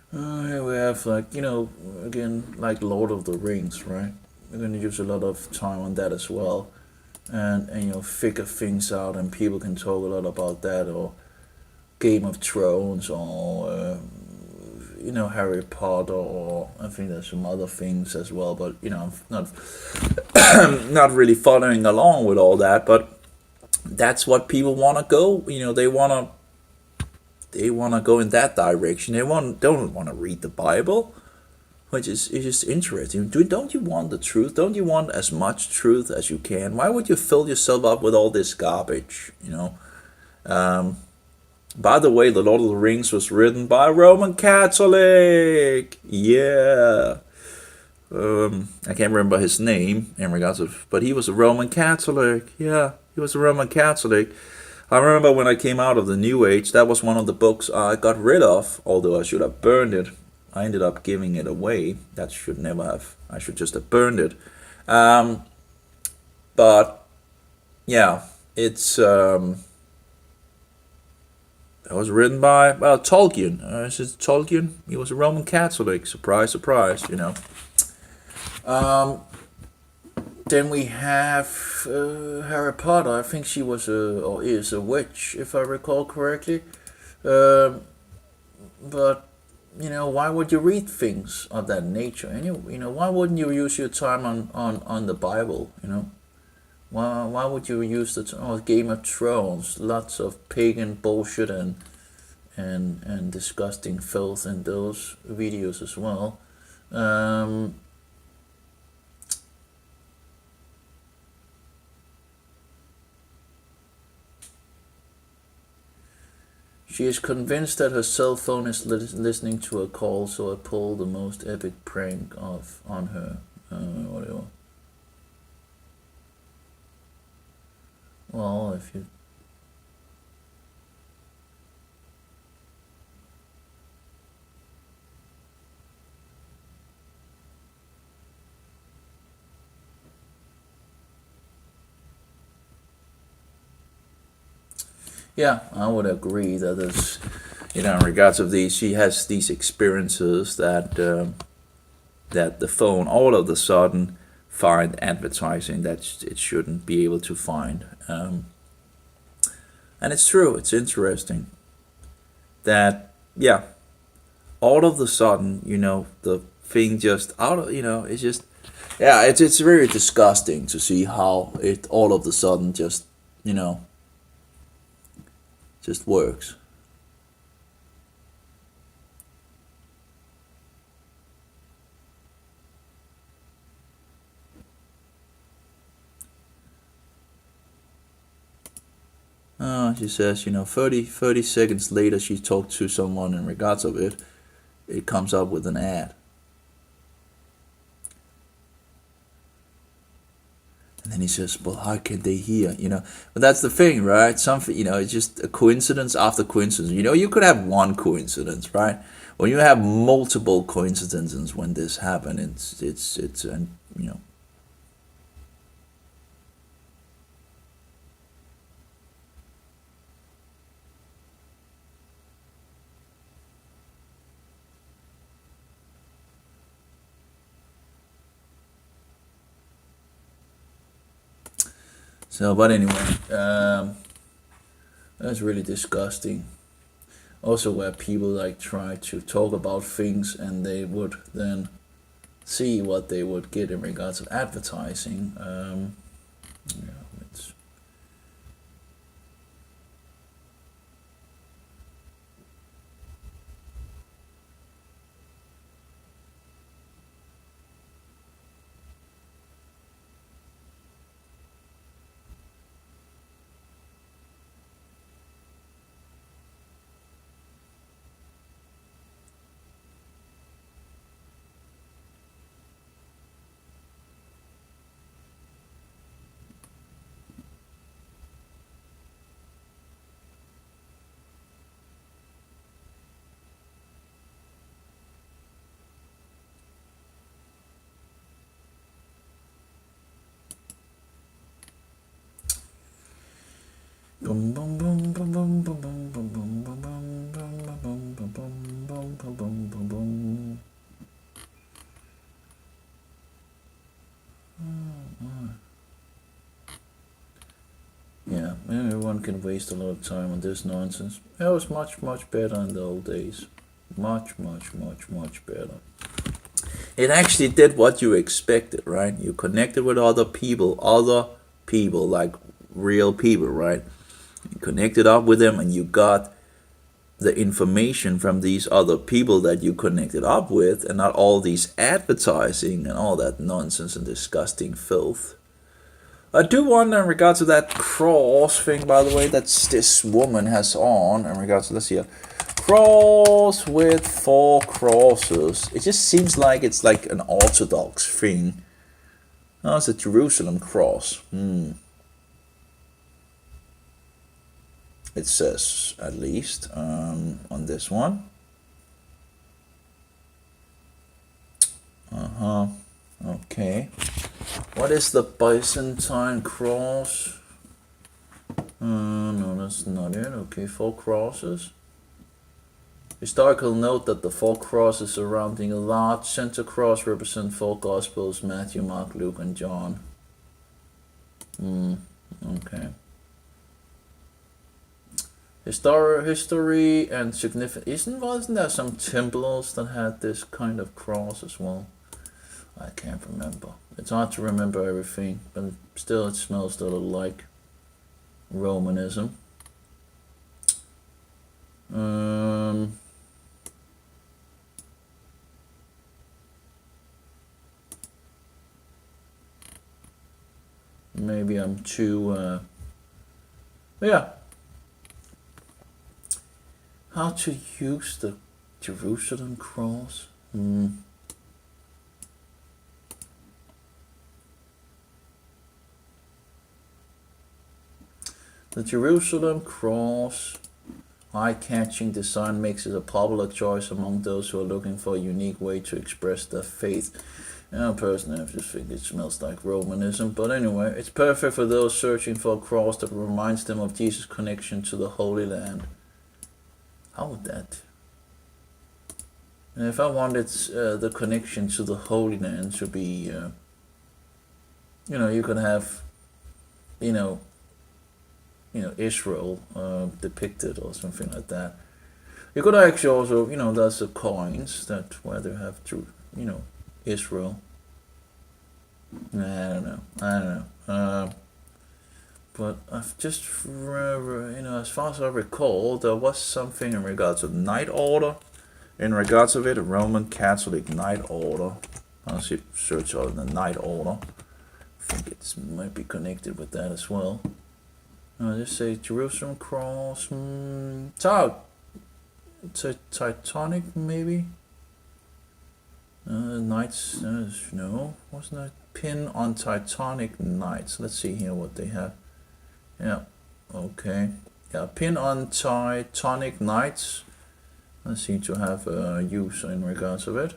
Here we have again, like Lord of the Rings, right? We're going to use a lot of time on that as well, and figure things out, and people can talk a lot about that, or Game of Thrones, or Harry Potter, or I think there's some other things as well. But I'm not not really following along with all that. But that's what people want to go. They want to go in that direction. Don't want to read the Bible, which is just interesting. Don't you want the truth? Don't you want as much truth as you can? Why would you fill yourself up with all this garbage? By the way, The Lord of the Rings was written by a Roman Catholic. Yeah. I can't remember his name in regards of, but he was a Roman Catholic. Yeah, he was a Roman Catholic. I remember when I came out of the New Age, that was one of the books I got rid of, although I should have burned it. I ended up giving it away. That should never have. I should just have burned it. But yeah, it's it was written by Tolkien. Is it Tolkien? He was a Roman Catholic. Surprise, surprise. Then we have Harry Potter. I think she was or is a witch, if I recall correctly. But why would you read things of that nature? And why wouldn't you use your time on the Bible? Why would you use the Game of Thrones? Lots of pagan bullshit and disgusting filth in those videos as well. She is convinced that her cell phone is listening to her call, so I pulled the most epic prank on her. Whatever. Well, if you... Yeah, I would agree that there's, in regards of these, she has these experiences that that the phone all of a sudden find advertising that it shouldn't be able to find. And it's true, it's interesting that, yeah, all of a sudden, the thing just out of, it's just, yeah, it's very disgusting to see how it all of a sudden just, just works. She says, 30 seconds later she talked to someone in regards of it. It comes up with an ad. And then he says, well, how can they hear? But that's the thing, right? Something, it's just a coincidence after coincidence. You could have one coincidence, right? When you have multiple coincidences when this happens, it's and So, but anyway, that's really disgusting. Also, where people try to talk about things and they would then see what they would get in regards of advertising. Yeah, it's boom boom boom boom boom boom boom boom boom boom boom boom boom boom boom boom boom boom. Yeah, everyone can waste a lot of time on this nonsense. It was much better in the old days. Much, much, much, much better. It actually did what you expected, right? You connected with other people, like real people, right? You connected up with them and you got the information from these other people that you connected up with, and not all these advertising and all that nonsense and disgusting filth. I do wonder in regards to that cross thing, by the way, that this woman has on, in regards to, let's see, cross with 4 crosses. It just seems like it's like an Orthodox thing. Oh, it's a Jerusalem cross. It says, at least, on this one. Okay. What is the Byzantine cross? No, that's not it. Okay, 4 crosses. Historical note that the 4 crosses surrounding a large center cross represent 4 Gospels: Matthew, Mark, Luke, and John. Okay. History and significance. Wasn't there some temples that had this kind of cross as well? I can't remember. It's hard to remember everything, but still it smells a little like Romanism. Maybe I'm too yeah. How to use the Jerusalem cross? The Jerusalem cross eye-catching design makes it a popular choice among those who are looking for a unique way to express their faith. Personally, I just think it smells like Romanism, but anyway, it's perfect for those searching for a cross that reminds them of Jesus' connection to the Holy Land. How would that? And if I wanted the connection to the Holy Land to be, you could have, Israel depicted or something like that. You could actually also, there's the coins that where they have to, Israel. I don't know. But I've just, as far as I recall, there was something in regards to Night Order. In regards of it, a Roman Catholic Night Order. I'll search on the Night Order. I think it might be connected with that as well. I'll just say Jerusalem Cross. Titanic, maybe? Knights, no. Wasn't that pin on Titanic Knights? Let's see here what they have. Yeah, okay. Yeah, pin on Titanic Knights. I seem to have use in regards of it.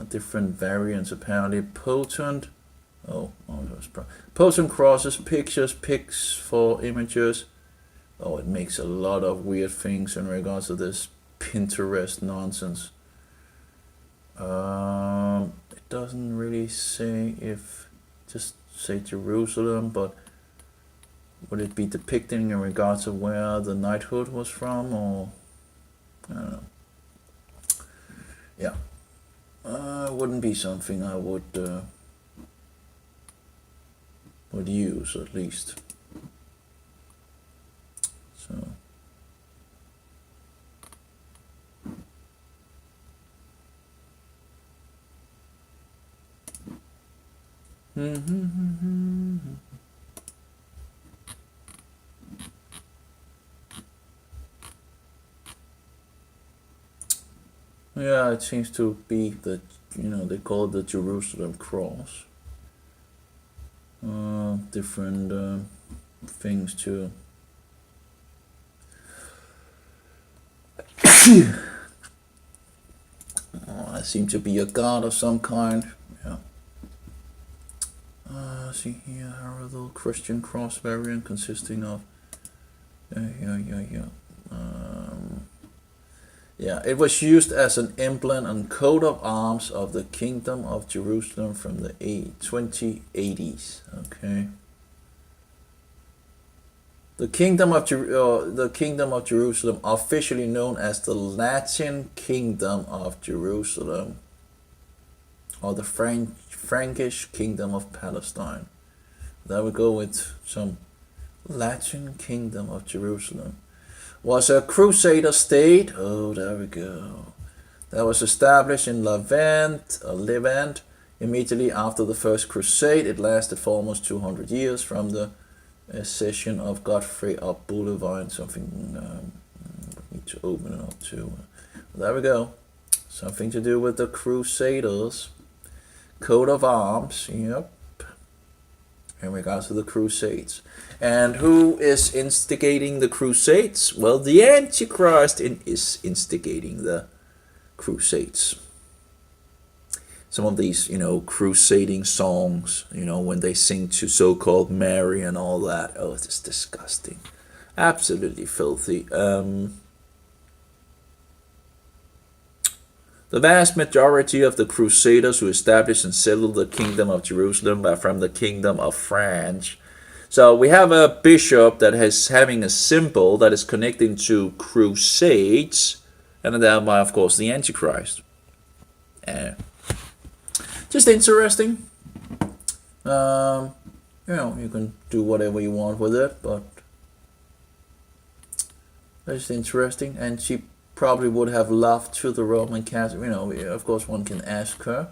Different variants apparently. Potent. Potent crosses, pictures, pics for images. Oh, it makes a lot of weird things in regards to this Pinterest nonsense. It doesn't really say if, just say Jerusalem, but would it be depicting in regards to where the knighthood was from, or I don't know. Yeah, wouldn't be something I would use, at least. So. Yeah, it seems to be that, they call it the Jerusalem cross. Different things too. I seem to be a god of some kind. Yeah. See here, heraldal Christian cross variant consisting of. Yeah, it was used as an emblem and coat of arms of the Kingdom of Jerusalem from the 2080s. Okay. The kingdom of Jerusalem, officially known as the Latin Kingdom of Jerusalem, or the Frankish Kingdom of Palestine. There we go with some Latin Kingdom of Jerusalem. Was a Crusader state. Oh, there we go. That was established in Levant immediately after the First Crusade. It lasted for almost 200 years from the accession of Godfrey of Bouillon and something. Need to open it up too. There we go. Something to do with the Crusaders. Coat of arms. Yep. In regards to the Crusades. And who is instigating the Crusades? Well, the Antichrist is instigating the Crusades. Some of these, crusading songs, when they sing to so-called Mary and all that. Oh, it is disgusting. Absolutely filthy. The vast majority of the Crusaders who established and settled the Kingdom of Jerusalem are from the Kingdom of France. So we have a bishop that is having a symbol that is connecting to Crusades, and thereby, of course, the Antichrist. Just interesting. You can do whatever you want with it, but that's interesting. And she probably would have loved to the Roman Catholic. Of course, one can ask her.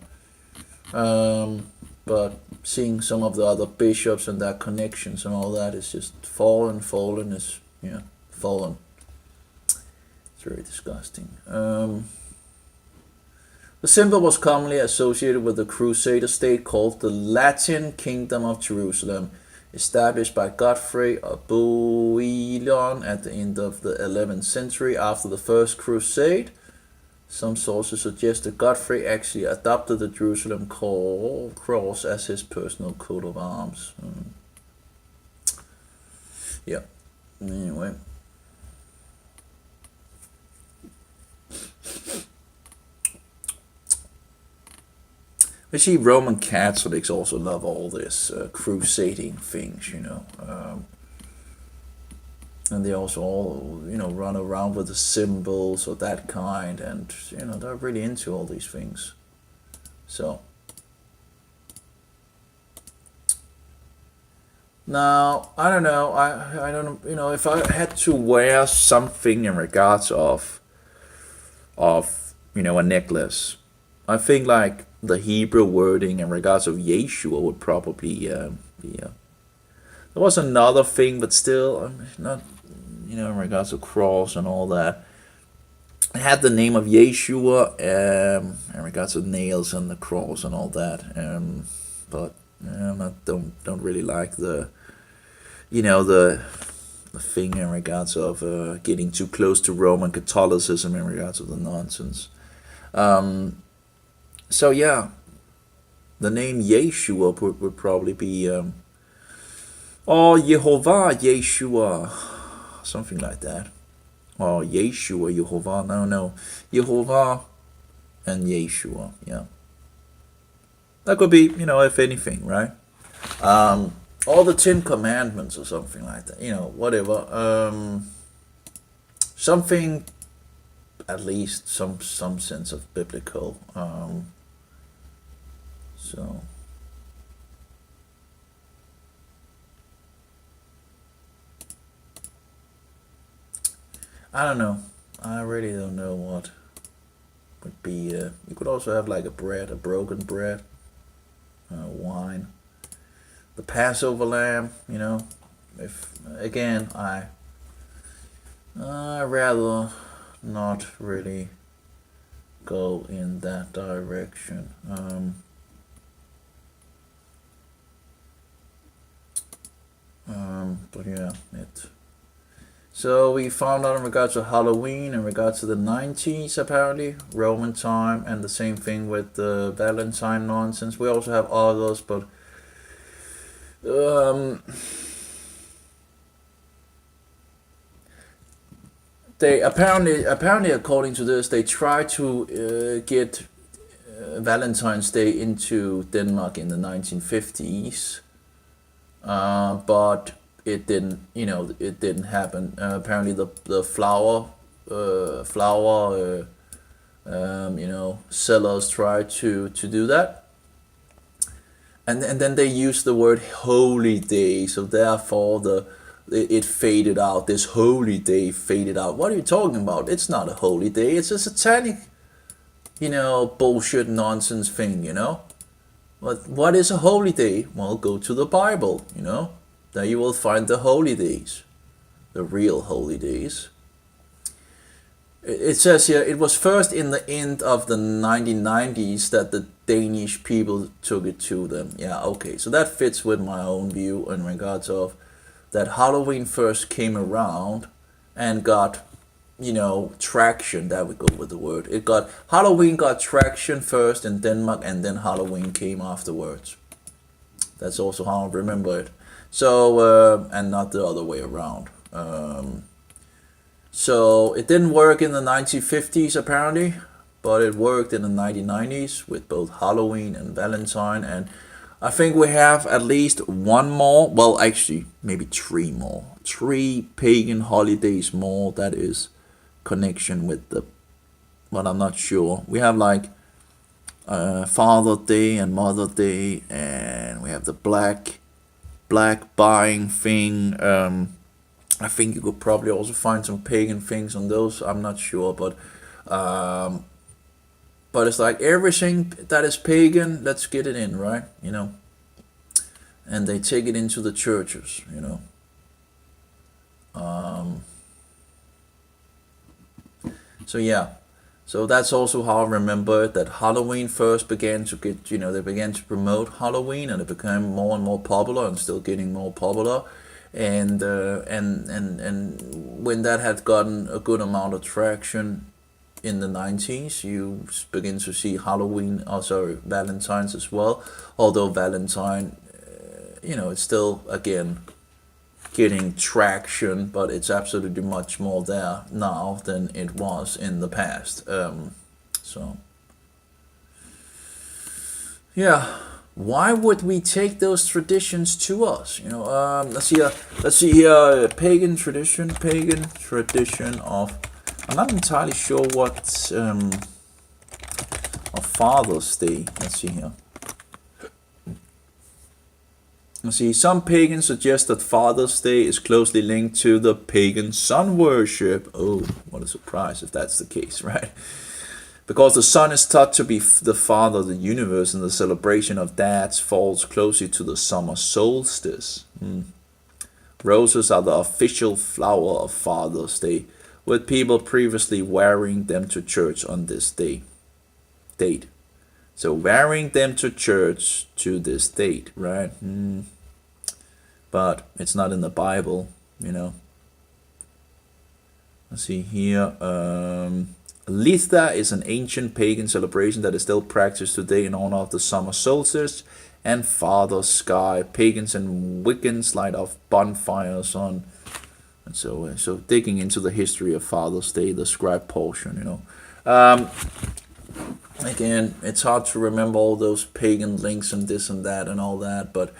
But seeing some of the other bishops and their connections and all that is just fallen is fallen. It's very disgusting. The symbol was commonly associated with the Crusader state called the Latin Kingdom of Jerusalem, established by Godfrey of Bouillon at the end of the 11th century after the First Crusade. Some sources suggest that Godfrey actually adopted the Jerusalem cross as his personal coat of arms. Yeah. Anyway. You see, Roman Catholics also love all this crusading things, and they also all, run around with the symbols of that kind, and, they're really into all these things. So, now, I don't know, I don't know, if I had to wear something in regards of a necklace, I think, like, the Hebrew wording in regards of Yeshua would probably be, there was another thing, but still, not, in regards to cross and all that. It had the name of Yeshua, in regards to nails and the cross and all that. But I don't really like the, the thing in regards of getting too close to Roman Catholicism in regards of the nonsense. So yeah, the name Yeshua would probably be, Yehovah Yeshua, something like that. Or Yeshua, Yehovah, no, Yehovah and Yeshua, yeah. That could be, if anything, right? Or the 10 Commandments or something like that, whatever. Something, at least some sense of biblical, so. I don't know. I really don't know what would be. You could also have like a broken bread, wine, the Passover lamb. If again, I rather not really go in that direction. But yeah, it. So we found out in regards to Halloween, in regards to the 90s apparently, Roman time, and the same thing with the Valentine nonsense. We also have others, but they apparently according to this, they try to get Valentine's Day into Denmark in the 1950s, but it didn't, it didn't happen. Apparently, the flower sellers tried to do that, and then they used the word holy day, so therefore it faded out. This holy day faded out. What are you talking about? It's not a holy day. It's a satanic, bullshit nonsense thing. What is a holy day? Well, go to the Bible. There you will find the holy days, the real holy days. It says here, it was first in the end of the 1990s that the Danish people took it to them. Yeah, okay, so that fits with my own view in regards of that Halloween first came around and got, traction. That would go with the word. Halloween got traction first in Denmark, and then Halloween came afterwards. That's also how I remember it. So, and not the other way around. So it didn't work in the 1950s apparently, but it worked in the 1990s with both Halloween and Valentine. And I think we have at least one more, well, actually, maybe three more. 3 pagan holidays more that is connection with but I'm not sure. We have like Father Day and Mother Day, and we have the black buying thing. I think you could probably also find some pagan things on those. I'm not sure, but it's like everything that is pagan, let's get it in, right? And they take it into the churches, So yeah, so that's also how I remember that Halloween first began to get, they began to promote Halloween, and it became more and more popular, and still getting more popular. And when that had gotten a good amount of traction in the 90s, you begin to see Valentine's as well. Although Valentine, it's still, again, getting traction, but it's absolutely much more there now than it was in the past. So, yeah. Why would we take those traditions to us? Let's see here. Pagan tradition of. I'm not entirely sure what of Father's Day. Let's see here. Let's see. Some pagans suggest that Father's Day is closely linked to the pagan sun worship. Oh, what a surprise if that's the case, right? Because the sun is thought to be the father of the universe, and the celebration of that falls closely to the summer solstice. Roses are the official flower of Father's Day, with people previously wearing them to church on this date. So wearing them to church to this date, right? But it's not in the Bible, Let's see here. Litha is an ancient pagan celebration that is still practiced today in honor of the summer solstice and Father Sky. Pagans and Wiccans light off bonfires on, and so digging into the history of Father's Day, the scribe portion, Again, it's hard to remember all those pagan links and this and that and all that, but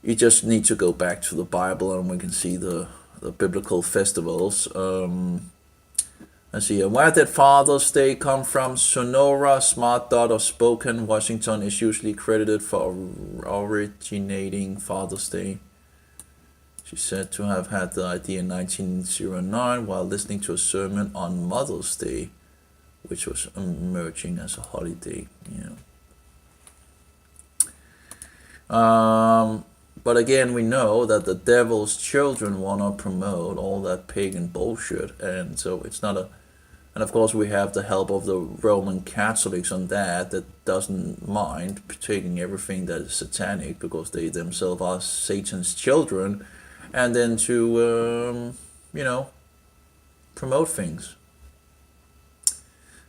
you just need to go back to the Bible and we can see the biblical festivals. Let's see, where did Father's Day come from? Sonora, Smart Dot of Spokane, Washington is usually credited for originating Father's Day. She's said to have had the idea in 1909 while listening to a sermon on Mother's Day, which was emerging as a holiday. But again, we know that the devil's children want to promote all that pagan bullshit, and so it's not a. And of course, we have the help of the Roman Catholics on that doesn't mind taking everything that is satanic because they themselves are Satan's children, and then to promote things.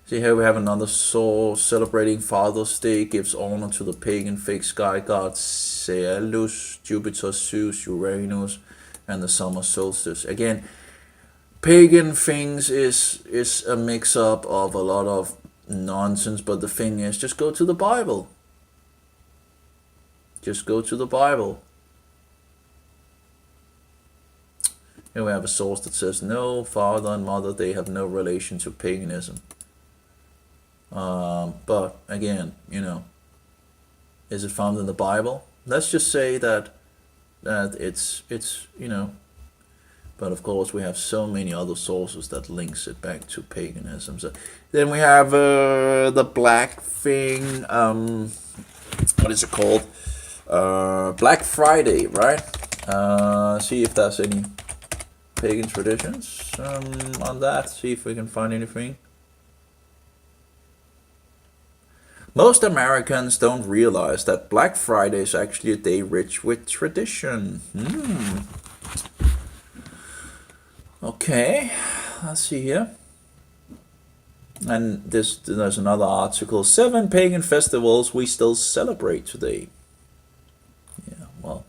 See, here we have another source celebrating Father's Day gives honor to the pagan fake sky gods Cealus, Jupiter, Zeus, Uranus, and the summer solstice. Again, pagan things is a mix-up of a lot of nonsense, but the thing is, just go to the Bible. Just go to the Bible. Here we have a source that says, no, father and mother, they have no relation to paganism. But again, is it found in the Bible? Let's just say that it's but of course we have so many other sources that links it back to paganism. So then we have the black thing. What is it called? Black Friday, right? See if there's any pagan traditions on that. See if we can find anything. Most Americans don't realize that Black Friday is actually a day rich with tradition. Okay, let's see here. And there's another article. 7 pagan festivals we still celebrate today. Yeah, well.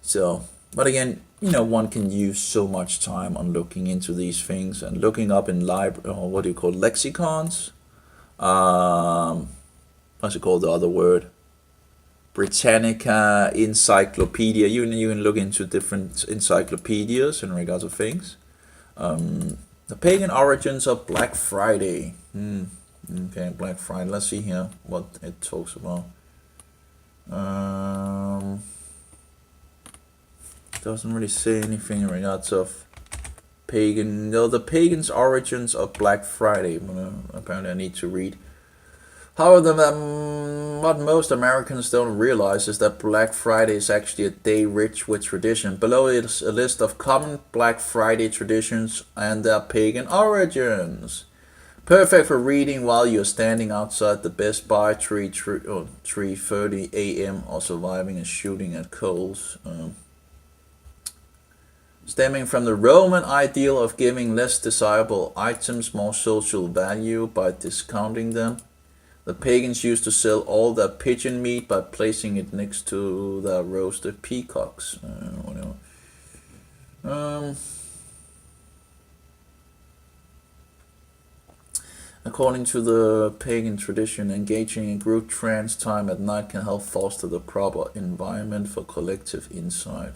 So, but again, one can use so much time on looking into these things and looking up in what do you call lexicons? What's it called, the other word? Britannica Encyclopedia. You can look into different encyclopedias in regards to things. The pagan origins of Black Friday. Okay, Black Friday. Let's see here what it talks about. Doesn't really say anything in regards of pagan. No, the pagan's origins of Black Friday. Apparently I need to read. However, what most Americans don't realize is that Black Friday is actually a day rich with tradition. Below it is a list of common Black Friday traditions and their pagan origins. Perfect for reading while you're standing outside the Best Buy 3:30 a.m. or surviving a shooting at Kohl's. Stemming from the Roman ideal of giving less desirable items more social value by discounting them, the pagans used to sell all their pigeon meat by placing it next to their roasted peacocks. According to the pagan tradition, engaging in group trance time at night can help foster the proper environment for collective insight.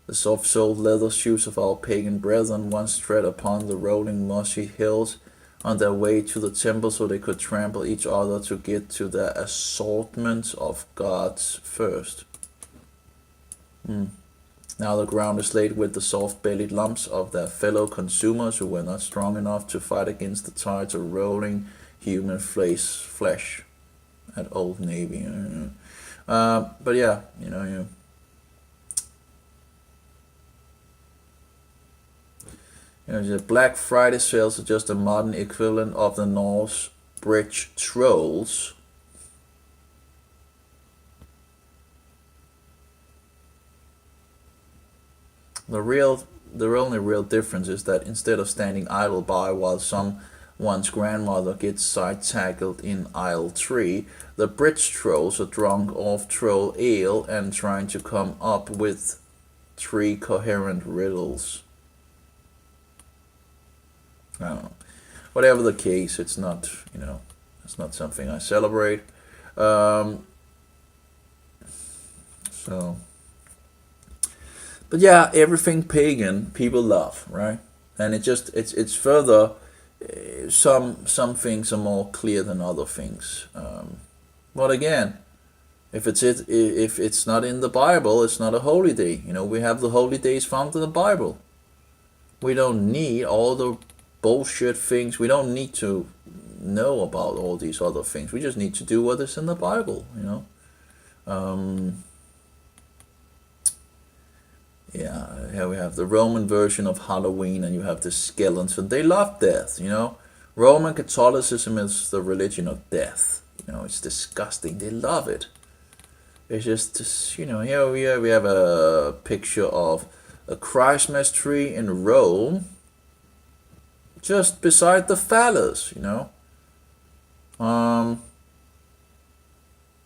The soft-soled leather shoes of our pagan brethren once tread upon the rolling mossy hills on their way to the temple so they could trample each other to get to their assortment of gods first. Now the ground is laid with the soft-bellied lumps of their fellow consumers who were not strong enough to fight against the tides of rolling human flesh at Old Navy. But yeah, the Black Friday sales are just a modern equivalent of the Norse bridge trolls. The only real difference is that instead of standing idle by while someone's grandmother gets side-tackled in aisle 3, the bridge trolls are drunk off troll ale and trying to come up with 3 coherent riddles. I don't know. Whatever the case, it's not, it's not something I celebrate. But yeah, everything pagan people love, right? And it's further. Some things are more clear than other things. But again, if it's not in the Bible, it's not a holy day. We have the holy days found in the Bible. We don't need all the bullshit things. We don't need to know about all these other things. We just need to do what is in the Bible, Yeah, here we have the Roman version of Halloween, and you have the skeleton. They love death, Roman Catholicism is the religion of death. It's disgusting. They love it. It's just here we have a picture of a Christmas tree in Rome, just beside the phallus,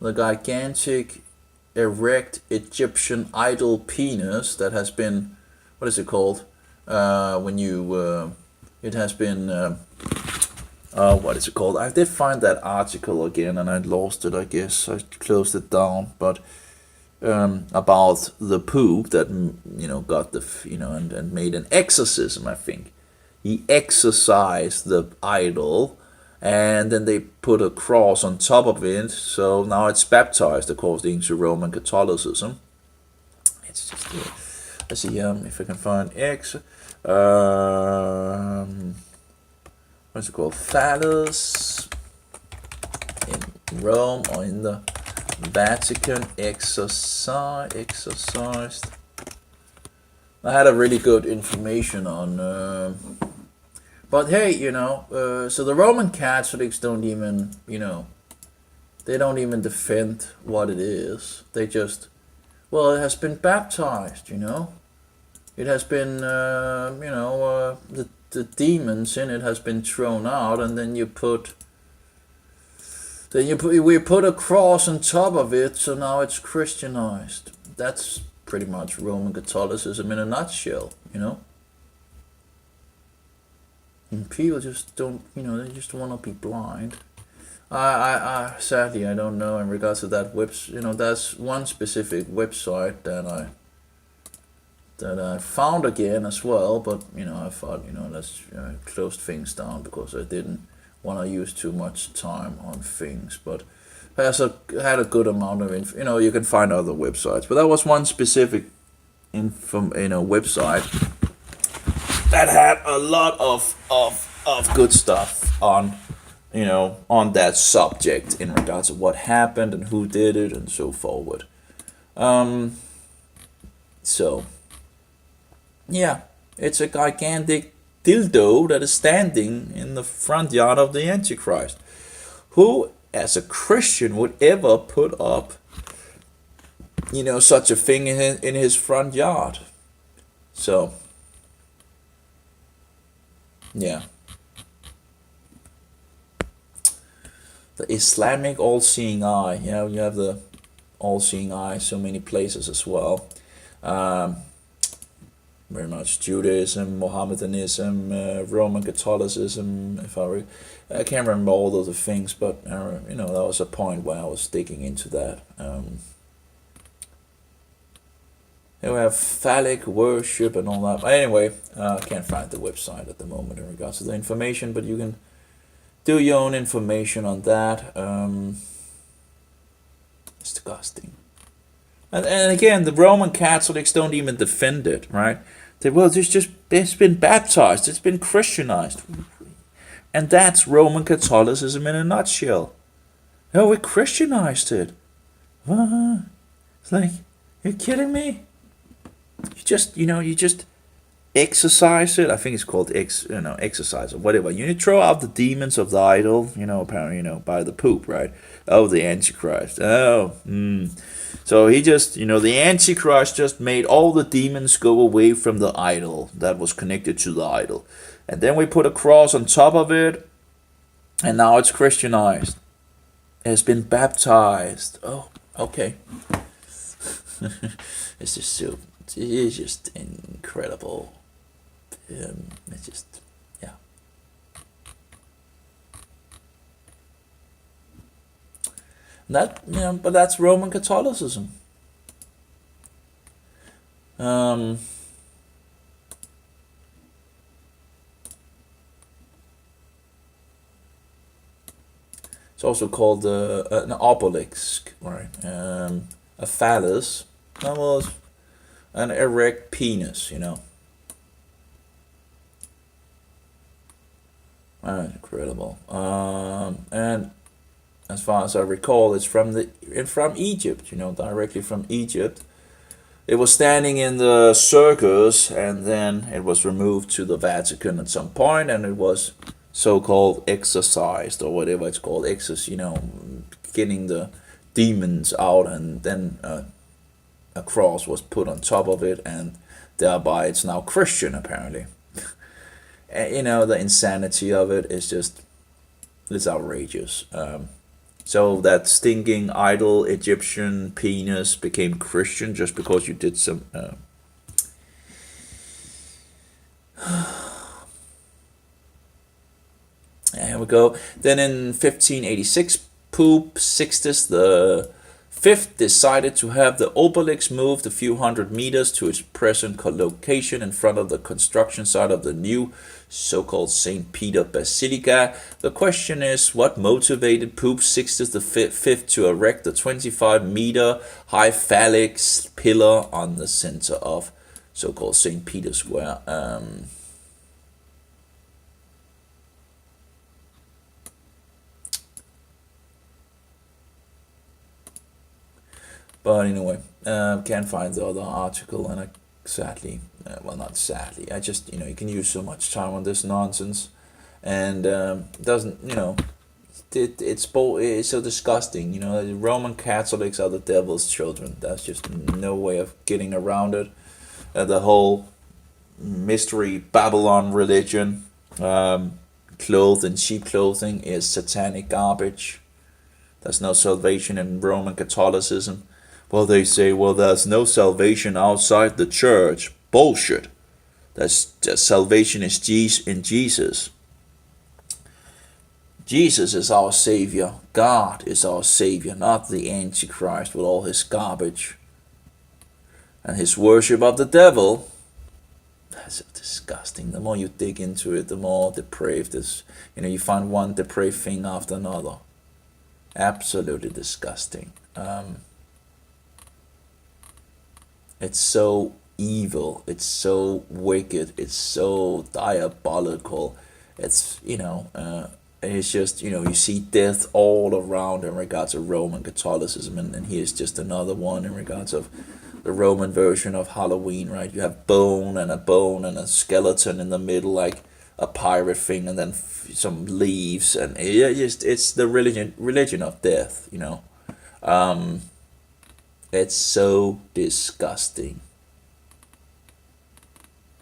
the gigantic erect Egyptian idol penis that has been, what is it called? It has been what is it called? I did find that article again, and I lost it. I guess I closed it down, but about the Pope that got the and made an exorcism. I think he exorcised the idol, and then they put a cross on top of it. So now it's baptized according to Roman Catholicism. It's just let's see if I can find what's it called? Phallus in Rome or in the Vatican exercised. I had a really good information on, but hey, so the Roman Catholics don't even, they don't even defend what it is. They just, well, it has been baptized, It has been, the demons in it has been thrown out, and then we put a cross on top of it, so now it's Christianized. That's pretty much Roman Catholicism in a nutshell, And people just don't, they just want to be blind. I sadly I don't know in regards to that that's one specific website that I found again as well, but I thought let's close things down because I didn't want to use too much time on things, but had a good amount of you can find other websites, but that was one specific website that had a lot of good stuff on on that subject in regards to what happened and who did it and so forward. So yeah, it's a gigantic dildo that is standing in the front yard of the Antichrist. Who, as a Christian, would ever put up, such a thing in his front yard? So, yeah. The Islamic all-seeing eye. You have the all-seeing eye so many places as well. Very much Judaism, Mohammedanism, Roman Catholicism. I can't remember all of the things, but that was a point where I was digging into that. We have phallic worship and all that. But anyway, I can't find the website at the moment in regards to the information, but you can do your own information on that. It's disgusting. And again, the Roman Catholics don't even defend it, right? It's been baptized, it's been Christianized. And that's Roman Catholicism in a nutshell. Oh, we Christianized it. It's like, you're kidding me? You just exorcise it. I think it's called exercise or whatever. You throw out the demons of the idol, apparently, by the Pope, right? Oh, the Antichrist. So he just, the Antichrist just made all the demons go away from the idol that was connected to the idol. And then we put a cross on top of it, and now it's Christianized. It has been baptized. Oh, okay. It's just incredible. It's just, yeah. But that's Roman Catholicism. It's also called an obelisk, right? A phallus. That was an erect penis, Incredible. And as far as I recall, it's from Egypt, directly from Egypt. It was standing in the circus, and then it was removed to the Vatican at some point, and it was so-called exorcised, or whatever it's called, getting the demons out, and then a cross was put on top of it, and thereby it's now Christian, apparently. And, the insanity of it is it's outrageous. So that stinking idol Egyptian penis became Christian just because you did some. And we we go. Then in 1586, Pope Sixtus the Fifth decided to have the obelisk moved a few hundred meters to its present location in front of the construction site of the new so-called St. Peter Basilica. The question is, what motivated Pope Sixtus V to erect the 25-meter high phallic pillar on the center of so-called St. Peter Square? But anyway, can't find the other article, and I sadly, well, not sadly, I just, you can use so much time on this nonsense, and doesn't, it's so disgusting. The Roman Catholics are the devil's children. That's just no way of getting around it. The whole mystery Babylon religion, clothed in cheap clothing, is satanic garbage. There's no salvation in Roman Catholicism. Well, they say, well, there's no salvation outside the church. Bullshit. Salvation is in Jesus. Jesus is our Savior. God is our Savior, not the Antichrist with all his garbage. And his worship of the devil, that's so disgusting. The more you dig into it, the more depraved this. You find one depraved thing after another. Absolutely disgusting. It's so evil, it's so wicked, it's so diabolical. It's, it's just, you see death all around in regards to Roman Catholicism, and here's just another one in regards of the Roman version of Halloween, right? You have bone and a skeleton in the middle, like a pirate thing, and then some leaves, and it's the religion of death, It's so disgusting.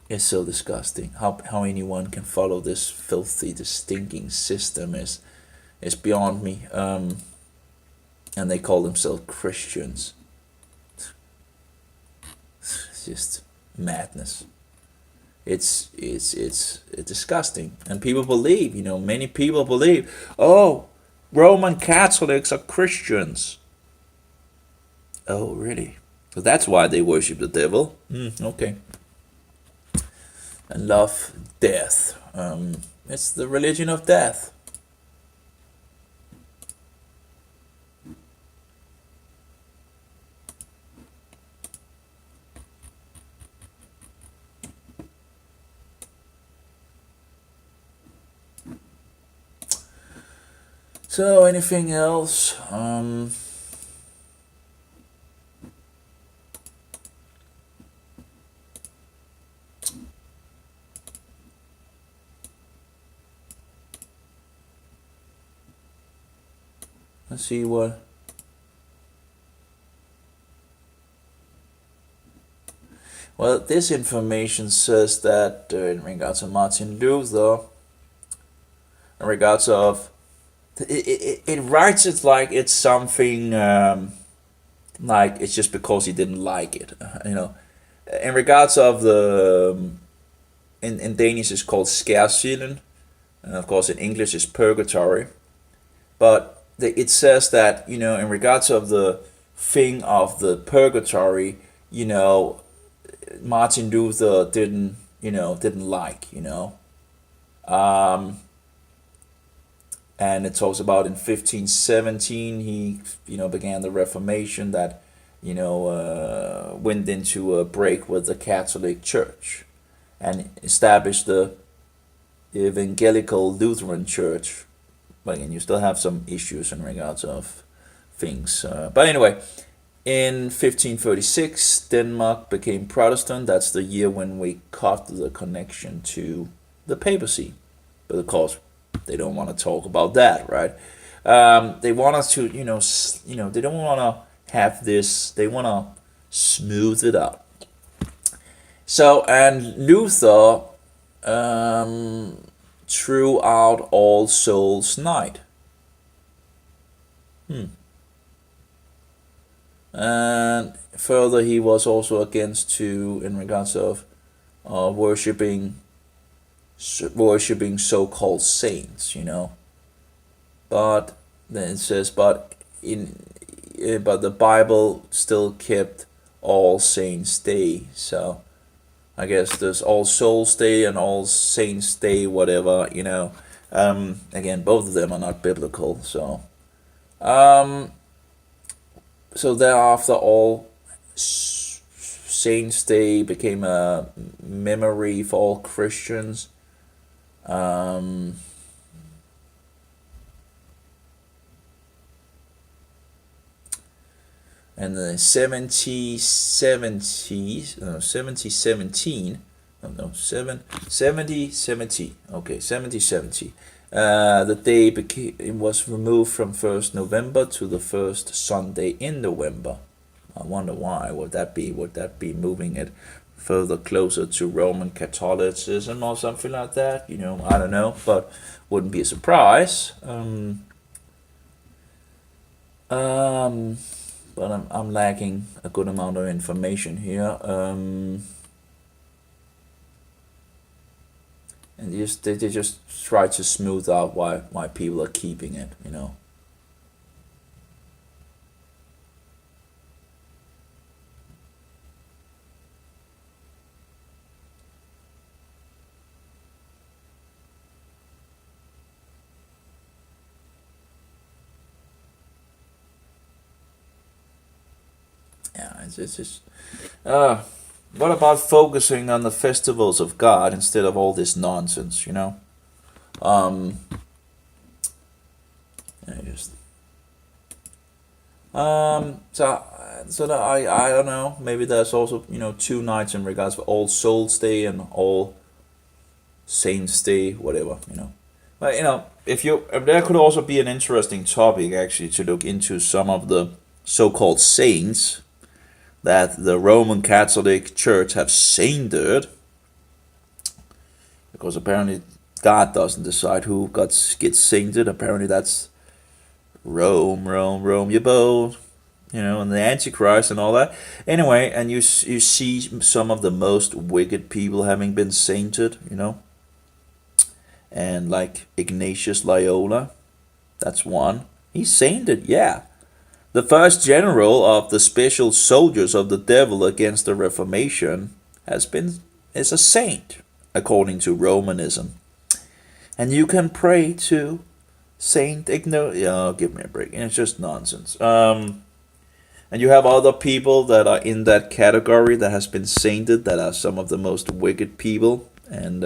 It's so disgusting. How anyone can follow this filthy, this stinking system is beyond me. And they call themselves Christians. It's just madness. It's disgusting. And people believe, many people believe, oh, Roman Catholics are Christians. Oh, really? So that's why they worship the devil. Okay. And love death. It's the religion of death. So, anything else? Let's see what. Well, this information says that in regards to Martin Luther, in regards of, it writes it like it's something like it's just because he didn't like it, In regards of the, in Danish it's called skærsilden, and of course in English it's purgatory, but it says that, in regards of the thing of the purgatory, Martin Luther didn't like, and it talks about in 1517 he, began the Reformation that, went into a break with the Catholic Church and established the Evangelical Lutheran Church. But again, you still have some issues in regards of things. But anyway, in 1536, Denmark became Protestant. That's the year when we cut the connection to the papacy. But of course, they don't want to talk about that, right? They want us to, they don't want to have this. They want to smooth it out. So, and Luther threw out All Souls Night. And further, he was also against in regards of worshipping so-called saints, but then it says, but the Bible still kept All Saints Day. So I guess there's All Souls Day and All Saints Day, whatever, you know. Again, both of them are not biblical. Um, so thereafter, All Saints Day became a memory for all Christians. Um, and the 7017, oh no, 7070, okay, 7070. The day became, it was removed from 1st November to the first Sunday in November. I wonder why. Would that be? Would that be moving it further closer to Roman Catholicism or something like that? You know, I don't know, but wouldn't be a surprise. Um, but I'm lacking a good amount of information here. And they just try to smooth out why people are keeping it. You know. Yeah, it's just. Uh, what about focusing on the festivals of God instead of all this nonsense? You know. Um, I just so that I don't know. Maybe there's also, you know, two nights in regards for All Souls Day and All Saints Day, whatever, you know. But you know, if there could also be an interesting topic actually to look into some of the so-called saints that the Roman Catholic Church have sainted, because apparently God doesn't decide who gets sainted. Apparently that's Rome, Rome, Rome, you both, you know, and the Antichrist and all that. Anyway, and you see some of the most wicked people having been sainted, you know, and like Ignatius Loyola, that's one. He's sainted, yeah. The first general of the special soldiers of the devil against the Reformation is a saint, according to Romanism. And you can pray to Saint Ignatius. Oh, give me a break. It's just nonsense. And you have other people that are in that category that has been sainted, that are some of the most wicked people, and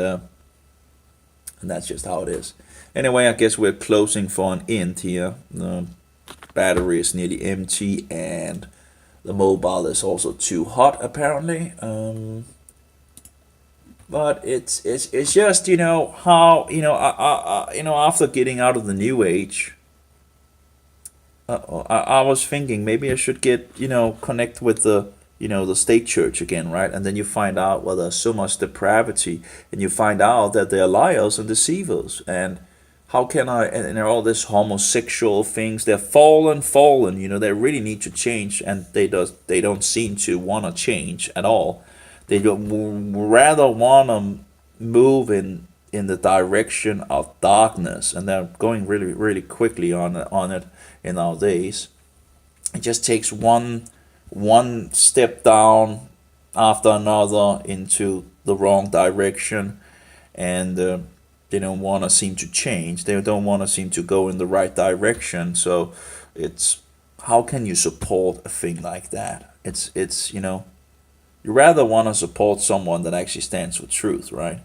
that's just how it is. Anyway, I guess we're closing for an end here. The battery is nearly empty, and the mobile is also too hot apparently. But it's just, you know, how, you know, after getting out of the new age, I was thinking maybe I should get, you know, connect with the, you know, the state church again, right? And then you find out, well, there's so much depravity, and you find out that they're liars and deceivers, and how can I, and they're all this homosexual things, they're fallen, you know, they really need to change, and they don't seem to want to change at all. They don't, rather want to move in the direction of darkness, and they're going really quickly on it in our days. It just takes one step down after another into the wrong direction, and they don't want to seem to change. They don't want to seem to go in the right direction. So it's, how can you support a thing like that? It's you know, you rather want to support someone that actually stands for truth, right?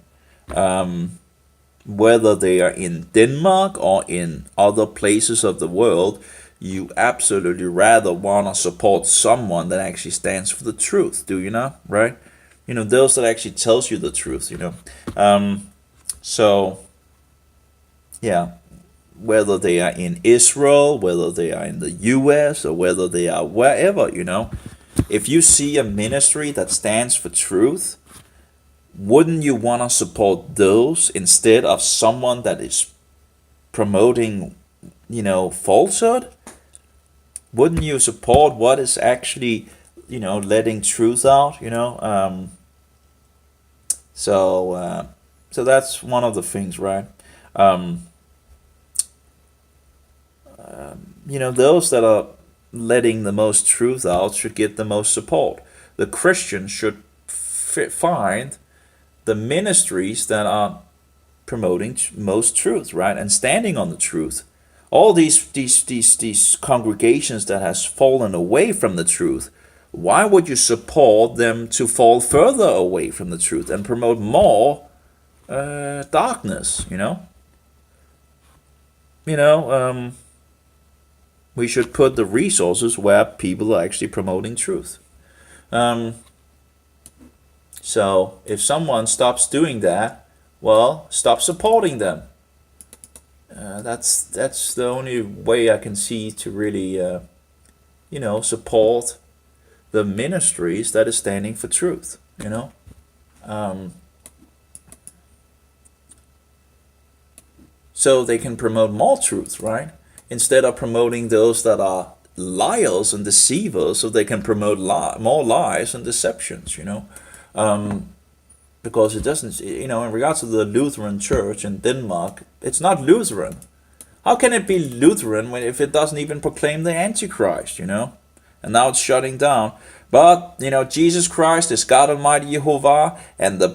Whether they are in Denmark or in other places of the world, you absolutely rather want to support someone that actually stands for the truth, do you not? Right? You know, those that actually tells you the truth, you know. So, yeah, whether they are in Israel, whether they are in the US, or whether they are wherever, you know, if you see a ministry that stands for truth, wouldn't you want to support those instead of someone that is promoting, you know, falsehood? Wouldn't you support what is actually, you know, letting truth out, you know? So that's one of the things, right? Um, those that are letting the most truth out should get the most support. The Christians should find the ministries that are promoting most truth, right, and standing on the truth. All these congregations that has fallen away from the truth, why would you support them to fall further away from the truth and promote more darkness? We should put the resources where people are actually promoting truth. So if someone stops doing that, well, stop supporting them. That's the only way I can see to really, support the ministries that is standing for truth. So they can promote more truth, right? Instead of promoting those that are liars and deceivers, so they can promote more lies and deceptions. Because it doesn't, in regards to the Lutheran Church in Denmark, it's not Lutheran. How can it be Lutheran if it doesn't even proclaim the Antichrist, And now it's shutting down. But, Jesus Christ is God Almighty Jehovah, and the